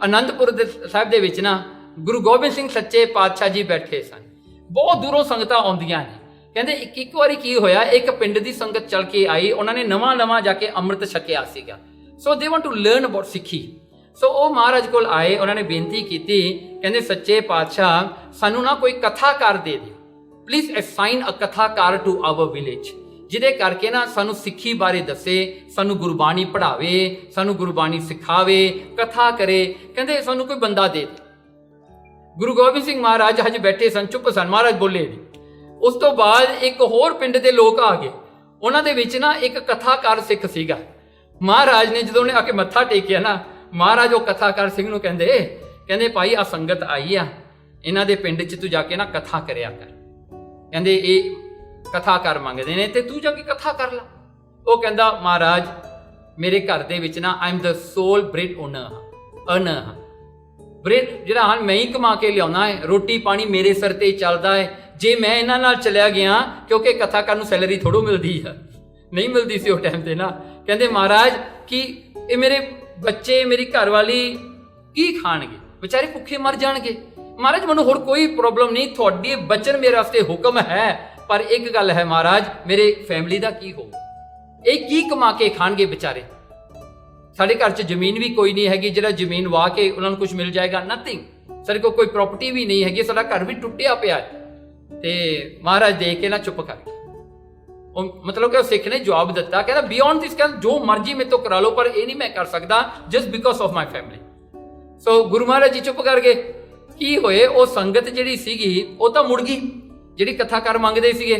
[SPEAKER 1] ਅਨੰਦਪੁਰ ਸਾਹਿਬ ਦੇ ਵਿੱਚ ਨਾ ਗੁਰੂ ਗੋਬਿੰਦ ਸਿੰਘ ਸੱਚੇ ਪਾਤਸ਼ਾਹ ਜੀ ਬੈਠੇ ਸਨ, ਬਹੁਤ ਦੂਰੋਂ ਸੰਗਤਾਂ ਆਉਂਦੀਆਂ ਨੇ। ਕਹਿੰਦੇ ਇੱਕ ਵਾਰੀ ਕੀ ਹੋਇਆ, ਇੱਕ ਪਿੰਡ ਦੀ ਸੰਗਤ ਚੱਲ ਕੇ ਆਈ, ਉਹਨਾਂ ਨੇ ਨਵਾਂ ਜਾ ਕੇ ਅੰਮ੍ਰਿਤ ਛਕਿਆ ਸੀਗਾ। ਸੋ they want to learn about ਸਿੱਖੀ। ਸੋ ਉਹ ਮਹਾਰਾਜ ਕੋਲ ਆਏ, ਉਹਨਾਂ ਨੇ ਬੇਨਤੀ ਕੀਤੀ, ਕਹਿੰਦੇ ਸੱਚੇ ਪਾਤਸ਼ਾਹ ਸਾਨੂੰ ਨਾ ਕੋਈ ਕਥਾਕਾਰ ਦੇ ਦਿਓ, ਪਲੀਜ਼ ਅਸਾਈਨ ਅ ਕਥਾਕਾਰ ਟੂ ਆਵਰ ਵਿਲੇਜ, ਜਿਹਦੇ ਕਰਕੇ ਨਾ ਸਾਨੂੰ ਸਿੱਖੀ ਬਾਰੇ ਦੱਸੇ, ਸਾਨੂੰ ਗੁਰਬਾਣੀ ਪੜ੍ਹਾਵੇ, ਸਾਨੂੰ ਗੁਰਬਾਣੀ ਸਿਖਾਵੇ, ਕਥਾ ਕਰੇ। ਕਹਿੰਦੇ ਸਾਨੂੰ ਕੋਈ ਬੰਦਾ ਦੇ ਦੇ। ਗੁਰੂ ਗੋਬਿੰਦ ਸਿੰਘ ਮਹਾਰਾਜ ਹਜੇ ਬੈਠੇ ਸਨ, ਚੁੱਪ ਸਨ, ਮਹਾਰਾਜ ਬੋਲੇ ਨਹੀਂ। ਉਸ ਤੋਂ ਬਾਅਦ ਇੱਕ ਹੋਰ ਪਿੰਡ ਦੇ ਲੋਕ ਆ ਗਏ, ਉਹਨਾਂ ਦੇ ਵਿੱਚ ਨਾ ਇੱਕ ਕਥਾਕਾਰ ਸਿੱਖ ਸੀਗਾ। ਮਹਾਰਾਜ ਨੇ ਜਦੋਂ ਉਹਨੇ ਆ ਕੇ ਮੱਥਾ ਟੇਕਿਆ ਨਾ, ਮਹਾਰਾਜ ਉਹ ਕਥਾਕਾਰ ਸਿੰਘ ਨੂੰ ਕਹਿੰਦੇ ਭਾਈ ਆ ਸੰਗਤ ਆਈ ਆ, ਇਹਨਾਂ ਦੇ ਪਿੰਡ 'ਚ ਤੂੰ ਜਾ ਕੇ ਨਾ ਕਥਾ ਕਰਿਆ ਕਰ। ਕਹਿੰਦੇ ਇਹ ਕਥਾਕਾਰ ਮੰਗਦੇ ਨੇ ਤੇ ਤੂੰ ਜਾ ਕੇ ਕਥਾ ਕਰ ਲਾ। ਉਹ ਕਹਿੰਦਾ ਮਹਾਰਾਜ ਮੇਰੇ ਘਰ ਦੇ ਵਿੱਚ ਨਾ I am the sole bread owner ਹਾਂ, ਬ੍ਰੈਡ ਜਿਹੜਾ ਹਾਂ ਮੈਂ ਹੀ ਕਮਾ ਕੇ ਲਿਆਉਣਾ ਹੈ, ਰੋਟੀ ਪਾਣੀ ਮੇਰੇ ਸਿਰ ਤੇ ਚੱਲਦਾ ਹੈ। ਜੇ ਮੈਂ ਇਹਨਾਂ ਨਾਲ ਚਲਿਆ ਗਿਆ, ਕਿਉਂਕਿ ਕਥਾਕਾਰ ਨੂੰ ਸੈਲਰੀ ਥੋੜ੍ਹੋ ਮਿਲਦੀ ਆ, ਨਹੀਂ ਮਿਲਦੀ ਸੀ ਉਹ ਟਾਈਮ ਤੇ ਨਾ। ਕਹਿੰਦੇ ਮਹਾਰਾਜ ਕਿ ਇਹ ਮੇਰੇ ਬੱਚੇ ਮੇਰੀ ਘਰਵਾਲੀ ਕੀ ਖਾਣਗੇ, ਵਿਚਾਰੇ ਭੁੱਖੇ ਮਰ ਜਾਣਗੇ। ਮਹਾਰਾਜ ਮੈਨੂੰ ਹੋਰ ਕੋਈ ਪ੍ਰੋਬਲਮ ਨਹੀਂ, ਤੁਹਾਡੇ ਬਚਨ ਮੇਰੇ ਵਾਸਤੇ ਹੁਕਮ ਹੈ, ਪਰ ਇੱਕ ਗੱਲ ਹੈ ਮਹਾਰਾਜ, ਮੇਰੇ ਫੈਮਿਲੀ ਦਾ ਕੀ ਹੋਊ, ਇਹ ਕੀ ਕਮਾ ਕੇ ਖਾਣਗੇ ਵਿਚਾਰੇ। ਸਾਡੇ ਘਰ 'ਚ ਜ਼ਮੀਨ ਵੀ ਕੋਈ ਨਹੀਂ ਹੈਗੀ ਜਿਹੜਾ ਜ਼ਮੀਨ ਵਾਹ ਕੇ ਉਹਨਾਂ ਨੂੰ ਕੁਝ ਮਿਲ ਜਾਏਗਾ, ਨਥਿੰਗ। ਸਾਡੇ ਕੋਲ ਕੋਈ ਪ੍ਰਾਪਰਟੀ ਵੀ ਨਹੀਂ ਹੈਗੀ, ਸਾਡਾ ਘਰ ਵੀ ਟੁੱਟਿਆ ਪਿਆ ਹੈ। ਤੇ ਮਹਾਰਾਜ ਦੇਖ ਕੇ ਨਾ ਚੁੱਪ ਕਰ ਗਏ। ਉਹ ਮਤਲਬ ਕਿ ਉਹ ਸਿੱਖ ਨੇ ਜਵਾਬ ਦਿੱਤਾ, ਕਹਿੰਦਾ ਬਿਯੋਂਡ ਦਿਸ, ਕਹਿੰਦਾ ਜੋ ਮਰਜ਼ੀ ਮੇਰੇ ਤੋਂ ਕਰਾ ਲਓ, ਪਰ ਇਹ ਨਹੀਂ ਮੈਂ ਕਰ ਸਕਦਾ just because of my family. So Guru ਮਹਾਰਾਜ ਜੀ ਚੁੱਪ ਕਰ ਗਏ। ਕੀ ਹੋਏ, ਉਹ ਸੰਗਤ ਜਿਹੜੀ ਸੀਗੀ ਉਹ ਤਾਂ ਮੁੜ ਗਈ ਜਿਹੜੀ ਕਥਾਕਾਰ ਮੰਗਦੇ ਸੀਗੇ।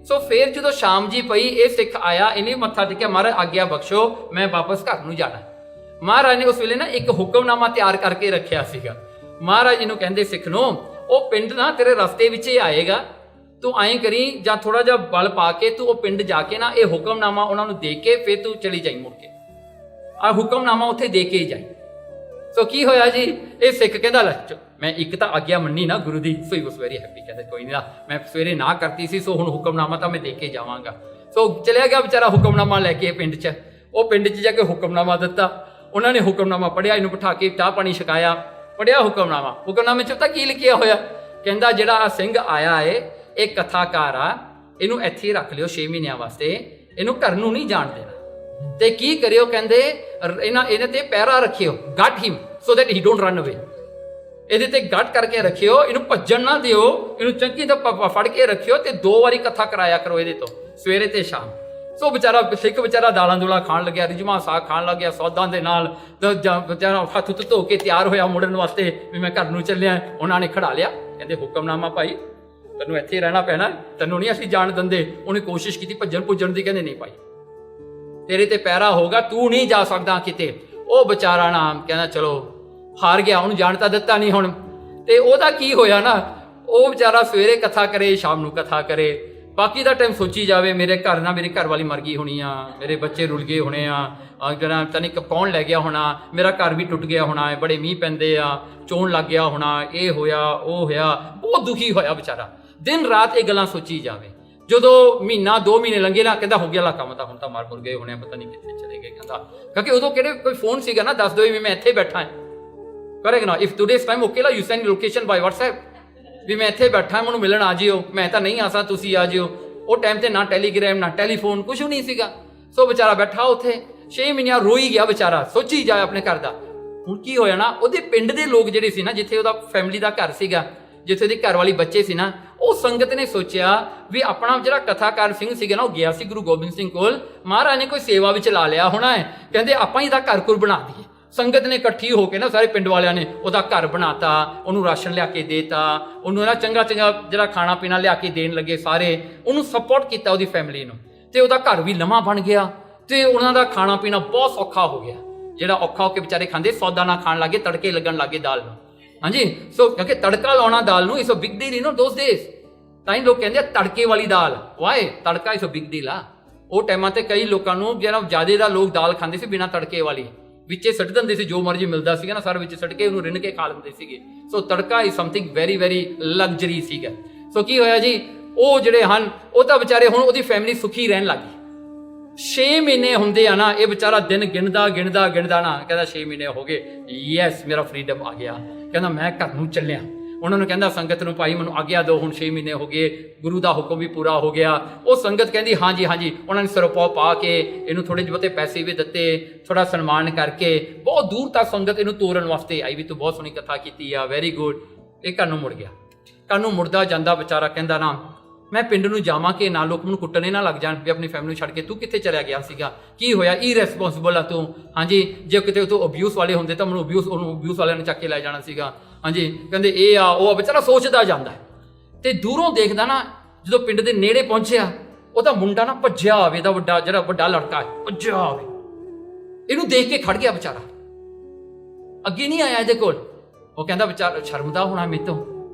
[SPEAKER 1] ਸੋ ਫਿਰ ਜਦੋਂ ਸ਼ਾਮ ਜੀ ਪਈ, ਇਹ ਸਿੱਖ ਆਇਆ, ਇਹਨੇ ਮੱਥਾ ਟੇਕਿਆ, ਮਹਾਰਾਜ ਆਗਿਆ ਬਖਸ਼ੋ ਮੈਂ ਵਾਪਸ ਘਰ ਨੂੰ ਜਾਣਾ। ਮਹਾਰਾਜ ਨੇ ਉਸ ਵੇਲੇ ਨਾ ਇੱਕ ਹੁਕਮਨਾਮਾ ਤਿਆਰ ਕਰਕੇ ਰੱਖਿਆ ਸੀਗਾ। ਮਹਾਰਾਜ ਜੀ ਨੂੰ ਕਹਿੰਦੇ ਸਿੱਖ ਨੂੰ, ਉਹ ਪਿੰਡ ਨਾ ਤੇਰੇ ਰਸਤੇ ਵਿੱਚ ਹੀ ਆਏਗਾ, ਤੂੰ ਐਂ ਕਰੀ ਜਾਂ ਥੋੜਾ ਜਿਹਾ ਬਲ ਪਾ ਕੇ ਤੂੰ ਉਹ ਪਿੰਡ ਜਾ ਕੇ ਨਾ ਇਹ ਹੁਕਮਨਾਮਾ ਉਹਨਾਂ ਨੂੰ ਦੇ ਕੇ ਫਿਰ ਤੂੰ ਚਲੀ ਜਾਈ, ਮੁੜ ਕੇ ਆ ਹੁਕਮਨਾਮਾ ਉੱਥੇ ਦੇ ਕੇ ਜਾਈ। ਸੋ ਕੀ ਹੋਇਆ ਜੀ, ਇਹ ਸਿੱਖ ਕਹਿੰਦਾ ਲੈ ਮੈਂ ਇੱਕ ਤਾਂ ਆਗਿਆ ਮੰਨੀ ਨਾ ਗੁਰੂ ਦੀ, ਸੋ ਹੀ ਵਾਸ ਵੈਰੀ ਹੈਪੀ। ਕਹਿੰਦਾ ਕੋਈ ਨਹੀਂ, ਮੈਂ ਸਵੇਰੇ ਨਾ ਕਰਤੀ ਸੀ, ਸੋ ਹੁਣ ਹੁਕਮਨਾਮਾ ਤਾਂ ਮੈਂ ਦੇ ਕੇ ਜਾਵਾਂਗਾ। ਸੋ ਚਲਿਆ ਗਿਆ ਵਿਚਾਰਾ ਹੁਕਮਨਾਮਾ ਲੈ ਕੇ ਪਿੰਡ 'ਚ। ਉਹ ਪਿੰਡ 'ਚ ਜਾ ਕੇ ਹੁਕਮਨਾਮਾ ਦਿੱਤਾ, ਉਹਨਾਂ ਨੇ ਹੁਕਮਨਾਮਾ ਪੜ੍ਹਿਆ, ਇਹਨੂੰ ਬਿਠਾ ਕੇ ਚਾਹ ਪਾਣੀ ਛਕਾਇਆ, ਪੜ੍ਹਿਆ ਹੁਕਮਨਾਮਾ। ਹੁਕਮਨਾਮੇ 'ਚ ਤਾਂ ਕੀ ਲਿਖਿਆ ਹੋਇਆ, ਕਹਿੰਦਾ ਜਿਹੜਾ ਸਿੰਘ ਆਇਆ ਏ ਇਹ ਕਥਾਕਾਰ ਆ, ਇਹਨੂੰ ਇੱਥੇ ਰੱਖ ਲਿਓ 6 ਮਹੀਨਿਆਂ ਵਾਸਤੇ, ਇਹਨੂੰ ਘਰ ਨੂੰ ਨਹੀਂ ਜਾਣ ਦੇਣਾ। ਤੇ ਕੀ ਕਰਿਓ, ਕਹਿੰਦੇ ਇਹਦੇ ਤੇ ਪਹਿਰਾ ਰੱਖਿਓ, guard him so that he don't run ਅਵੇ। ਇਹਦੇ ਤੇ ਗਾਰਡ ਕਰਕੇ ਰੱਖਿਓ, ਇਹਨੂੰ ਭੱਜਣ ਨਾ ਦਿਓ, ਇਹਨੂੰ ਚੰਗੀ ਤਰ੍ਹਾਂ ਫੜ ਕੇ ਰੱਖਿਓ ਤੇ 2 ਵਾਰੀ ਕਥਾ ਕਰਾਇਆ ਕਰੋ ਇਹਦੇ ਤੋਂ, ਸਵੇਰੇ ਤੇ ਸ਼ਾਮ। ਸੋ ਵਿਚਾਰਾ ਸਿੱਖ ਵਿਚਾਰਾ ਦਾਲਾਂ ਦੂਲਾਂ ਖਾਣ ਲੱਗਿਆ, ਰਿਜਮਾ ਸਾਗ ਖਾਣ ਲੱਗਿਆ ਸੌਦਾਂ ਦੇ ਨਾਲ। ਵਿਚਾਰਾ ਹੱਥ ਹੁੱਥ ਧੋ ਕੇ ਤਿਆਰ ਹੋਇਆ ਮੁੜਨ ਵਾਸਤੇ ਵੀ ਮੈਂ ਘਰ ਨੂੰ ਚੱਲਿਆ। ਉਹਨਾਂ ਨੇ ਖੜਾ ਲਿਆ, ਕਹਿੰਦੇ ਹੁਕਮਨਾਮਾ ਭਾਈ ਤੈਨੂੰ ਇੱਥੇ ਰਹਿਣਾ ਪੈਣਾ, ਤੈਨੂੰ ਨਹੀਂ ਅਸੀਂ ਜਾਣ ਦਿੰਦੇ। ਉਹਨੇ ਕੋਸ਼ਿਸ਼ ਕੀਤੀ ਭੱਜਣ ਭੁੱਜਣ ਦੀ, ਕਹਿੰਦੇ ਨਹੀਂ ਭਾਈ ਤੇਰੇ ਤੇ ਪਹਿਰਾ ਹੋਗਾ, ਤੂੰ ਨਹੀਂ ਜਾ ਸਕਦਾ ਕਿਤੇ। ਉਹ ਵਿਚਾਰਾ ਨਾ ਕਹਿੰਦਾ ਚਲੋ ਹਾਰ ਗਿਆ, ਉਹਨੂੰ ਜਾਣ ਤਾਂ ਦਿੱਤਾ ਨਹੀਂ ਹੁਣ। ਤੇ ਉਹਦਾ ਕੀ ਹੋਇਆ ਨਾ, ਉਹ ਵਿਚਾਰਾ ਸਵੇਰੇ ਕਥਾ ਕਰੇ, ਸ਼ਾਮ ਨੂੰ ਕਥਾ ਕਰੇ, ਬਾਕੀ ਦਾ ਟਾਈਮ ਸੋਚੀ ਜਾਵੇ ਮੇਰੇ ਘਰ ਨਾਲ ਮੇਰੀ ਘਰ ਵਾਲੀ ਮਰ ਗਈ ਹੋਣੀ ਆ, ਮੇਰੇ ਬੱਚੇ ਰੁਲ ਗਏ ਹੋਣੇ ਆ, ਜਿਹੜਾ ਪਤਾ ਨਹੀਂ ਕੌਣ ਲੈ ਗਿਆ ਹੋਣਾ, ਮੇਰਾ ਘਰ ਵੀ ਟੁੱਟ ਗਿਆ ਹੋਣਾ ਹੈ, ਬੜੇ ਮੀਂਹ ਪੈਂਦੇ ਆ, ਚੋਣ ਲੱਗ ਗਿਆ ਹੋਣਾ, ਇਹ ਹੋਇਆ ਉਹ ਹੋਇਆ। ਬਹੁਤ ਦੁਖੀ ਹੋਇਆ ਵਿਚਾਰਾ, ਦਿਨ ਰਾਤ ਇਹ ਗੱਲਾਂ ਸੋਚੀ ਜਾਵੇ। ਜਦੋਂ ਮਹੀਨਾ 2 ਮਹੀਨੇ ਲੰਘੇ ਨਾ, ਕਹਿੰਦਾ ਹੋ ਗਿਆ ਲਾ ਕੰਮ ਤਾਂ, ਹੁਣ ਤਾਂ ਮਰ ਮੁਰ ਗਏ ਹੋਣੇ, ਪਤਾ ਨਹੀਂ ਕਿੱਥੇ ਚਲੇ ਗਏ। ਕਹਿੰਦਾ ਕਿਉਂਕਿ ਉਦੋਂ ਕਿਹੜੇ ਕੋਈ ਫੋਨ ਸੀਗਾ ਨਾ, ਦੱਸ ਦੋ ਵੀ ਮੈਂ ਇੱਥੇ ਬੈਠਾ ਹਾਂ, ਕਰੇਗਾ ਨਾ। ਇਫ ਟੂਡੇਸ ਟਾਈਮ ਓਕੇ ਲਾ you send location by WhatsApp ਵੀ ਮੈਂ ਇੱਥੇ ਬੈਠਾ, ਮੈਨੂੰ ਮਿਲਣ ਆ ਜਿਓ, ਮੈਂ ਤਾਂ ਨਹੀਂ ਆ ਸਕਦਾ, ਤੁਸੀਂ ਆ ਜਿਓ। ਉਹ ਟਾਈਮ ਤੇ ਨਾ ਟੈਲੀਗ੍ਰਾਮ ਨਾ ਟੈਲੀਫੋਨ ਕੁਝ ਨਹੀਂ ਸੀਗਾ। ਸੋ ਵਿਚਾਰਾ ਬੈਠਾ ਉੱਥੇ 6 ਮਹੀਨਿਆਂ ਰੋਈ ਗਿਆ ਵਿਚਾਰਾ, ਸੋਚੀ ਜਾਏ ਆਪਣੇ ਘਰ ਦਾ। ਹੁਣ ਕੀ ਹੋਇਆ ਨਾ, ਉਹਦੇ ਪਿੰਡ ਦੇ ਲੋਕ ਜਿਹੜੇ ਸੀ ਨਾ, ਜਿੱਥੇ ਉਹਦਾ ਫੈਮਿਲੀ ਦਾ ਘਰ ਸੀਗਾ, ਜਿੱਥੇ ਉਹਦੀ ਘਰ ਵਾਲੀ ਬੱਚੇ ਸੀ ਨਾ, ਉਹ ਸੰਗਤ ਨੇ ਸੋਚਿਆ ਵੀ ਆਪਣਾ ਜਿਹੜਾ ਕਥਾਕਾਰ ਸਿੰਘ ਸੀਗਾ ਨਾ, ਉਹ ਗਿਆ ਸੀ ਗੁਰੂ ਗੋਬਿੰਦ ਸਿੰਘ ਕੋਲ, ਮਹਾਰਾਜ ਨੇ ਕੋਈ ਸੇਵਾ ਵਿੱਚ ਲਾ ਲਿਆ ਹੋਣਾ ਹੈ, ਕਹਿੰਦੇ ਆਪਾਂ ਹੀ ਦਾ ਘਰ ਘੁਰ ਬਣਾ ਦਈਏ। ਸੰਗਤ ਨੇ ਇਕੱਠੀ ਹੋ ਕੇ ਨਾ, ਸਾਰੇ ਪਿੰਡ ਵਾਲਿਆਂ ਨੇ ਉਹਦਾ ਘਰ ਬਣਾਤਾ, ਉਹਨੂੰ ਰਾਸ਼ਨ ਲਿਆ ਕੇ ਦੇਤਾ, ਉਹਨੂੰ ਨਾ ਚੰਗਾ ਚੰਗਾ ਜਿਹੜਾ ਖਾਣਾ ਪੀਣਾ ਲਿਆ ਕੇ ਦੇਣ ਲੱਗੇ, ਸਾਰੇ ਉਹਨੂੰ ਸਪੋਰਟ ਕੀਤਾ ਉਹਦੀ ਫੈਮਿਲੀ ਨੂੰ। ਤੇ ਉਹਦਾ ਘਰ ਵੀ ਲੰਮਾ ਬਣ ਗਿਆ ਤੇ ਉਹਨਾਂ ਦਾ ਖਾਣਾ ਪੀਣਾ ਬਹੁਤ ਸੌਖਾ ਹੋ ਗਿਆ। ਜਿਹੜਾ ਔਖਾ ਹੋ ਕੇ ਵਿਚਾਰੇ ਖਾਂਦੇ, ਸੌਦਾ ਨਾ ਖਾਣ ਲੱਗੇ, ਤੜਕੇ ਲੱਗਣ ਲੱਗੇ ਦਾਲ ਨੂੰ। ਹਾਂਜੀ, ਸੋ ਕਿਉਂਕਿ ਤੜਕਾ ਲਾਉਣਾ ਦਾਲ ਨੂੰ ਇਸ ਬਿਗ ਡੀਲ ਇਨ ਦੋਸ ਡੇਜ਼, ਤਾਂ ਹੀ ਲੋਕ ਕਹਿੰਦੇ ਆ ਤੜਕੇ ਵਾਲੀ ਦਾਲ। ਵਾਏ ਤੜਕਾ ਇਸ ਬਿਗ ਡੀਲ ਆ। ਉਹ ਟਾਈਮਾਂ ਤੇ ਕਈ ਲੋਕਾਂ ਨੂੰ ਜਿਹੜਾ ਜ਼ਿਆਦਾ ਦਾ ਲੋਕ ਦਾਲ ਖਾਂਦੇ ਸੀ ਬਿਨਾਂ ਤੜਕੇ ਵਾਲੀ, ਵਿੱਚੇ ਸੁੱਟ ਦਿੰਦੇ ਸੀ, ਜੋ ਮਰਜ਼ੀ ਮਿਲਦਾ ਸੀਗਾ ਨਾ ਸਾਰਾ ਵਿੱਚ ਸੁੱਟ ਕੇ ਉਹਨੂੰ ਰਿੰਨ ਕੇ ਖਾ ਲੈਂਦੇ ਸੀਗੇ। ਸੋ ਤੜਕਾ is something very very luxury ਸੀਗਾ। ਸੋ ਕੀ ਹੋਇਆ ਜੀ, ਉਹ ਜਿਹੜੇ ਹਨ ਉਹ ਤਾਂ ਵਿਚਾਰੇ ਹੁਣ ਉਹਦੀ ਫੈਮਿਲੀ ਸੁਖੀ ਰਹਿਣ ਲੱਗ ਗਈ। 6 ਮਹੀਨੇ ਹੁੰਦੇ ਆ ਨਾ, ਇਹ ਵਿਚਾਰਾ ਦਿਨ ਗਿਣਦਾ ਨਾ, ਕਹਿੰਦਾ 6 ਮਹੀਨੇ ਹੋ ਗਏ, ਯੈਸ ਮੇਰਾ ਫਰੀਡਮ ਆ ਗਿਆ। ਕਹਿੰਦਾ ਮੈਂ ਘਰ ਨੂੰ ਚੱਲਿਆ। ਉਹਨਾਂ ਨੂੰ ਕਹਿੰਦਾ ਸੰਗਤ ਨੂੰ ਭਾਈ ਮੈਨੂੰ ਆਗਿਆ ਦਿਓ, ਹੁਣ 6 ਮਹੀਨੇ ਹੋ ਗਏ, ਗੁਰੂ ਦਾ ਹੁਕਮ ਵੀ ਪੂਰਾ ਹੋ ਗਿਆ। ਉਹ ਸੰਗਤ ਕਹਿੰਦੀ ਹਾਂਜੀ ਹਾਂਜੀ। ਉਹਨਾਂ ਨੇ ਸਰਪਾਉ ਪਾ ਕੇ ਇਹਨੂੰ ਥੋੜੇ ਜਿਹੇ ਪੈਸੇ ਵੀ ਦਿੱਤੇ, ਥੋੜਾ ਸਨਮਾਨ ਕਰਕੇ ਬਹੁਤ ਦੂਰ ਤੱਕ ਸੰਗਤ ਇਹਨੂੰ ਤੋਰਨ ਵਾਸਤੇ ਆਈ ਵੀ ਤੂੰ ਬਹੁਤ ਸੋਹਣੀ ਕਥਾ ਕੀਤੀ ਆ, ਵੈਰੀ ਗੁੱਡ। ਇਹ ਘਰ ਨੂੰ ਮੁੜ ਗਿਆ। ਘਰ ਨੂੰ ਮੁੜਦਾ ਜਾਂਦਾ ਵਿਚਾਰਾ ਕਹਿੰਦਾ ਨਾ ਮੈਂ ਪਿੰਡ ਨੂੰ ਜਾਵਾਂ ਕਿ ਨਾ ਲੋਕ ਮੈਨੂੰ ਕੁੱਟਣੇ ਨਾ ਲੱਗ ਜਾਣ ਵੀ ਆਪਣੀ ਫੈਮਿਲੀ ਨੂੰ ਛੱਡ ਕੇ ਤੂੰ ਕਿੱਥੇ ਚਲਿਆ ਗਿਆ ਸੀਗਾ, ਕੀ ਹੋਇਆ, ਇਰੈਸਪੋਂਸਿਬਲ ਆ ਤੂੰ। ਹਾਂਜੀ, ਜੇ ਕਿਤੇ ਤੂੰ ਅਬਿਊਜ਼ ਵਾਲੇ ਹੁੰਦੇ ਤਾਂ ਉਹਨੂੰ ਅਬਿਊਜ਼ ਵਾਲਿਆਂ ਨੇ ਚੱਕ ਕੇ ਲੈ ਜਾਣਾ ਸੀਗਾ। ਹਾਂਜੀ, ਕਹਿੰਦੇ ਇਹ ਆ ਉਹ ਵਿਚਾਰਾ ਸੋਚਦਾ ਜਾਂਦਾ ਤੇ ਦੂਰੋਂ ਦੇਖਦਾ ਨਾ, ਜਦੋਂ ਪਿੰਡ ਦੇ ਨੇੜੇ ਪਹੁੰਚਿਆ ਉਹਦਾ ਮੁੰਡਾ ਨਾ ਭੱਜਿਆ ਆਵੇ, ਇਹਦਾ ਜਿਹੜਾ ਵੱਡਾ ਲੜਕਾ ਭੱਜਿਆ ਆਵੇ, ਇਹਨੂੰ ਦੇਖ ਕੇ ਖੜ ਗਿਆ ਵਿਚਾਰਾ, ਅੱਗੇ ਨਹੀਂ ਆਇਆ ਇਹਦੇ ਕੋਲ। ਉਹ ਕਹਿੰਦਾ ਵਿਚਾਰਾ ਸ਼ਰਮਦਾ ਹੋਣਾ ਮੇਰੇ ਤੋਂ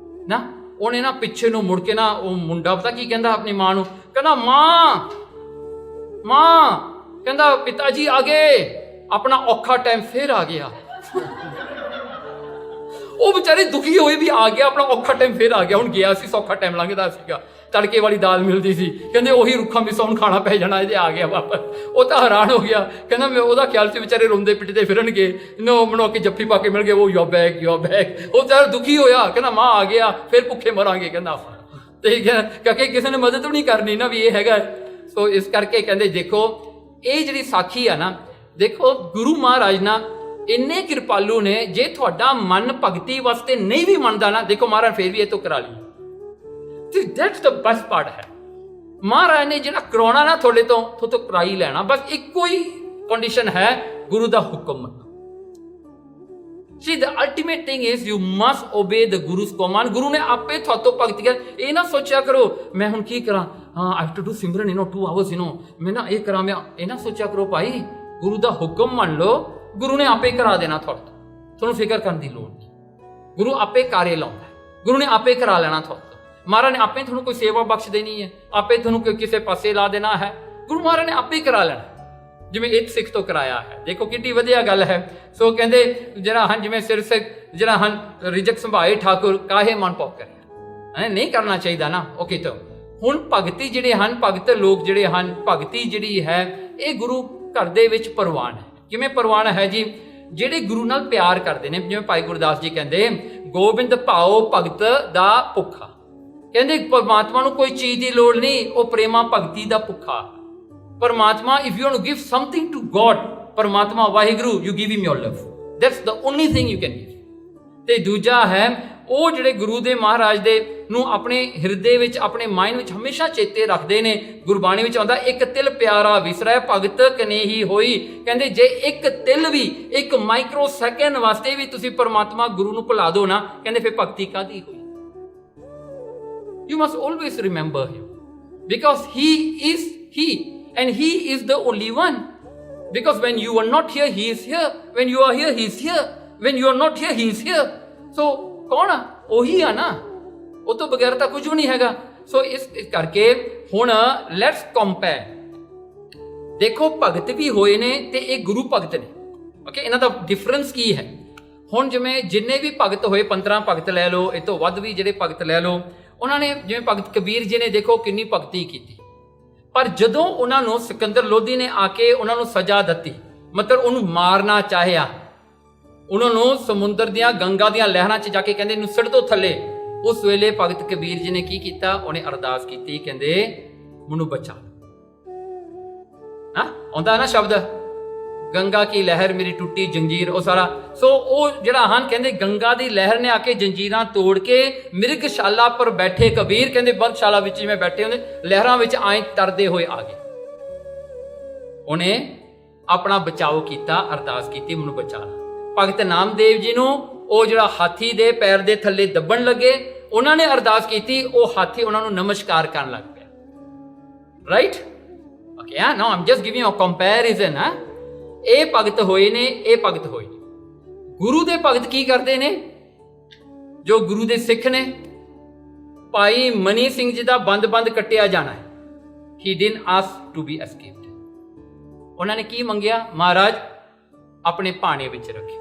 [SPEAKER 1] ਨਾ। ਉਹਨੇ ਨਾ ਪਿੱਛੇ ਨੂੰ ਮੁੜ ਕੇ ਨਾ, ਉਹ ਮੁੰਡਾ ਪਤਾ ਕੀ ਕਹਿੰਦਾ ਆਪਣੀ ਮਾਂ ਨੂੰ, ਕਹਿੰਦਾ ਮਾਂ ਕਹਿੰਦਾ ਪਿਤਾ ਜੀ ਆ ਗਏ, ਆਪਣਾ ਔਖਾ ਟਾਈਮ ਫੇਰ ਆ ਗਿਆ। ਉਹ ਵਿਚਾਰੇ ਦੁਖੀ ਹੋਏ ਵੀ ਆ ਗਿਆ, ਆਪਣਾ ਔਖਾ ਟਾਈਮ ਫੇਰ ਆ ਗਿਆ। ਹੁਣ ਗਿਆ ਸੀ, ਸੌਖਾ ਟਾਈਮ ਲੰਘਦਾ ਸੀਗਾ, ਤੜਕੇ ਵਾਲੀ ਦਾਲ ਮਿਲਦੀ ਸੀ, ਕਹਿੰਦੇ ਉਹੀ ਰੁੱਖਾਂ ਮਿੱਸਾ ਹੁਣ ਖਾਣਾ ਪੈ ਜਾਣਾ, ਇਹਦੇ ਆ ਗਿਆ ਵਾਪਸ। ਉਹ ਤਾਂ ਹੈਰਾਨ ਹੋ ਗਿਆ, ਕਹਿੰਦਾ ਮੈਂ ਉਹਦਾ ਖਿਆਲ ਸੀ ਵਿਚਾਰੇ ਰੋਂਦੇ ਪਿੱਟਦੇ ਫਿਰਨਗੇ, ਨੋ ਬਣਾ ਕੇ ਜੱਫੀ ਪਾ ਕੇ ਮਿਲ ਗਏ, ਉਹ ਯੋਰ ਬੈਗ। ਉਹ ਵਿਚਾਰਾ ਦੁਖੀ ਹੋਇਆ, ਕਹਿੰਦਾ ਮਾਂ ਆ ਗਿਆ, ਫਿਰ ਭੁੱਖੇ ਮਰਾਂਗੇ ਕਹਿੰਦਾ ਆਪਾਂ। ਤੇ ਕਿਉਂਕਿ ਕਿਸੇ ਨੇ ਮਦਦ ਵੀ ਨਹੀਂ ਕਰਨੀ ਨਾ, ਵੀ ਇਹ ਹੈਗਾ। ਸੋ ਇਸ ਕਰਕੇ ਕਹਿੰਦੇ ਦੇਖੋ ਇਹ ਜਿਹੜੀ ਸਾਖੀ ਆ ਨਾ, ਦੇਖੋ ਗੁਰੂ ਮਹਾਰਾਜ ਨਾ ਇੰਨੇ ਕਿਰਪਾਲੂ ਨੇ, ਜੇ ਤੁਹਾਡਾ ਮਨ ਭਗਤੀ ਵਾਸਤੇ ਨਹੀਂ ਵੀ ਮੰਨਦਾ ਨਾ, ਦੇਖੋ ਮਹਾਰਾਜ ਫੇਰ ਵੀ ਇਹ ਤੋਂ ਕਰਾ ਲਈ। ਤੇ ਦੈਟਸ ਦ ਬੈਸਟ ਪਾਰਟ ਹੈ, ਮਹਾਰਾਜ ਨੇ ਜਿਹੜਾ ਕਰਾਉਣਾ ਨਾ ਤੁਹਾਡੇ ਤੋਂ ਕਰਾ ਹੀ ਲੈਣਾ। ਬਸ ਇੱਕੋ ਹੀ ਕੰਡੀਸ਼ਨ ਹੈ, ਗੁਰੂ ਦਾ ਹੁਕਮ ਮੰਨੋ। See, the ultimate thing is you must obey the Guru's command. ਗੁਰੂ ਨੇ ਆਪੇ ਤੁਹਾਤੋਂ ਭਗਤੀ ਕਰ। ਇਹ ਨਾ ਸੋਚਿਆ ਕਰੋ ਮੈਂ ਹੁਣ ਕੀ ਕਰਾਂ, I have to do Simran 2 hours ਮੈਂ ਨਾ ਇਹ ਕਰਾਂ, ਮੈਂ ਇਹ ਨਾ ਸੋਚਿਆ ਕਰੋ ਭਾਈ, ਗੁਰੂ ਦਾ ਹੁਕਮ ਮੰਨ ਲਓ, ਗੁਰੂ ਨੇ ਆਪੇ ਕਰਾ ਦੇਣਾ ਤੁਹਾਨੂੰ ਫਿਕਰ ਕਰਨ ਦੀ ਲੋੜ ਨਹੀਂ। ਗੁਰੂ ਆਪੇ ਕਾਰੇ ਲਾਉਂਦਾ, ਗੁਰੂ ਨੇ ਆਪੇ ਕਰਾ ਲੈਣਾ ਤੁਹਾਡੇ। ਮਹਾਰਾਜ ਨੇ ਆਪੇ ਤੁਹਾਨੂੰ ਕੋਈ ਸੇਵਾ ਬਖਸ਼ ਦੇਣੀ ਹੈ, ਆਪੇ ਤੁਹਾਨੂੰ ਕਿਸੇ ਪਾਸੇ ਲਾ ਦੇਣਾ ਹੈ, ਗੁਰੂ ਮਹਾਰਾਜ ਨੇ ਆਪੇ ਕਰਾ ਲੈਣਾ, ਜਿਵੇਂ ਇੱਕ ਸਿੱਖ ਤੋਂ ਕਰਾਇਆ ਹੈ। ਦੇਖੋ ਕਿੰਨੀ ਵਧੀਆ ਗੱਲ ਹੈ। ਸੋ ਕਹਿੰਦੇ ਜਿਹੜਾ ਹਨ ਜਿਵੇਂ ਸਿਰ ਸੇ ਜਿਹੜਾ ਹਨ ਰਿਜਕ ਸੰਭਾਏ ਠਾਕੁਰ ਕਾਹੇ ਮਨ ਪਾਉ ਕਰਿਆ, ਨਹੀਂ ਕਰਨਾ ਚਾਹੀਦਾ ਨਾ। ਓਕੇ, ਤਾਂ ਹੁਣ ਭਗਤੀ ਜਿਹੜੇ ਹਨ, ਭਗਤ ਲੋਕ ਜਿਹੜੇ ਹਨ, ਭਗਤੀ ਜਿਹੜੀ ਹੈ ਇਹ ਗੁਰੂ ਘਰ ਦੇ ਵਿੱਚ ਪ੍ਰਵਾਨ ਹੈ। ਕਿਵੇਂ ਪ੍ਰਵਾਨ ਹੈ ਜੀ? ਜਿਹੜੇ ਗੁਰੂ ਨਾਲ ਪਿਆਰ ਕਰਦੇ ਨੇ, ਜਿਵੇਂ ਭਾਈ ਗੁਰਦਾਸ ਜੀ ਕਹਿੰਦੇ ਗੋਬਿੰਦ ਭਾਓ ਭਗਤ ਦਾ ਭੁੱਖਾ। ਕਹਿੰਦੇ ਪਰਮਾਤਮਾ ਨੂੰ ਕੋਈ ਚੀਜ਼ ਦੀ ਲੋੜ ਨਹੀਂ, ਉਹ ਪ੍ਰੇਮਾ ਭਗਤੀ ਦਾ ਭੁੱਖਾ। ਪਰਮਾਤਮਾ if you want to give something to God, ਪਰਮਾਤਮਾ Waheguru, you give him your love, that's the only thing you can give. ਤੇ ਦੂਜਾ ਹੈ ਉਹ ਜਿਹੜੇ ਗੁਰੂ ਦੇ ਮਹਾਰਾਜ ਦੇ ਨੂੰ ਆਪਣੇ ਹਿਰਦੇ ਵਿੱਚ, ਆਪਣੇ ਮਾਈਂਡ ਵਿੱਚ ਹਮੇਸ਼ਾ ਚੇਤੇ ਰੱਖਦੇ ਨੇ। ਗੁਰਬਾਣੀ ਵਿੱਚ ਆਉਂਦਾ ਇੱਕ ਤਿਲ ਪਿਆਰਾ ਵਿਸਰੈ ਭਗਤ ਕਨੇਹੀ ਹੋਈ। ਕਹਿੰਦੇ ਜੇ ਇੱਕ ਤਿਲ ਵੀ, ਇੱਕ ਮਾਈਕਰੋ ਸੈਕਿੰਡ ਵਾਸਤੇ ਵੀ ਤੁਸੀਂ ਪਰਮਾਤਮਾ ਗੁਰੂ ਨੂੰ ਭੁਲਾ ਦਿਓ ਨਾ, ਕਹਿੰਦੇ ਫਿਰ ਭਗਤੀ ਕਾਹਦੀ ਹੋਈ? You must always remember him because he is he and he is the only one. Because when you are not here, he is here. When you are here, he is here. When you are not here, he is here. So ਕੌਣ ਆ? ਉਹੀ ਆ ਨਾ, ਉਹ ਤੋਂ ਬਗੈਰ ਤਾਂ ਕੁਝ ਵੀ ਨਹੀਂ ਹੈਗਾ। ਸੋ ਇਸ ਕਰਕੇ ਹੁਣ ਲੈਟਸ ਕੰਪੇਅਰ। ਦੇਖੋ ਭਗਤ ਵੀ ਹੋਏ ਨੇ ਤੇ ਇਹ ਗੁਰੂ ਭਗਤ ਨੇ। ਓਕੇ, ਇਹਨਾਂ ਦਾ ਡਿਫਰੈਂਸ ਕੀ ਹੈ? ਹੁਣ ਜਿਵੇਂ ਜਿੰਨੇ ਵੀ ਭਗਤ ਹੋਏ, 15 ਭਗਤ ਲੈ ਲਓ, ਇਹ ਤੋਂ ਵੱਧ ਵੀ ਜਿਹੜੇ ਭਗਤ ਲੈ ਲਓ, ਉਹਨਾਂ ਨੇ ਜਿਵੇਂ ਭਗਤ ਕਬੀਰ ਜੀ ਨੇ ਦੇਖੋ ਕਿੰਨੀ ਭਗਤੀ ਕੀਤੀ। ਪਰ ਜਦੋਂ ਉਹਨਾਂ ਨੂੰ ਸਿਕੰਦਰ ਲੋਧੀ ਨੇ ਆ ਕੇ ਉਹਨਾਂ ਨੂੰ ਸਜ਼ਾ ਦਿੱਤੀ, ਮਤਲਬ ਉਹਨੂੰ ਮਾਰਨਾ ਚਾਹਿਆ, ਉਹਨਾਂ ਨੂੰ ਸਮੁੰਦਰ ਦੀਆਂ ਗੰਗਾ ਦੀਆਂ ਲਹਿਰਾਂ 'ਚ ਜਾ ਕੇ ਕਹਿੰਦੇ ਇਹਨੂੰ ਸਿੱਟ ਦਿਓ ਥੱਲੇ, ਉਸ ਵੇਲੇ ਭਗਤ ਕਬੀਰ ਜੀ ਨੇ ਕੀ ਕੀਤਾ? ਉਹਨੇ ਅਰਦਾਸ ਕੀਤੀ, ਕਹਿੰਦੇ ਮੈਨੂੰ ਬਚਾ। ਆਉਂਦਾ ਨਾ ਸ਼ਬਦ ਗੰਗਾ ਕੀ ਲਹਿਰ ਮੇਰੀ ਟੁੱਟੀ ਜੰਜੀਰ, ਉਹ ਸਾਰਾ। ਸੋ ਉਹ ਜਿਹੜਾ ਹਨ ਕਹਿੰਦੇ ਗੰਗਾ ਦੀ ਲਹਿਰ ਨੇ ਆ ਕੇ ਜੰਜੀਰਾਂ ਤੋੜ ਕੇ ਮਿਰਗਸ਼ਾਲਾ ਪਰ ਬੈਠੇ ਕਬੀਰ, ਕਹਿੰਦੇ ਬੰਦਸ਼ਾਲਾ ਵਿੱਚ ਜਿਵੇਂ ਬੈਠੇ ਹੁੰਦੇ, ਲਹਿਰਾਂ ਵਿੱਚ ਆਏ ਤਰਦੇ ਹੋਏ ਆ ਗਏ। ਉਹਨੇ ਆਪਣਾ ਬਚਾਓ ਕੀਤਾ, ਅਰਦਾਸ ਕੀਤੀ ਮੈਨੂੰ ਬਚਾ। ਭਗਤ ਨਾਮਦੇਵ ਜੀ ਨੂੰ ਉਹ ਜਿਹੜਾ ਹਾਥੀ ਦੇ ਪੈਰ ਦੇ ਥੱਲੇ ਦੱਬਣ ਲੱਗੇ, ਉਹਨਾਂ ਨੇ ਅਰਦਾਸ ਕੀਤੀ, ਉਹ ਹਾਥੀ ਉਹਨਾਂ ਨੂੰ ਨਮਸਕਾਰ ਕਰਨ ਲੱਗ ਪਿਆ। Right? Okay, now I'm just giving a comparison. ਇਹ ਭਗਤ ਹੋਏ ਨੇ, ਇਹ ਭਗਤ ਹੋਏ ਨੇ। ਗੁਰੂ ਦੇ ਭਗਤ ਕੀ ਕਰਦੇ ਨੇ? ਜੋ ਗੁਰੂ ਦੇ ਸਿੱਖ ਨੇ, ਭਾਈ ਮਨੀ ਸਿੰਘ ਜੀ ਦਾ ਬੰਦ ਕੱਟਿਆ ਜਾਣਾ ਹੈ। He didn't ask to be escaped. ਉਹਨਾਂ ਨੇ ਕੀ ਮੰਗਿਆ? ਮਹਾਰਾਜ ਆਪਣੇ ਭਾਣੇ ਵਿੱਚ ਰੱਖਿਓ,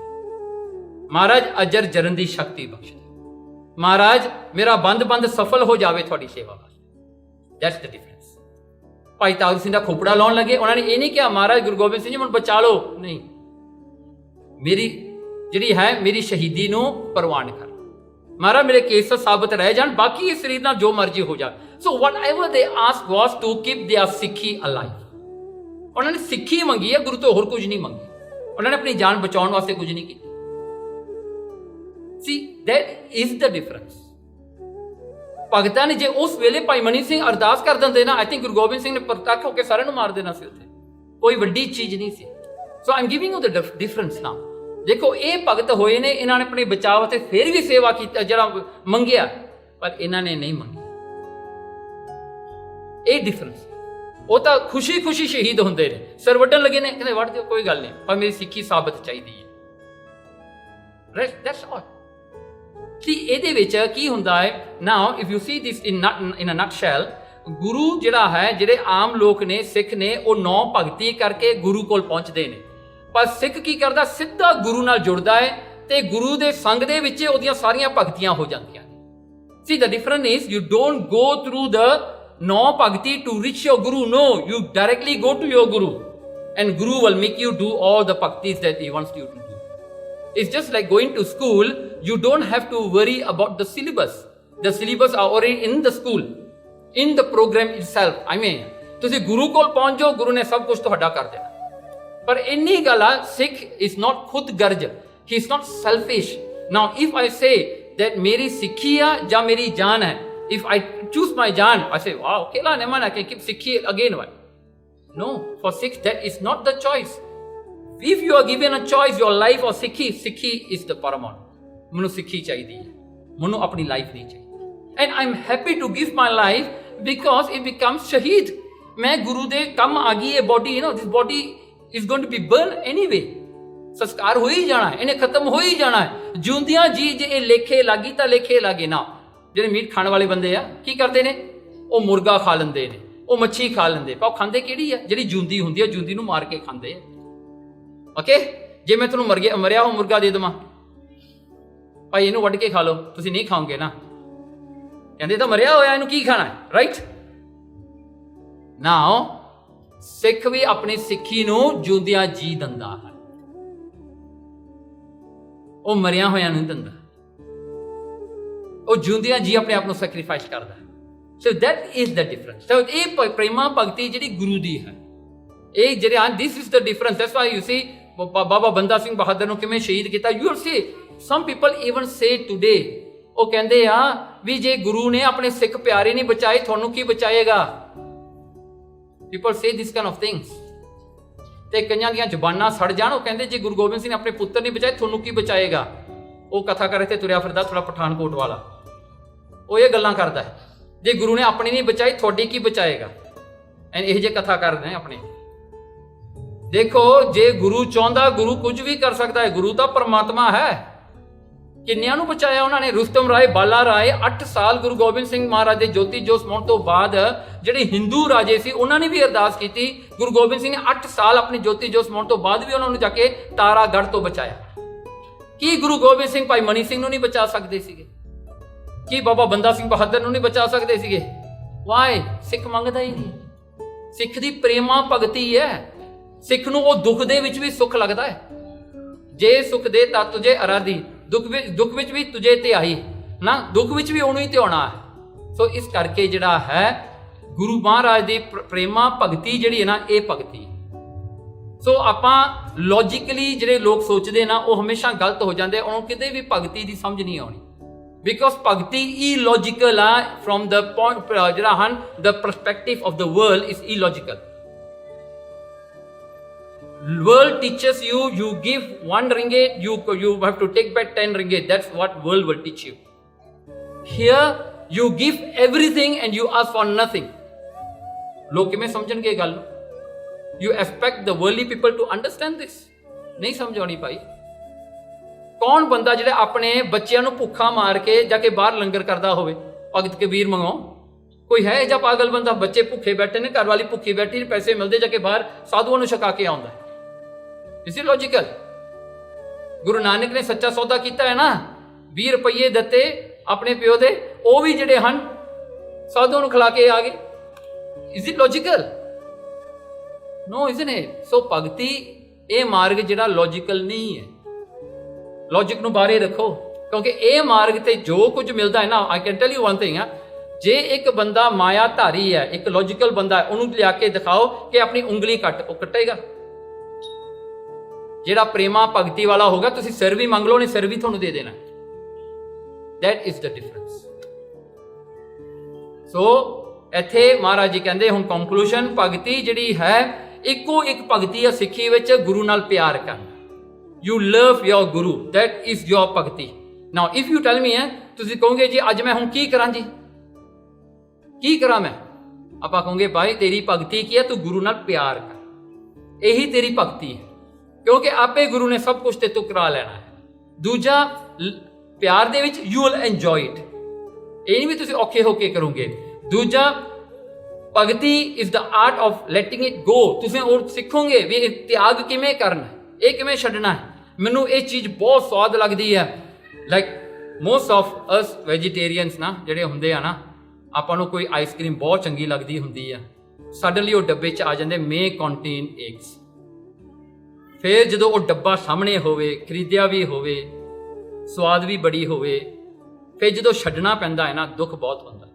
[SPEAKER 1] ਮਹਾਰਾਜ ਅਜਰ ਜਰਨ ਦੀ ਸ਼ਕਤੀ ਬਖਸ਼ ਦਿਓ, ਮਹਾਰਾਜ ਮੇਰਾ ਬੰਦ ਸਫਲ ਹੋ ਜਾਵੇ ਤੁਹਾਡੀ ਸੇਵਾ ਵਾਸਤੇ। That's the difference. ਭਾਈ ਤਾਰੂ ਸਿੰਘ ਦਾ ਖੋਪੜਾ ਲਾਉਣ ਲੱਗੇ, ਉਹਨਾਂ ਨੇ ਇਹ ਨਹੀਂ ਕਿਹਾ ਮਹਾਰਾਜ ਗੁਰੂ ਗੋਬਿੰਦ ਸਿੰਘ ਜੀ ਮੈਨੂੰ ਬਚਾ ਲਓ, ਨਹੀਂ, ਮੇਰੀ ਜਿਹੜੀ ਹੈ ਮੇਰੀ ਸ਼ਹੀਦੀ ਨੂੰ ਪ੍ਰਵਾਨ ਕਰ, ਮਹਾਰਾਜ ਮੇਰੇ ਕੇਸ ਸਾਬਤ ਰਹਿ ਜਾਣ, ਬਾਕੀ ਇਸ ਸਰੀਰ ਨਾਲ ਜੋ ਮਰਜ਼ੀ ਹੋ ਜਾ। So whatever they ask was to keep their Sikhi alive. ਉਹਨਾਂ ਨੇ ਸਿੱਖੀ ਮੰਗੀ ਹੈ, ਗੁਰੂ ਤੋਂ ਹੋਰ ਕੁਝ ਨਹੀਂ ਮੰਗੀ। ਉਹਨਾਂ ਨੇ ਆਪਣੀ ਜਾਨ ਬਚਾਉਣ ਵਾਸਤੇ ਕੁਝ ਨਹੀਂ ਕੀਤਾ। See, that is the difference. ਭਗਤਾਂ ਨੇ ਜੇ ਉਸ ਵੇਲੇ ਭਾਈ ਮਨੀ ਸਿੰਘ ਅਰਦਾਸ ਕਰ ਦਿੰਦੇ ਨਾ, ਆਈ ਥਿੰਕ ਗੁਰੂ ਗੋਬਿੰਦ ਸਿੰਘ ਨੇ ਪ੍ਰਤੱਖ ਹੋ ਕੇ ਸਾਰਿਆਂ ਨੂੰ ਮਾਰ ਦੇਣਾ ਸੀ ਉੱਥੇ, ਕੋਈ ਵੱਡੀ ਚੀਜ਼ ਨਹੀਂ ਸੀ। So I am giving you the difference now. ਦੇਖੋ ਇਹ ਭਗਤ ਹੋਏ ਨੇ, ਇਹਨਾਂ ਨੇ ਆਪਣੇ ਬਚਾਅ ਵਾਸਤੇ ਫਿਰ ਵੀ ਸੇਵਾ ਕੀਤੀ, ਜਿਹੜਾ ਮੰਗਿਆ, ਪਰ ਇਹਨਾਂ ਨੇ ਨਹੀਂ ਮੰਗੀ। ਇਹ ਡਿਫਰੈਂਸ। ਉਹ ਤਾਂ ਖੁਸ਼ੀ ਸ਼ਹੀਦ ਹੁੰਦੇ ਨੇ, ਸਿਰ ਵੱਢਣ ਲੱਗੇ ਨੇ, ਕਹਿੰਦੇ ਵੱਢ ਦਿਓ ਕੋਈ ਗੱਲ ਨਹੀਂ, ਪਰ ਮੇਰੀ ਸਿੱਖੀ ਸਾਬਤ ਚਾਹੀਦੀ ਹੈ। That's all. See, ਇਹਦੇ ਵਿੱਚ ਕੀ ਹੁੰਦਾ ਹੈ? ਨਾਓ ਇਫ ਯੂ ਸੀ ਦਿਸ ਇਨ ਅ ਨਟਸ਼ੈਲ, ਗੁਰੂ ਜਿਹੜਾ ਹੈ, ਜਿਹੜੇ ਆਮ ਲੋਕ ਨੇ, ਸਿੱਖ ਨੇ, ਉਹ 9 ਭਗਤੀ ਕਰਕੇ ਗੁਰੂ ਕੋਲ ਪਹੁੰਚਦੇ ਨੇ। ਪਰ ਸਿੱਖ ਕੀ ਕਰਦਾ, ਸਿੱਧਾ ਗੁਰੂ ਨਾਲ ਜੁੜਦਾ ਹੈ ਤੇ ਗੁਰੂ ਦੇ ਸੰਗ ਦੇ ਵਿੱਚ ਉਹਦੀਆਂ ਸਾਰੀਆਂ ਭਗਤੀਆਂ ਹੋ ਜਾਂਦੀਆਂ ਨੇ। See, the difference is you don't go through the 9 bhakti to reach your guru. No, you directly go to your guru and guru will make you do all the bhaktis that he wants you to do. It's just like going to school. You don't have to worry about the syllabus. The syllabus are already in the school, in the program itself. I mean, ਤੁਸੀਂ ਗੁਰੂ ਕੋਲ ਪਹੁੰਚ ਜਾਓ, ਗੁਰੂ ਨੇ ਸਭ ਕੁਝ ਤੁਹਾਡਾ ਕਰ ਦੇਣਾ। ਪਰ ਇੰਨੀ ਗੱਲ ਆ, ਸਿੱਖ is not ਖੁਦ ਗਰਜ, he is not selfish. Now if I say that ਮੇਰੀ ਸਿੱਖੀ ਆ ਜਾਂ ਮੇਰੀ ਜਾਨ ਹੈ, if I choose my jaan, I say, wow, kela ne mana, I can keep sikhi again. Why? No, for Sikh that is not the choice. If you are given a choice, your life or Sikhi is the paramount. Manu Sikhi chahiye hai, manu apni life nahi chahiye. And I'm happy to give my life because it becomes shaheed. Main guru de kam aa gayi hai body, you know, this body is going to be burned anyway. संस्कार हो ही जाना है, इन्हें खत्म हो ही जाना है। जिउंदियां जी जे लेखे लागी तां लेखे लागे ना। ਜਿਹੜੇ ਮੀਟ ਖਾਣ ਵਾਲੇ ਬੰਦੇ ਆ ਕੀ ਕਰਦੇ ਨੇ, ਉਹ ਮੁਰਗਾ ਖਾ ਲੈਂਦੇ ਨੇ, ਉਹ ਮੱਛੀ ਖਾ ਲੈਂਦੇ, ਪਰ ਉਹ ਖਾਂਦੇ ਕਿਹੜੀ ਆ, ਜਿਹੜੀ ਜੂੰਦੀ ਹੁੰਦੀ ਆ, ਜੂੰਦੀ ਨੂੰ ਮਾਰ ਕੇ ਖਾਂਦੇ ਆ। ਓਕੇ, ਜੇ ਮੈਂ ਤੁਹਾਨੂੰ ਮਰਿਆ ਹੋ ਮੁਰਗਾ ਦੇ ਦੇਵਾਂ, ਭਾਈ ਇਹਨੂੰ ਵੱਢ ਕੇ ਖਾ ਲਓ, ਤੁਸੀਂ ਨਹੀਂ ਖਾਓਗੇ ਨਾ, ਕਹਿੰਦੇ ਤਾਂ ਮਰਿਆ ਹੋਇਆ, ਇਹਨੂੰ ਕੀ ਖਾਣਾ ਹੈ, ਰਾਈਟ। ਨਾਓ ਸਿੱਖ ਵੀ ਆਪਣੀ ਸਿੱਖੀ ਨੂੰ ਜੂੰਦਿਆਂ ਜੀ ਦਿੰਦਾ ਹੈ, ਉਹ ਮਰਿਆ ਹੋਇਆ ਨਹੀਂ ਦਿੰਦਾ, ਉਹ ਜਿਉਂਦਿਆਂ ਜੀ ਆਪਣੇ ਆਪ ਨੂੰ ਸੈਕਰੀਫਾਈਸ ਕਰਦਾ ਹੈ। So that is the difference. So ਇਹ ਪ੍ਰੇਮਾ ਭਗਤੀ ਜਿਹੜੀ ਗੁਰੂ ਦੀ ਹੈ, ਇਹ ਜਿਹੜੇ this is the difference. That's why you see Baba Banda Singh Bahadur ਨੂੰ ਕਿਵੇਂ ਸ਼ਹੀਦ ਕੀਤਾ। You will see some people even say today, ਉਹ ਕਹਿੰਦੇ ਆ ਵੀ ਜੇ ਗੁਰੂ ਨੇ ਆਪਣੇ ਸਿੱਖ ਪਿਆਰੇ ਨਹੀਂ ਬਚਾਏ, ਤੁਹਾਨੂੰ ਕੀ ਬਚਾਏਗਾ। People say this kind of things. ਤੇ ਕਈਆਂ ਦੀਆਂ ਜ਼ੁਬਾਨਾਂ ਸੜ ਜਾਣ, ਉਹ ਕਹਿੰਦੇ ਜੇ ਗੁਰੂ ਗੋਬਿੰਦ ਸਿੰਘ ਨੇ ਆਪਣੇ ਪੁੱਤਰ ਨਹੀਂ ਬਚਾਏ, ਤੁਹਾਨੂੰ ਕੀ ਬਚਾਏਗਾ। ਉਹ ਕਥਾ ਕਰ ਇੱਥੇ ਤੁਰਿਆ ਫਿਰਦਾ ਥੋੜਾ ਪਠਾਨਕੋਟ ਵਾਲਾ, ਉਹ ਇਹ ਗੱਲਾਂ ਕਰਦਾ ਹੈ, ਜੇ ਗੁਰੂ ਨੇ ਆਪਣੀ ਨਹੀਂ ਬਚਾਈ, ਤੁਹਾਡੀ ਕੀ ਬਚਾਏਗਾ। ਇਹ ਜਿਹੇ ਕਥਾ ਕਰਦੇ ਨੇ ਆਪਣੇ। ਦੇਖੋ, ਜੇ ਗੁਰੂ ਚਾਹੁੰਦਾ, ਗੁਰੂ ਕੁਝ ਵੀ ਕਰ ਸਕਦਾ ਹੈ। ਗੁਰੂ ਤਾਂ ਪਰਮਾਤਮਾ ਹੈ। ਕਿੰਨਿਆਂ ਨੂੰ ਬਚਾਇਆ ਉਹਨਾਂ ਨੇ। ਰੁਸਤਮ ਰਾਏ, ਬਾਲਾ ਰਾਏ, 8 ਸਾਲ ਗੁਰੂ ਗੋਬਿੰਦ ਸਿੰਘ ਮਹਾਰਾਜ ਦੇ ਜੋਤੀ ਜੋਤ ਸਮਾਉਣ ਤੋਂ ਬਾਅਦ ਜਿਹੜੇ ਹਿੰਦੂ ਰਾਜੇ ਸੀ, ਉਹਨਾਂ ਨੇ ਵੀ ਅਰਦਾਸ ਕੀਤੀ। ਗੁਰੂ ਗੋਬਿੰਦ ਸਿੰਘ ਨੇ 8 ਸਾਲ ਆਪਣੀ ਜੋਤੀ ਜੋਤ ਸਮਾਉਣ ਤੋਂ ਬਾਅਦ ਵੀ ਉਹਨਾਂ ਨੂੰ ਜਾ ਕੇ ਤਾਰਾਗੜ੍ਹ ਤੋਂ ਬਚਾਇਆ। ਕੀ ਗੁਰੂ ਗੋਬਿੰਦ ਸਿੰਘ ਭਾਈ ਮਨੀ ਸਿੰਘ ਨੂੰ ਨਹੀਂ ਬਚਾ ਸਕਦੇ ਸੀਗੇ? ਕੀ ਬਾਬਾ ਬੰਦਾ ਸਿੰਘ ਬਹਾਦਰ ਨੂੰ ਨਹੀਂ ਬਚਾ ਸਕਦੇ ਸੀਗੇ? ਵਾਏ, ਸਿੱਖ ਮੰਗਦਾ ਹੀ ਨਹੀਂ। ਸਿੱਖ ਦੀ ਪ੍ਰੇਮਾ ਭਗਤੀ ਹੈ। ਸਿੱਖ ਨੂੰ ਉਹ ਦੁੱਖ ਦੇ ਵਿੱਚ ਵੀ ਸੁੱਖ ਲੱਗਦਾ ਹੈ। ਜੇ ਸੁੱਖ ਦੇ ਤਾਂ ਤੁਝੇ ਅਰਾਧੀ, ਦੁੱਖ ਵਿੱਚ ਵੀ ਤੁਝੇ ਧਿਆਈ ਨਾ, ਦੁੱਖ ਵਿੱਚ ਵੀ ਉਹਨੂੰ ਹੀ ਧਿਆਉਣਾ ਹੈ। ਸੋ ਇਸ ਕਰਕੇ ਜਿਹੜਾ ਹੈ ਗੁਰੂ ਮਹਾਰਾਜ ਦੀ ਪ੍ਰੇਮਾ ਭਗਤੀ ਜਿਹੜੀ ਹੈ ਨਾ, ਇਹ ਭਗਤੀ। ਸੋ ਆਪਾਂ ਲੌਜੀਕਲੀ ਜਿਹੜੇ ਲੋਕ ਸੋਚਦੇ ਨਾ, ਉਹ ਹਮੇਸ਼ਾ ਗਲਤ ਹੋ ਜਾਂਦੇ। ਉਹਨੂੰ ਕਿਤੇ ਵੀ ਭਗਤੀ ਦੀ ਸਮਝ ਨਹੀਂ ਆਉਣੀ, ਬਿਕੋਜ਼ ਭਗਤੀ ਇਲੌਜੀਕਲ ਆ ਫਰੋਮ ਦ ਪੁਆਇੰਟ ਜਿਹੜਾ ਹਨ the perspective of the world is illogical. World teaches you, you give 1 ringgit, you have to take back 10 ringgit. That's what world will teach you. Here you give everything and you ask for nothing. ਲੋਕ ਕਿਵੇਂ ਸਮਝਣਗੇ ਗੱਲ ਨੂੰ? You expect the worldly people to understand this? ਨਹੀਂ ਸਮਝਾਉਣੀ ਭਾਈ। ਕੌਣ ਬੰਦਾ ਜਿਹੜਾ ਆਪਣੇ ਬੱਚਿਆਂ ਨੂੰ ਭੁੱਖਾ ਮਾਰ ਕੇ ਜਾ ਕੇ ਬਾਹਰ ਲੰਗਰ ਕਰਦਾ ਹੋਵੇ? ਭਗਤ ਕਬੀਰ ਮੰਗੋ ਕੋਈ ਹੈ ਜਾਂ ਪਾਗਲ ਬੰਦਾ? ਬੱਚੇ ਭੁੱਖੇ ਬੈਠੇ ਨੇ, ਘਰ ਵਾਲੀ ਭੁੱਖੀ ਬੈਠੀ, ਪੈਸੇ ਮਿਲਦੇ, ਜਾ ਕੇ ਬਾਹਰ ਸਾਧੂਆਂ ਨੂੰ ਛਕਾ ਕੇ ਆਉਂਦਾ। Is it logical? Guru Nanak ਨੇ ਸੱਚਾ ਸੌਦਾ ਕੀਤਾ ਹੈ ਨਾ, 20 ਰੁਪਏ ਦਿੱਤੇ ਆਪਣੇ ਪਿਓ ਦੇ, ਉਹ ਵੀ ਜਿਹੜੇ ਹਨ ਸਾਧੂਆਂ ਨੂੰ ਖਿਲਾ ਕੇ ਆ ਗਏ। Is it logical? No, isn't it? So ਭਗਤੀ ਇਹ ਮਾਰਗ ਜਿਹੜਾ ਲੌਜੀਕਲ ਨਹੀਂ ਹੈ। ਲੌਜਿਕ ਨੂੰ ਬਾਹਰ ਰੱਖੋ, ਕਿਉਂਕਿ ਇਹ ਮਾਰਗ ਤੇ ਜੋ ਕੁਝ ਮਿਲਦਾ ਹੈ ਨਾ, I can tell you one thing, ਜੇ ਇੱਕ ਬੰਦਾ ਮਾਇਆ ਧਾਰੀ ਹੈ, ਇੱਕ ਲੌਜੀਕਲ ਬੰਦਾ ਹੈ, ਉਹਨੂੰ ਲਿਆ ਕੇ ਦਿਖਾਓ ਕਿ ਆਪਣੀ ਉਂਗਲੀ ਕੱਟ, ਉਹ ਕੱਟੇਗਾ। ਜਿਹੜਾ ਪ੍ਰੇਮਾ ਭਗਤੀ ਵਾਲਾ ਹੋਗਾ, ਤੁਸੀਂ ਸਿਰ ਵੀ ਮੰਗ ਲਓ, ਨੇ ਸਿਰ ਵੀ ਤੁਹਾਨੂੰ ਦੇ ਦੇਣਾ। That is the difference. ਸੋ ਇੱਥੇ ਮਹਾਰਾਜ ਜੀ ਕਹਿੰਦੇ ਹੁਣ ਕੰਕਲੂਸ਼ਨ, ਭਗਤੀ ਜਿਹੜੀ ਹੈ ਇੱਕੋ ਇੱਕ ਭਗਤੀ ਹੈ ਸਿੱਖੀ ਵਿੱਚ, ਗੁਰੂ ਨਾਲ ਪਿਆਰ ਕਰਨਾ। You love your guru, that is your ਭਗਤੀ। Now if you tell me, ਤੁਸੀਂ ਕਹੋਗੇ ਜੀ ਅੱਜ ਮੈਂ ਹੁਣ ਕੀ ਕਰਾਂ ਜੀ, ਕੀ ਕਰਾਂ ਮੈਂ? ਆਪਾਂ ਕਹੋਗੇ ਭਾਈ ਤੇਰੀ ਭਗਤੀ ਕੀ ਹੈ? ਤੂੰ ਗੁਰੂ ਨਾਲ ਪਿਆਰ ਕਰ, ਇਹੀ ਤੇਰੀ ਭਗਤੀ ਹੈ, ਕਿਉਂਕਿ ਆਪੇ ਗੁਰੂ ਨੇ ਸਭ ਕੁਝ ਤੇ ਤੂੰ ਕਰਾ ਲੈਣਾ ਹੈ। ਦੂਜਾ, ਪਿਆਰ ਦੇ ਵਿੱਚ you will enjoy it, ਇਹ ਨਹੀਂ ਵੀ ਤੁਸੀਂ ਔਖੇ ਹੋ ਕੇ ਕਰੋਗੇ। ਦੂਜਾ, ਭਗਤੀ is the art of letting it go. ਤੁਸੀਂ ਉਹ ਸਿੱਖੋਗੇ ਵੀ ਇਹ ਤਿਆਗ ਕਿਵੇਂ ਕਰਨਾ, ਇਹ ਕਿਵੇਂ ਛੱਡਣਾ ਹੈ। ਮੈਨੂੰ ਇਹ ਚੀਜ਼ ਬਹੁਤ ਸਵਾਦ ਲੱਗਦੀ ਹੈ। ਲਾਈਕ ਮੋਸਟ ਆਫ ਅਸ ਵੈਜੀਟੇਰੀਅਨਸ ਨਾ ਜਿਹੜੇ ਹੁੰਦੇ ਆ ਨਾ, ਆਪਾਂ ਨੂੰ ਕੋਈ ਆਈਸਕ੍ਰੀਮ ਬਹੁਤ ਚੰਗੀ ਲੱਗਦੀ ਹੁੰਦੀ ਆ, ਸਡਨਲੀ ਉਹ ਡੱਬੇ 'ਚ ਆ ਜਾਂਦੇ ਮੇ ਕੰਟੇਨ ਐਗਸ। ਫਿਰ ਜਦੋਂ ਉਹ ਡੱਬਾ ਸਾਹਮਣੇ ਹੋਵੇ, ਖਰੀਦਿਆ ਵੀ ਹੋਵੇ, ਸਵਾਦ ਵੀ ਬੜੀ ਹੋਵੇ, ਫਿਰ ਜਦੋਂ ਛੱਡਣਾ ਪੈਂਦਾ ਹੈ ਨਾ, ਦੁੱਖ ਬਹੁਤ ਹੁੰਦਾ।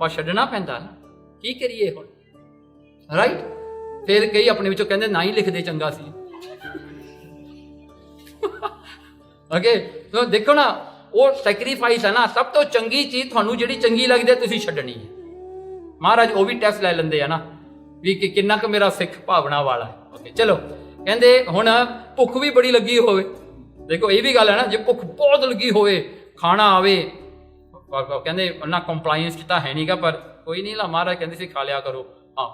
[SPEAKER 1] ਪਰ ਛੱਡਣਾ ਪੈਂਦਾ, ਕੀ ਕਰੀਏ ਹੁਣ, ਰਾਈਟ। ਫਿਰ ਕਈ ਆਪਣੇ ਵਿੱਚੋਂ ਕਹਿੰਦੇ ਨਾ ਹੀ ਲਿਖਦੇ ਚੰਗਾ ਸੀ। ਓਕੇ, ਸੋ ਦੇਖੋ ਨਾ, ਉਹ ਸੈਕਰੀਫਾਈਸ ਹੈ ਨਾ। ਸਭ ਤੋਂ ਚੰਗੀ ਚੀਜ਼ ਤੁਹਾਨੂੰ ਜਿਹੜੀ ਚੰਗੀ ਲੱਗਦੀ ਹੈ ਤੁਸੀਂ ਛੱਡਣੀ ਹੈ। ਮਹਾਰਾਜ ਉਹ ਵੀ ਟੈਸਟ ਲੈ ਲੈਂਦੇ ਆ ਨਾ ਵੀ ਕਿ ਕਿੰਨਾ ਕੁ ਮੇਰਾ ਸਿੱਖ ਭਾਵਨਾ ਵਾਲਾ ਹੈ। ਓਕੇ, ਚਲੋ, ਕਹਿੰਦੇ ਹੁਣ ਭੁੱਖ ਵੀ ਬੜੀ ਲੱਗੀ ਹੋਵੇ। ਦੇਖੋ ਇਹ ਵੀ ਗੱਲ ਹੈ ਨਾ, ਜੇ ਭੁੱਖ ਬਹੁਤ ਲੱਗੀ ਹੋਵੇ, ਖਾਣਾ ਆਵੇ, ਕਹਿੰਦੇ ਉਹਨਾਂ ਕੰਪਲਾਈਂਸ 'ਚ ਤਾਂ ਹੈ ਨਹੀਂਗਾ, ਪਰ ਕੋਈ ਨਹੀਂ ਲਾ, ਮਹਾਰਾਜ ਕਹਿੰਦੇ ਸੀ ਖਾ ਲਿਆ ਕਰੋ। ਹਾਂ,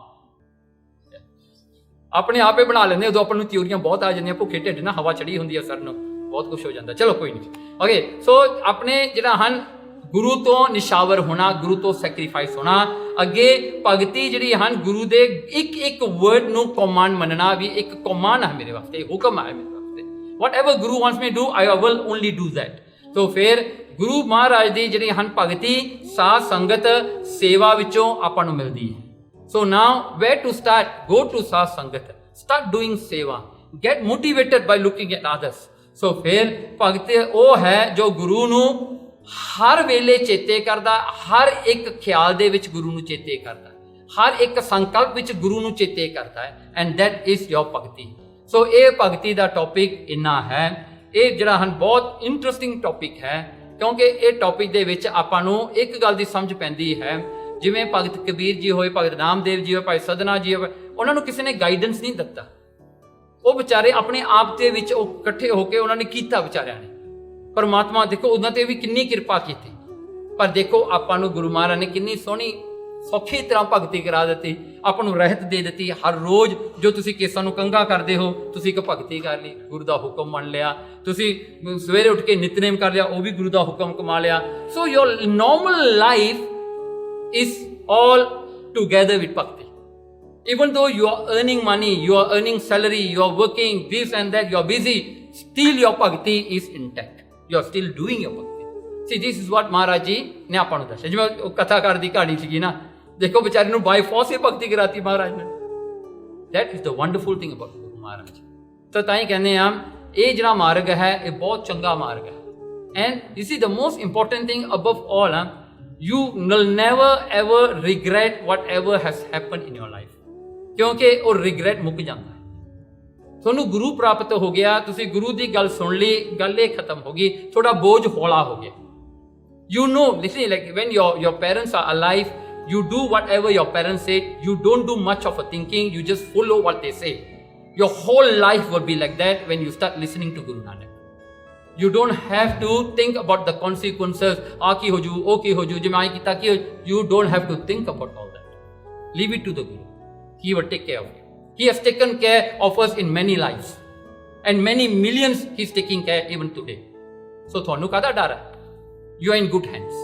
[SPEAKER 1] ਆਪਣੇ ਆਪ ਹੀ ਬਣਾ ਲੈਂਦੇ। ਉਦੋਂ ਆਪਾਂ ਨੂੰ ਤਿਉਰੀਆਂ ਬਹੁਤ ਆ ਜਾਂਦੀਆਂ, ਭੁੱਖੇ ਢਿੱਡ ਨਾ ਹਵਾ ਚੜੀ ਹੁੰਦੀ ਹੈ ਸਰ ਨੂੰ, ਬਹੁਤ ਕੁਛ ਹੋ ਜਾਂਦਾ। ਚਲੋ ਕੋਈ ਨਹੀਂ। ਓਕੇ, ਸੋ ਆਪਣੇ ਜਿਹੜਾ ਹਨ ਗੁਰੂ ਤੋਂ ਨਿਸ਼ਾਵਰ ਹੋਣਾ, ਗੁਰੂ ਤੋਂ ਸੈਕਰੀਫਾਈਸ ਹੋਣਾ। ਅੱਗੇ ਭਗਤੀ ਜਿਹੜੀ ਹਨ ਗੁਰੂ ਦੇ ਇੱਕ ਇੱਕ ਵਰਡ ਨੂੰ ਕਮਾਂਡ ਮੰਨਣਾ, ਵੀ ਇੱਕ ਕਮਾਂਡ ਹੈ ਮੇਰੇ ਵਾਸਤੇ, ਹੁਕਮ ਹੈ ਮੇਰੇ ਵਾਸਤੇ। Whatever Guru wants me do, I will only do that. So ਫਿਰ ਗੁਰੂ ਮਹਾਰਾਜ ਦੀ ਜਿਹੜੀ ਹਨ ਭਗਤੀ ਸਾਧ ਸੰਗਤ ਸੇਵਾ ਵਿੱਚੋਂ ਆਪਾਂ ਨੂੰ ਮਿਲਦੀ ਹੈ। So now where to start, go to Sadh Sangat, start doing seva, get motivated by looking at others. So ਫਿਰ ਭਗਤ ਉਹ ਹੈ ਜੋ ਗੁਰੂ ਨੂੰ ਹਰ ਵੇਲੇ ਚੇਤੇ ਕਰਦਾ, ਹਰ ਇੱਕ ਖਿਆਲ ਦੇ ਵਿੱਚ ਗੁਰੂ ਨੂੰ ਚੇਤੇ ਕਰਦਾ, ਹਰ ਇੱਕ ਸੰਕਲਪ ਵਿੱਚ ਗੁਰੂ ਨੂੰ ਚੇਤੇ ਕਰਦਾ ਹੈ। ਐਂਡ ਦੈਟ ਇਜ਼ ਯੋਰ ਭਗਤੀ। ਸੋ ਇਹ ਭਗਤੀ ਦਾ ਟੌਪਿਕ ਇੰਨਾ ਹੈ। ਇਹ ਜਿਹੜਾ ਹਨ ਬਹੁਤ ਇੰਟਰਸਟਿੰਗ ਟੌਪਿਕ ਹੈ, ਕਿਉਂਕਿ ਇਹ ਟੌਪਿਕ ਦੇ ਵਿੱਚ ਆਪਾਂ ਨੂੰ ਇੱਕ ਗੱਲ ਦੀ ਸਮਝ ਪੈਂਦੀ ਹੈ। ਜਿਵੇਂ ਭਗਤ ਕਬੀਰ ਜੀ ਹੋਏ, ਭਗਤ ਰਾਮਦੇਵ ਜੀ ਹੋਏ, ਭਾਈ ਸਦਨਾ ਜੀ ਹੋਏ, ਉਹਨਾਂ ਨੂੰ ਕਿਸੇ ਨੇ ਗਾਈਡੈਂਸ ਨਹੀਂ ਦਿੱਤਾ। ਉਹ ਵਿਚਾਰੇ ਆਪਣੇ ਆਪ ਦੇ ਵਿੱਚ ਉਹ ਇਕੱਠੇ ਹੋ ਕੇ ਉਹਨਾਂ ਨੇ ਕੀਤਾ ਵਿਚਾਰਿਆਂ ਨੇ। ਪਰਮਾਤਮਾ ਦੇਖੋ ਉਹਨਾਂ ਤੇ ਵੀ ਕਿੰਨੀ ਕਿਰਪਾ ਕੀਤੀ। ਪਰ ਦੇਖੋ ਆਪਾਂ ਨੂੰ ਗੁਰੂ ਮਹਾਰਾਜ ਨੇ ਕਿੰਨੀ ਸੋਹਣੀ ਸੌਖੀ ਤਰ੍ਹਾਂ ਭਗਤੀ ਕਰਾ ਦਿੱਤੀ, ਆਪਾਂ ਨੂੰ ਰਹਿਤ ਦੇ ਦਿੱਤੀ। ਹਰ ਰੋਜ਼ ਜੋ ਤੁਸੀਂ ਕੇਸਾਂ ਨੂੰ ਕੰਘਾ ਕਰਦੇ ਹੋ, ਤੁਸੀਂ ਇੱਕ ਭਗਤੀ ਕਰ ਲਈ, ਗੁਰੂ ਦਾ ਹੁਕਮ ਮੰਨ ਲਿਆ। ਤੁਸੀਂ ਸਵੇਰੇ ਉੱਠ ਕੇ ਨਿਤਨੇਮ ਕਰ ਲਿਆ, ਉਹ ਵੀ ਗੁਰੂ ਦਾ ਹੁਕਮ ਕਮਾ ਲਿਆ। So your normal life is all together with ਭਗਤੀ। Even though you are earning money, you are earning salary, you are working this and that, you are busy, still your bhakti is intact. You are still doing your bhakti. See, this is what Maharaj ji ਨੇ ਆਪਾਂ ਨੂੰ ਦੱਸਿਆ। ਜਿਵੇਂ ਉਹ ਕਥਾਕਾਰ ਦੀ ਕਹਾਣੀ ਸੀਗੀ ਨਾ, ਦੇਖੋ ਵਿਚਾਰੇ ਨੂੰ ਬਾਈ ਫੋਰਸ ਹੀ ਭਗਤੀ ਕਰਾਤੀ ਮਹਾਰਾਜ ਨੇ। That is the wonderful thing about Guru Maharaj। ਤਾਂ ਤਾਂ ਹੀ ਕਹਿੰਦੇ ਆ ਇਹ ਜਿਹੜਾ ਮਾਰਗ ਹੈ ਇਹ ਬਹੁਤ ਚੰਗਾ ਮਾਰਗ ਹੈ। And you see the most important thing above all, you will never ever regret whatever has happened in your life। ਕਿਉਂਕਿ ਉਹ ਰਿਗਰੈਟ ਮੁੱਕ ਜਾਂਦਾ ਹੈ। ਤੁਹਾਨੂੰ ਗੁਰੂ ਪ੍ਰਾਪਤ ਹੋ ਗਿਆ, ਤੁਸੀਂ ਗੁਰੂ ਦੀ ਗੱਲ ਸੁਣ ਲਈ, ਗੱਲ ਇਹ ਖਤਮ ਹੋ ਗਈ, ਤੁਹਾਡਾ ਬੋਝ ਹੌਲਾ ਹੋ ਗਿਆ। You know, listen, like when your parents are alive, you do whatever your parents say. You don't do much of a thinking. You just follow what they say. Your whole life will be like that when you start listening to Guru Nanak. You don't have to think about the consequences. ਆ ਕੀ ਹੋ ਜੂ, ਉਹ ਕੀ ਹੋ ਜੂ, ਜੇ ਮੈਂ ਕੀਤਾ ਕੀ ਹੋ। You don't have to think about all that. Leave it to the Guru. He will take care of you. He has taken care of us in many lives. And many millions He is taking care even today. So ਤੁਹਾਨੂੰ ਕਾਹਦਾ ਡਰ ਹੈ? You are in good hands.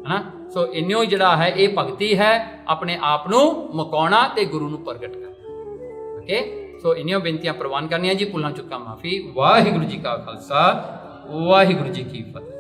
[SPEAKER 1] ਹੈ ਨਾ? ਸੋ ਇੰਨਿਓ ਜਿਹੜਾ ਹੈ ਇਹ ਭਗਤੀ ਹੈ, ਆਪਣੇ ਆਪ ਨੂੰ ਮੁਕਾਉਣਾ ਤੇ ਗੁਰੂ ਨੂੰ ਪ੍ਰਗਟ ਕਰਨਾ। ਓਕੇ, ਸੋ ਇੰਨਿਓ ਬੇਨਤੀਆਂ ਪ੍ਰਵਾਨ ਕਰਨੀਆਂ ਜੀ, ਭੁੱਲਾਂ ਚੁੱਕਾਂ ਮਾਫੀ। ਵਾਹਿਗੁਰੂ ਜੀ ਕਾ ਖਾਲਸਾ, ਵਾਹਿਗੁਰੂ ਜੀ ਕੀ ਫਤਿਹ।